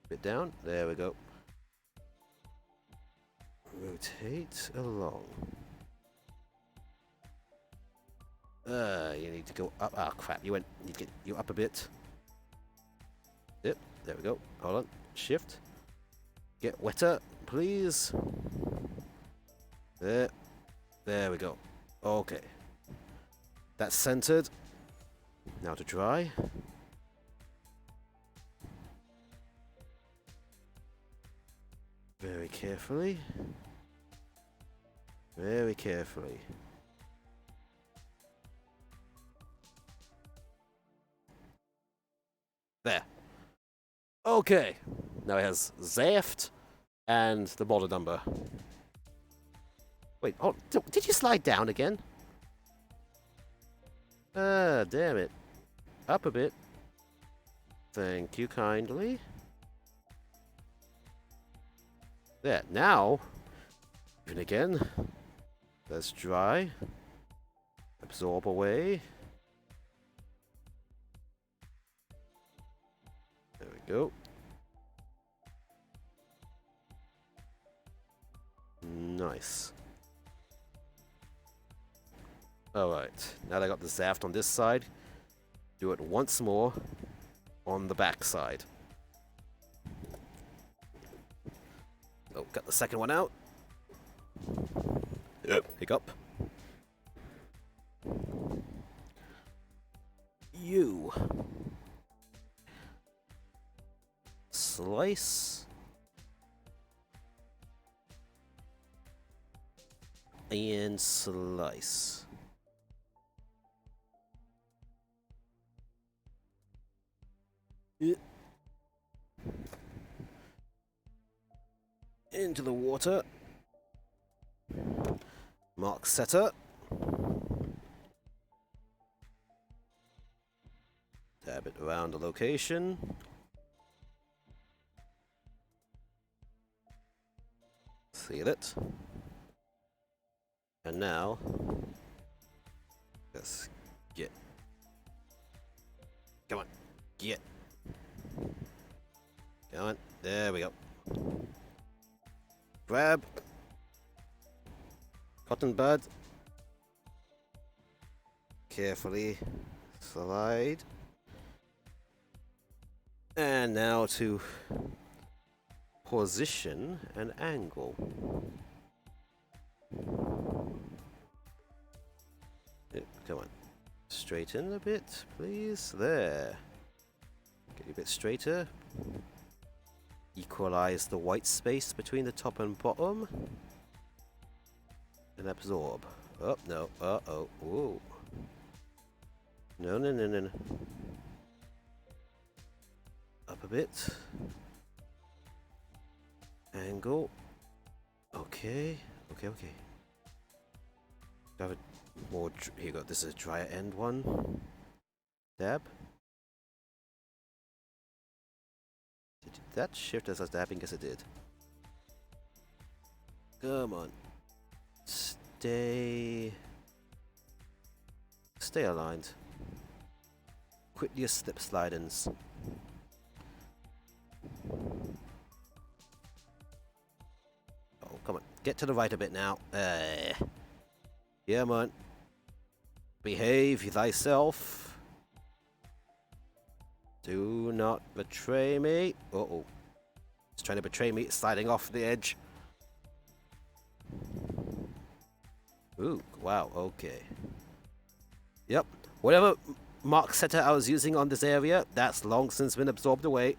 Bit down. There we go. Rotate along. You need to go up. Ah, crap. You get you up a bit. Yep. There we go. Hold on. Shift. Get wetter, please. There. There we go. Okay. That's centered. Now to dry. Very carefully. Very carefully. There. Okay. Now it has Zaft and the model number. Wait, oh, did you slide down again? Ah, damn it. Up a bit. Thank you kindly. There, now, even again, let's dry. Absorb away. There we go. Nice. Alright, now that I got the Zaft on this side, do it once more on the back side. Oh, got the second one out. Yep. Hiccup. You. Slice. And slice. Into the water. Mark setter. Tab it around the location. Seal it. And now, let's get. Come on, get. Come on, there we go. Grab. Cotton bud. Carefully slide. And now to position an angle. Come on. Straighten a bit, please. There. Get you a bit straighter. Equalize the white space between the top and bottom. And absorb. Oh, no. Uh-oh. Whoa. No. Up a bit. Angle. Okay. Have it more. Here you go. This is a drier end one. Dab. Did that shift as I was dabbing? Yes, it did. Come on. Stay aligned. Quit your slip slidings. Oh, come on. Get to the right a bit now. Yeah, man. Behave thyself. Do not betray me. Uh-oh. It's trying to betray me. It's sliding off the edge. Ooh, wow, okay. Yep. Whatever mark setter I was using on this area, that's long since been absorbed away.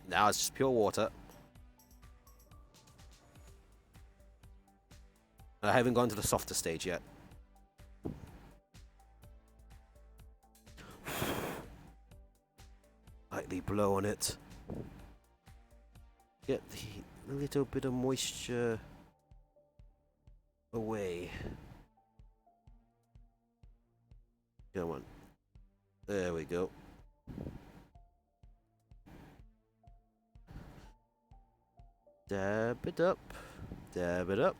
Now it's just pure water. I haven't gone to the softer stage yet. Lightly blow on it. Get the little bit of moisture away. Come on. There we go. Dab it up. Dab it up.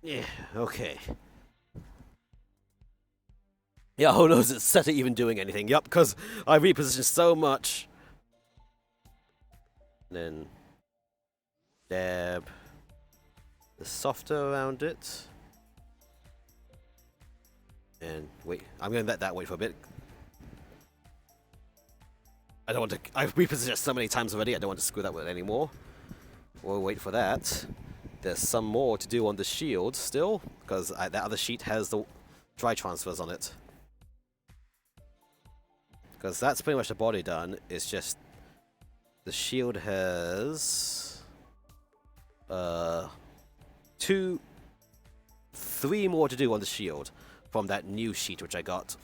Yeah, okay. Yeah, who knows it's Setter even doing anything? Yup, because I repositioned so much. Then dab the softer around it. And wait, I'm going to let that wait for a bit. I don't want to. I've repositioned it so many times already, I don't want to screw that with it anymore. We'll wait for that. There's some more to do on the shield still, because that other sheet has the dry transfers on it. Because that's pretty much the body done. It's just the shield has 3 more to do on the shield from that new sheet which I got.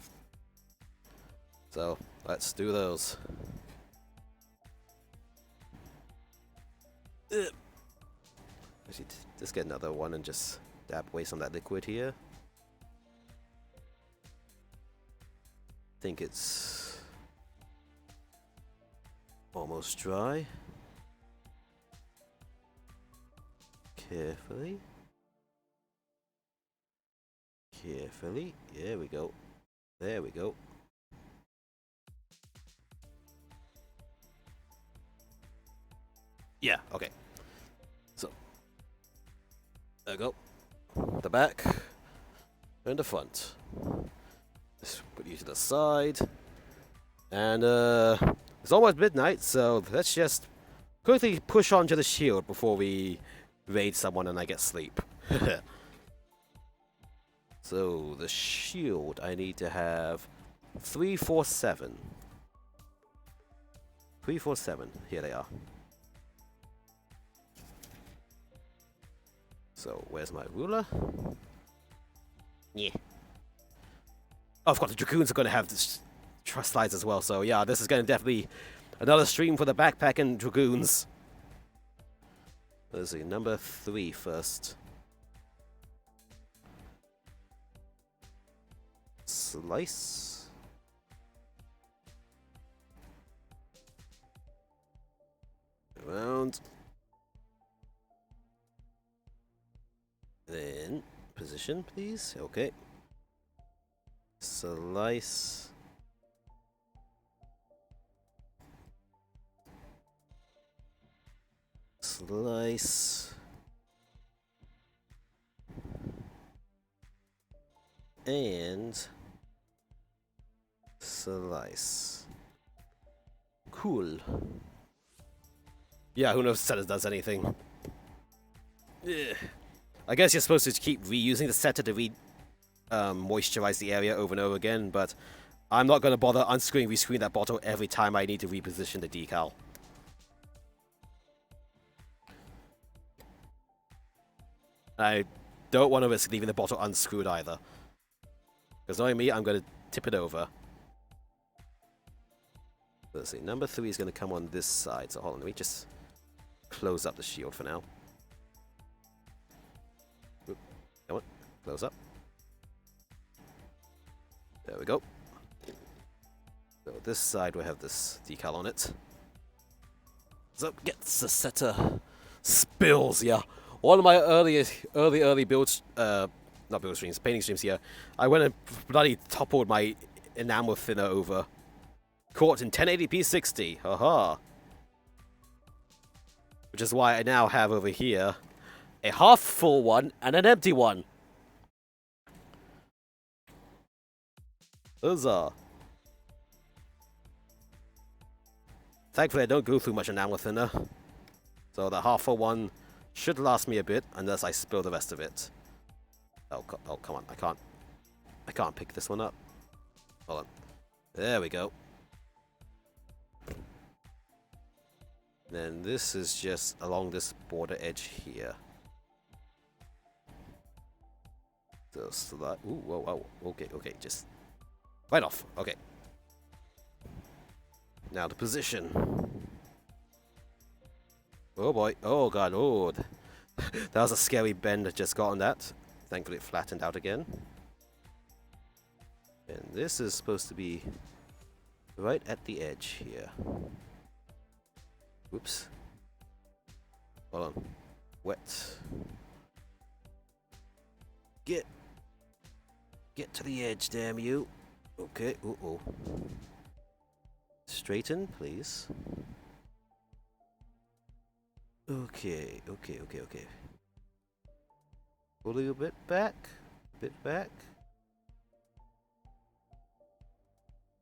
So let's do those. Just get another one and just dab away some of that liquid here. I think it's almost dry. Carefully. Carefully. There we go. There we go. Yeah, okay. So, there we go. The back and the front. Just put you to the side. And it's almost midnight, so let's just quickly push onto the shield before we raid someone and I get sleep. So, the shield, I need to have 347. 347. Here they are. So, where's my ruler? Yeah. Oh, of course, the Dragoons are going to have this slides as well, so yeah, this is going to definitely another stream for the backpack and Dragoons. Let's see, number 3 first. Slice. Around. Then, position, please. Okay. Slice. Slice. And slice. Cool. Yeah, who knows if setter does anything. Ugh. I guess you're supposed to keep reusing the setter to moisturize the area over and over again, but I'm not going to bother unscrewing, rescrewing that bottle every time I need to reposition the decal. I don't want to risk leaving the bottle unscrewed either. Because knowing me, I'm going to tip it over. Let's see, number 3 is going to come on this side, so hold on, let me just close up the shield for now. Oop, come on, close up. There we go. So this side will have this decal on it. So gets the setter spills, yeah. One of my early builds, not build streams, painting streams here, I went and bloody toppled my enamel thinner over. Caught in 1080p 60, haha. Which is why I now have over here a half full one and an empty one. Huzzah. Thankfully I don't go through much enamel thinner. So the half full one should last me a bit unless I spill the rest of it. Oh come on, I can't. I can't pick this one up. Hold on. There we go. Then this is just along this border edge here. So that. Ooh, whoa, whoa. Okay, okay, just right off. Okay. Now the position. Oh boy. Oh god. Oh, that was a scary bend that just got on that. Thankfully, it flattened out again. And this is supposed to be right at the edge here. Whoops. Hold on. Wet. Get to the edge, damn you. Okay. Uh-oh. Straighten, please. Okay. Okay. Okay. Okay. Pull a little bit back. Bit back.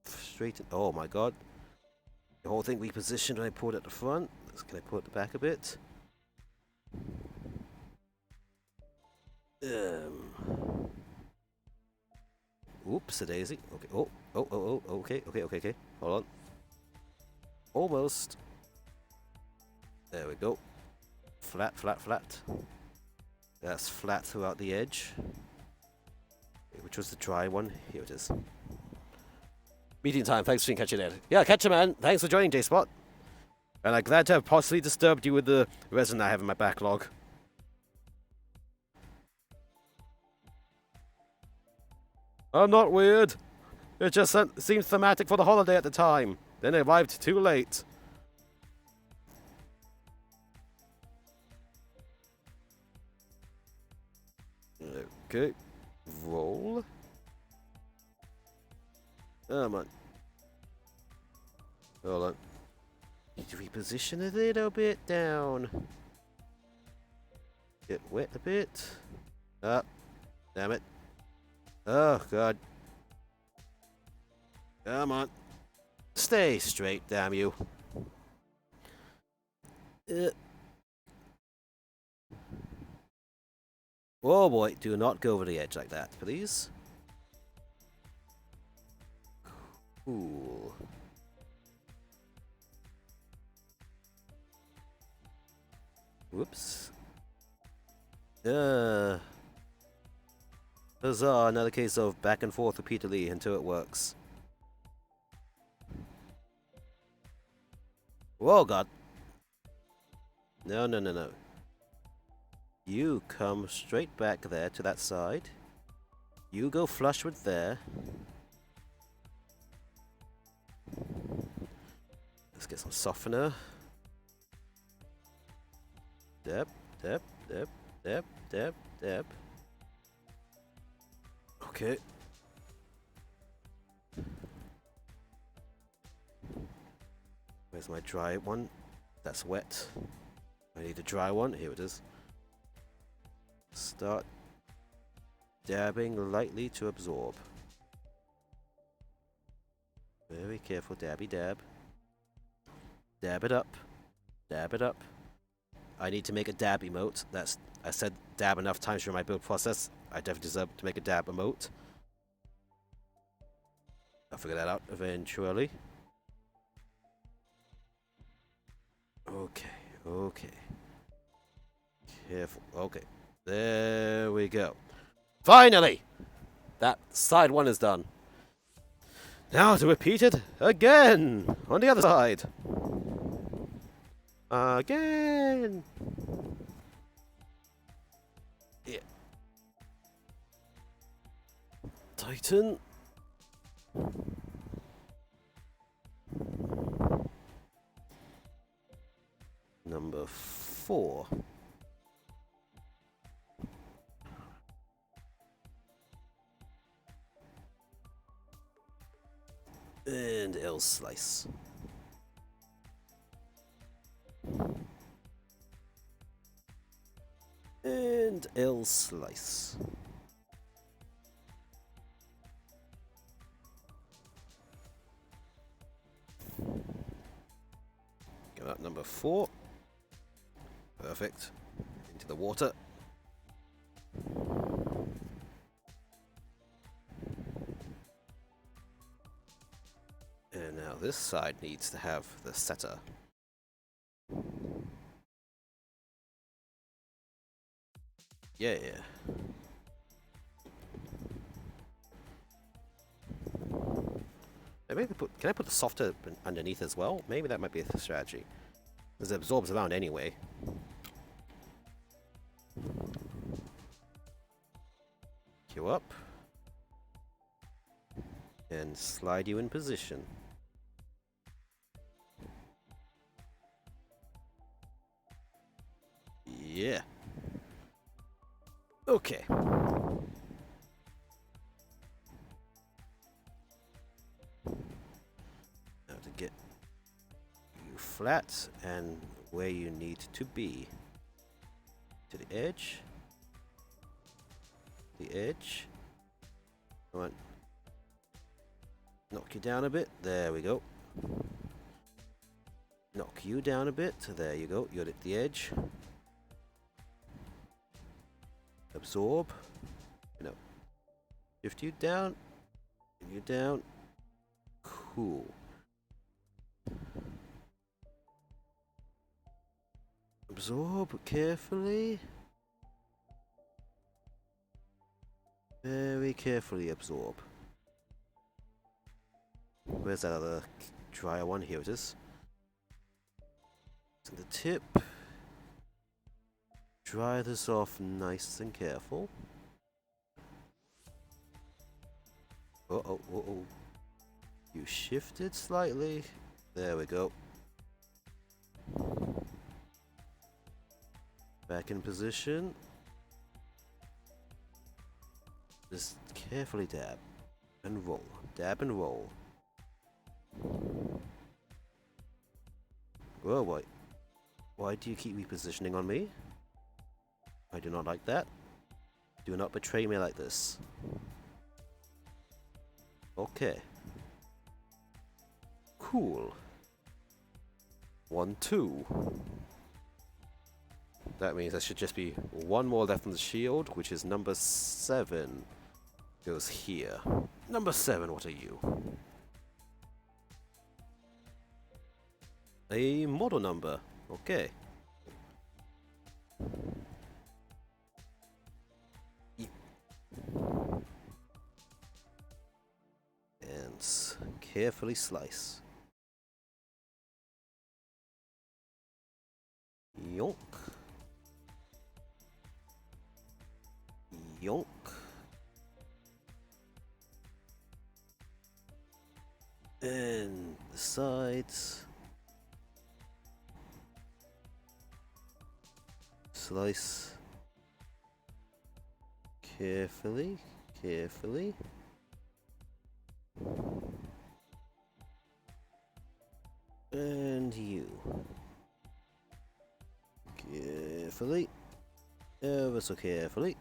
Straighten. Oh my god. The whole thing repositioned when I pulled at the front. Can I pull it back a bit? Oops, a daisy. Okay. Oh. Okay. Okay. Hold on. Almost. There we go. Flat. That's flat throughout the edge. Which was the dry one? Here it is. Meeting time. Thanks for catching it. Yeah, catch you, man. Thanks for joining, J-Spot. And I'm glad to have possibly disturbed you with the resin I have in my backlog. I'm not weird. It just seemed thematic for the holiday at the time. Then it arrived too late. Okay. Roll. Come on. Hold on. Need to reposition a little bit down. Get wet a bit. Up. Damn it. Oh, God. Come on. Stay straight, damn you. Oh boy, do not go over the edge like that, please. Cool. Whoops. Huzzah, another case of back and forth repeatedly until it works. Whoa, God. No. You come straight back there to that side. You go flush with there. Let's get some softener. Dab. Okay. Where's my dry one? That's wet. I need a dry one. Here it is. Start dabbing lightly to absorb. Very careful, dabby dab. Dab it up. Dab it up. I need to make a dab emote. I said dab enough times during my build process. I definitely deserve to make a dab emote. I'll figure that out eventually. Okay. Careful. Okay. There we go. Finally! That side one is done. Now to repeat it again on the other side. Again. Yeah. Tighten. Number 4. And L slice. And L slice. Go up number 4. Perfect. Into the water. this side needs to have the setter. Yeah. Maybe can I put the softer underneath as well? Maybe that might be a strategy. Because it absorbs around anyway. You up. And slide you in position. Yeah. Okay. Now to get you flat and where you need to be. To the edge. The edge. Come on. Knock you down a bit. There we go. Knock you down a bit. There you go. You're at the edge. Absorb. No. Shift you down. You down. Cool. Absorb carefully. Very carefully absorb. Where's that other drier one? Here it is. To the tip. Dry this off nice and careful. Oh. You shifted slightly. There we go. Back in position. Just carefully dab and roll. Dab and roll. Whoa, boy. Why do you keep repositioning on me? I do not like that. Do not betray me like this. Okay. Cool. 1, 2. That means there should just be one more left on the shield, which is number 7. Goes here. Number 7, what are you? A model number. Okay. And carefully slice. Yonk. Yonk. And the sides. Slice. Carefully. Carefully. And you. Carefully. Ever so carefully.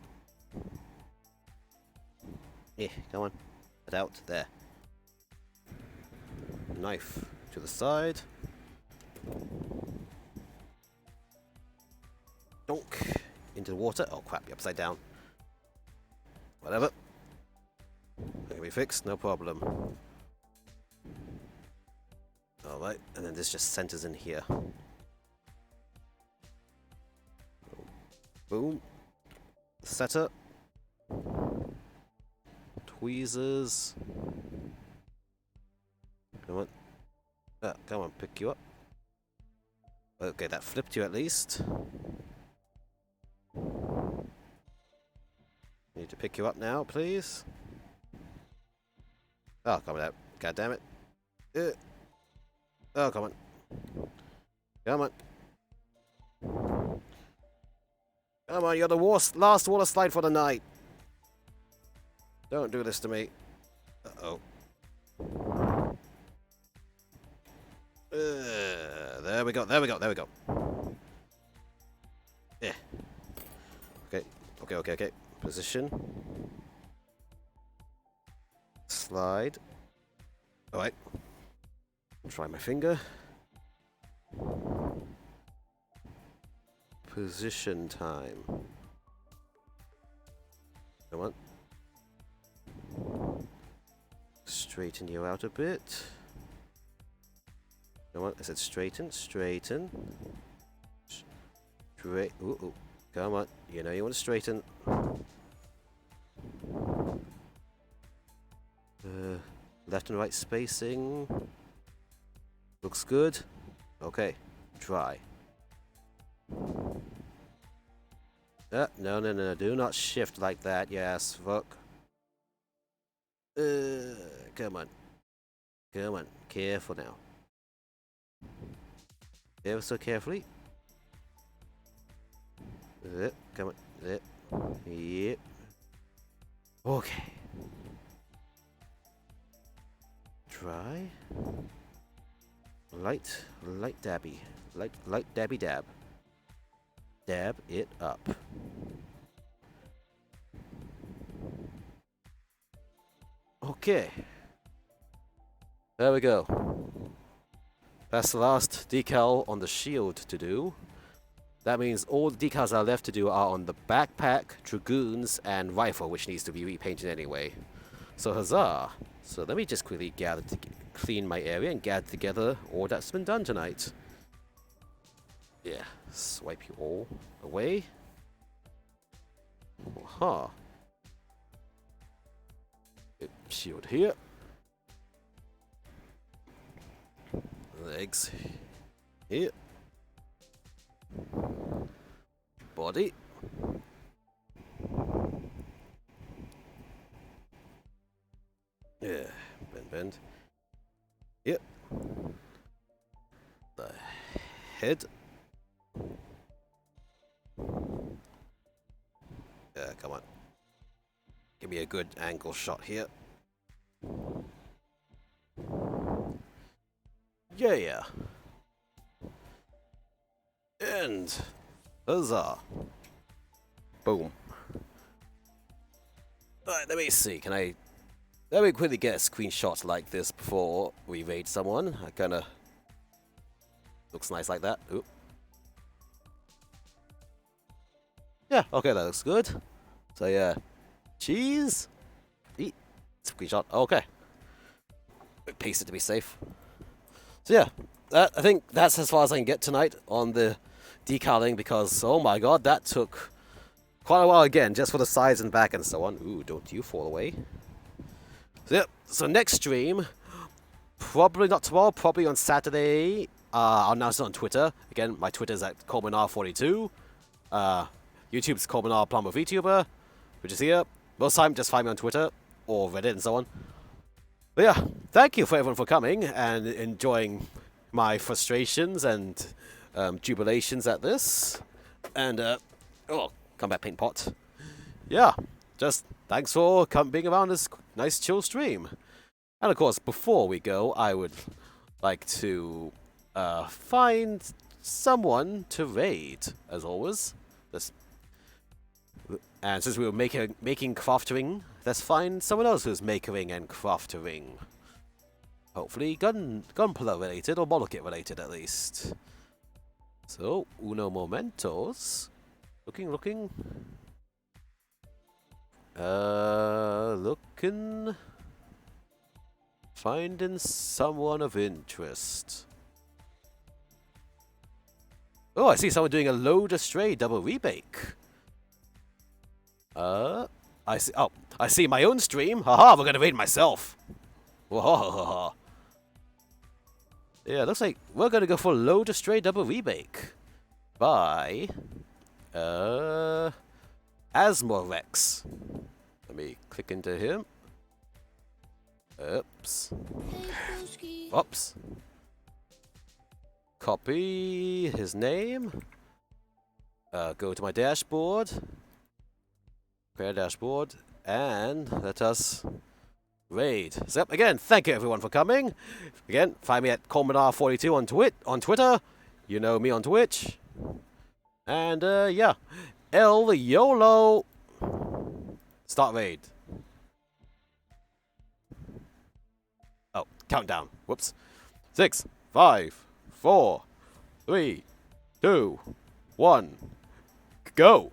Yeah, come on. Get out. There. Knife to the side. Donk. Into the water. Oh crap, you're upside down. Whatever. That can be fixed, no problem. Alright, and then this just centers in here. Boom. Setter. Tweezers. Come on. Come on, pick you up. Okay, that flipped you at least. Need to pick you up now, please. Oh, come on out. God damn it. Oh, come on. Come on. Come on, you're the last water slide for the night. Don't do this to me. Uh-oh. There we go, there we go, there we go. Yeah. Okay. Position. Slide. Alright. Try my finger. Position time. Come on. Straighten you out a bit. Come on, I said straighten, straighten. Straight. Ooh, ooh. Come on, you know you want to straighten. Left and right spacing. Looks good. Okay, try. No, no, no, do not shift like that, yes, fuck. Come on. Come on, careful now. Ever so carefully. Come on. Yep. Okay. Try. Light dabby. Light dabby dab. Dab it up. Okay. There we go. That's the last decal on the shield to do. That means all the decals that are left to do are on the backpack, dragoons, and rifle, which needs to be repainted anyway. So huzzah! So let me just quickly clean my area and gather together all that's been done tonight. Yeah, swipe you all away. Aha. Shield here. Legs here. Body. Yeah, bend. Yep. The head. Yeah, come on. Give me a good angle shot here. Yeah. And huzzah. Boom. Alright, let me see. Let me quickly get a screenshot like this before we raid someone. I kinda looks nice like that. Oop. Yeah, okay, that looks good. So yeah. Cheese. Eat. Screenshot. Okay. Paste it to be safe. So yeah, I think that's as far as I can get tonight on the decaling, because oh my god, that took quite a while again, just for the sides and back and so on. Ooh, don't you fall away. So yep, so next stream, probably not tomorrow, probably on Saturday. I'll announce it on Twitter. Again, my Twitter is at ColemanR42. YouTube's ColemanR Plamo Vtuber, which is here. Most time, just find me on Twitter or Reddit and so on. But yeah, thank you for everyone for coming and enjoying my frustrations and jubilations at this. And, come back, paint pot. Yeah, just thanks for being around this nice chill stream. And of course, before we go, I would like to find someone to raid, as always. And since we were making craftering, let's find someone else who's makering and craftering. Hopefully Gunpla related, or model kit related at least. So, uno momentos. Looking. Looking. Finding someone of interest. Oh, I see someone doing a load astray double rebake. I see. Oh, I see my own stream. Haha, we're gonna raid myself. Whoa. Yeah, looks like we're gonna go for load astray double rebake by Asmorex. Let me click into him. Oops. Copy his name. Go to my dashboard. Create a dashboard. And let us raid. So, again, thank you everyone for coming. Again, find me at ColemanR42 on Twitter. You know me on Twitch. And, yeah. El YOLO. Start raid. Oh, countdown. Whoops. 6, 5, 4, 3, 2, 1. Go.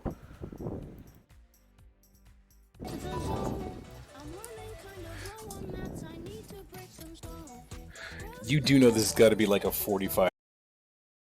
You do know this has got to be like a 45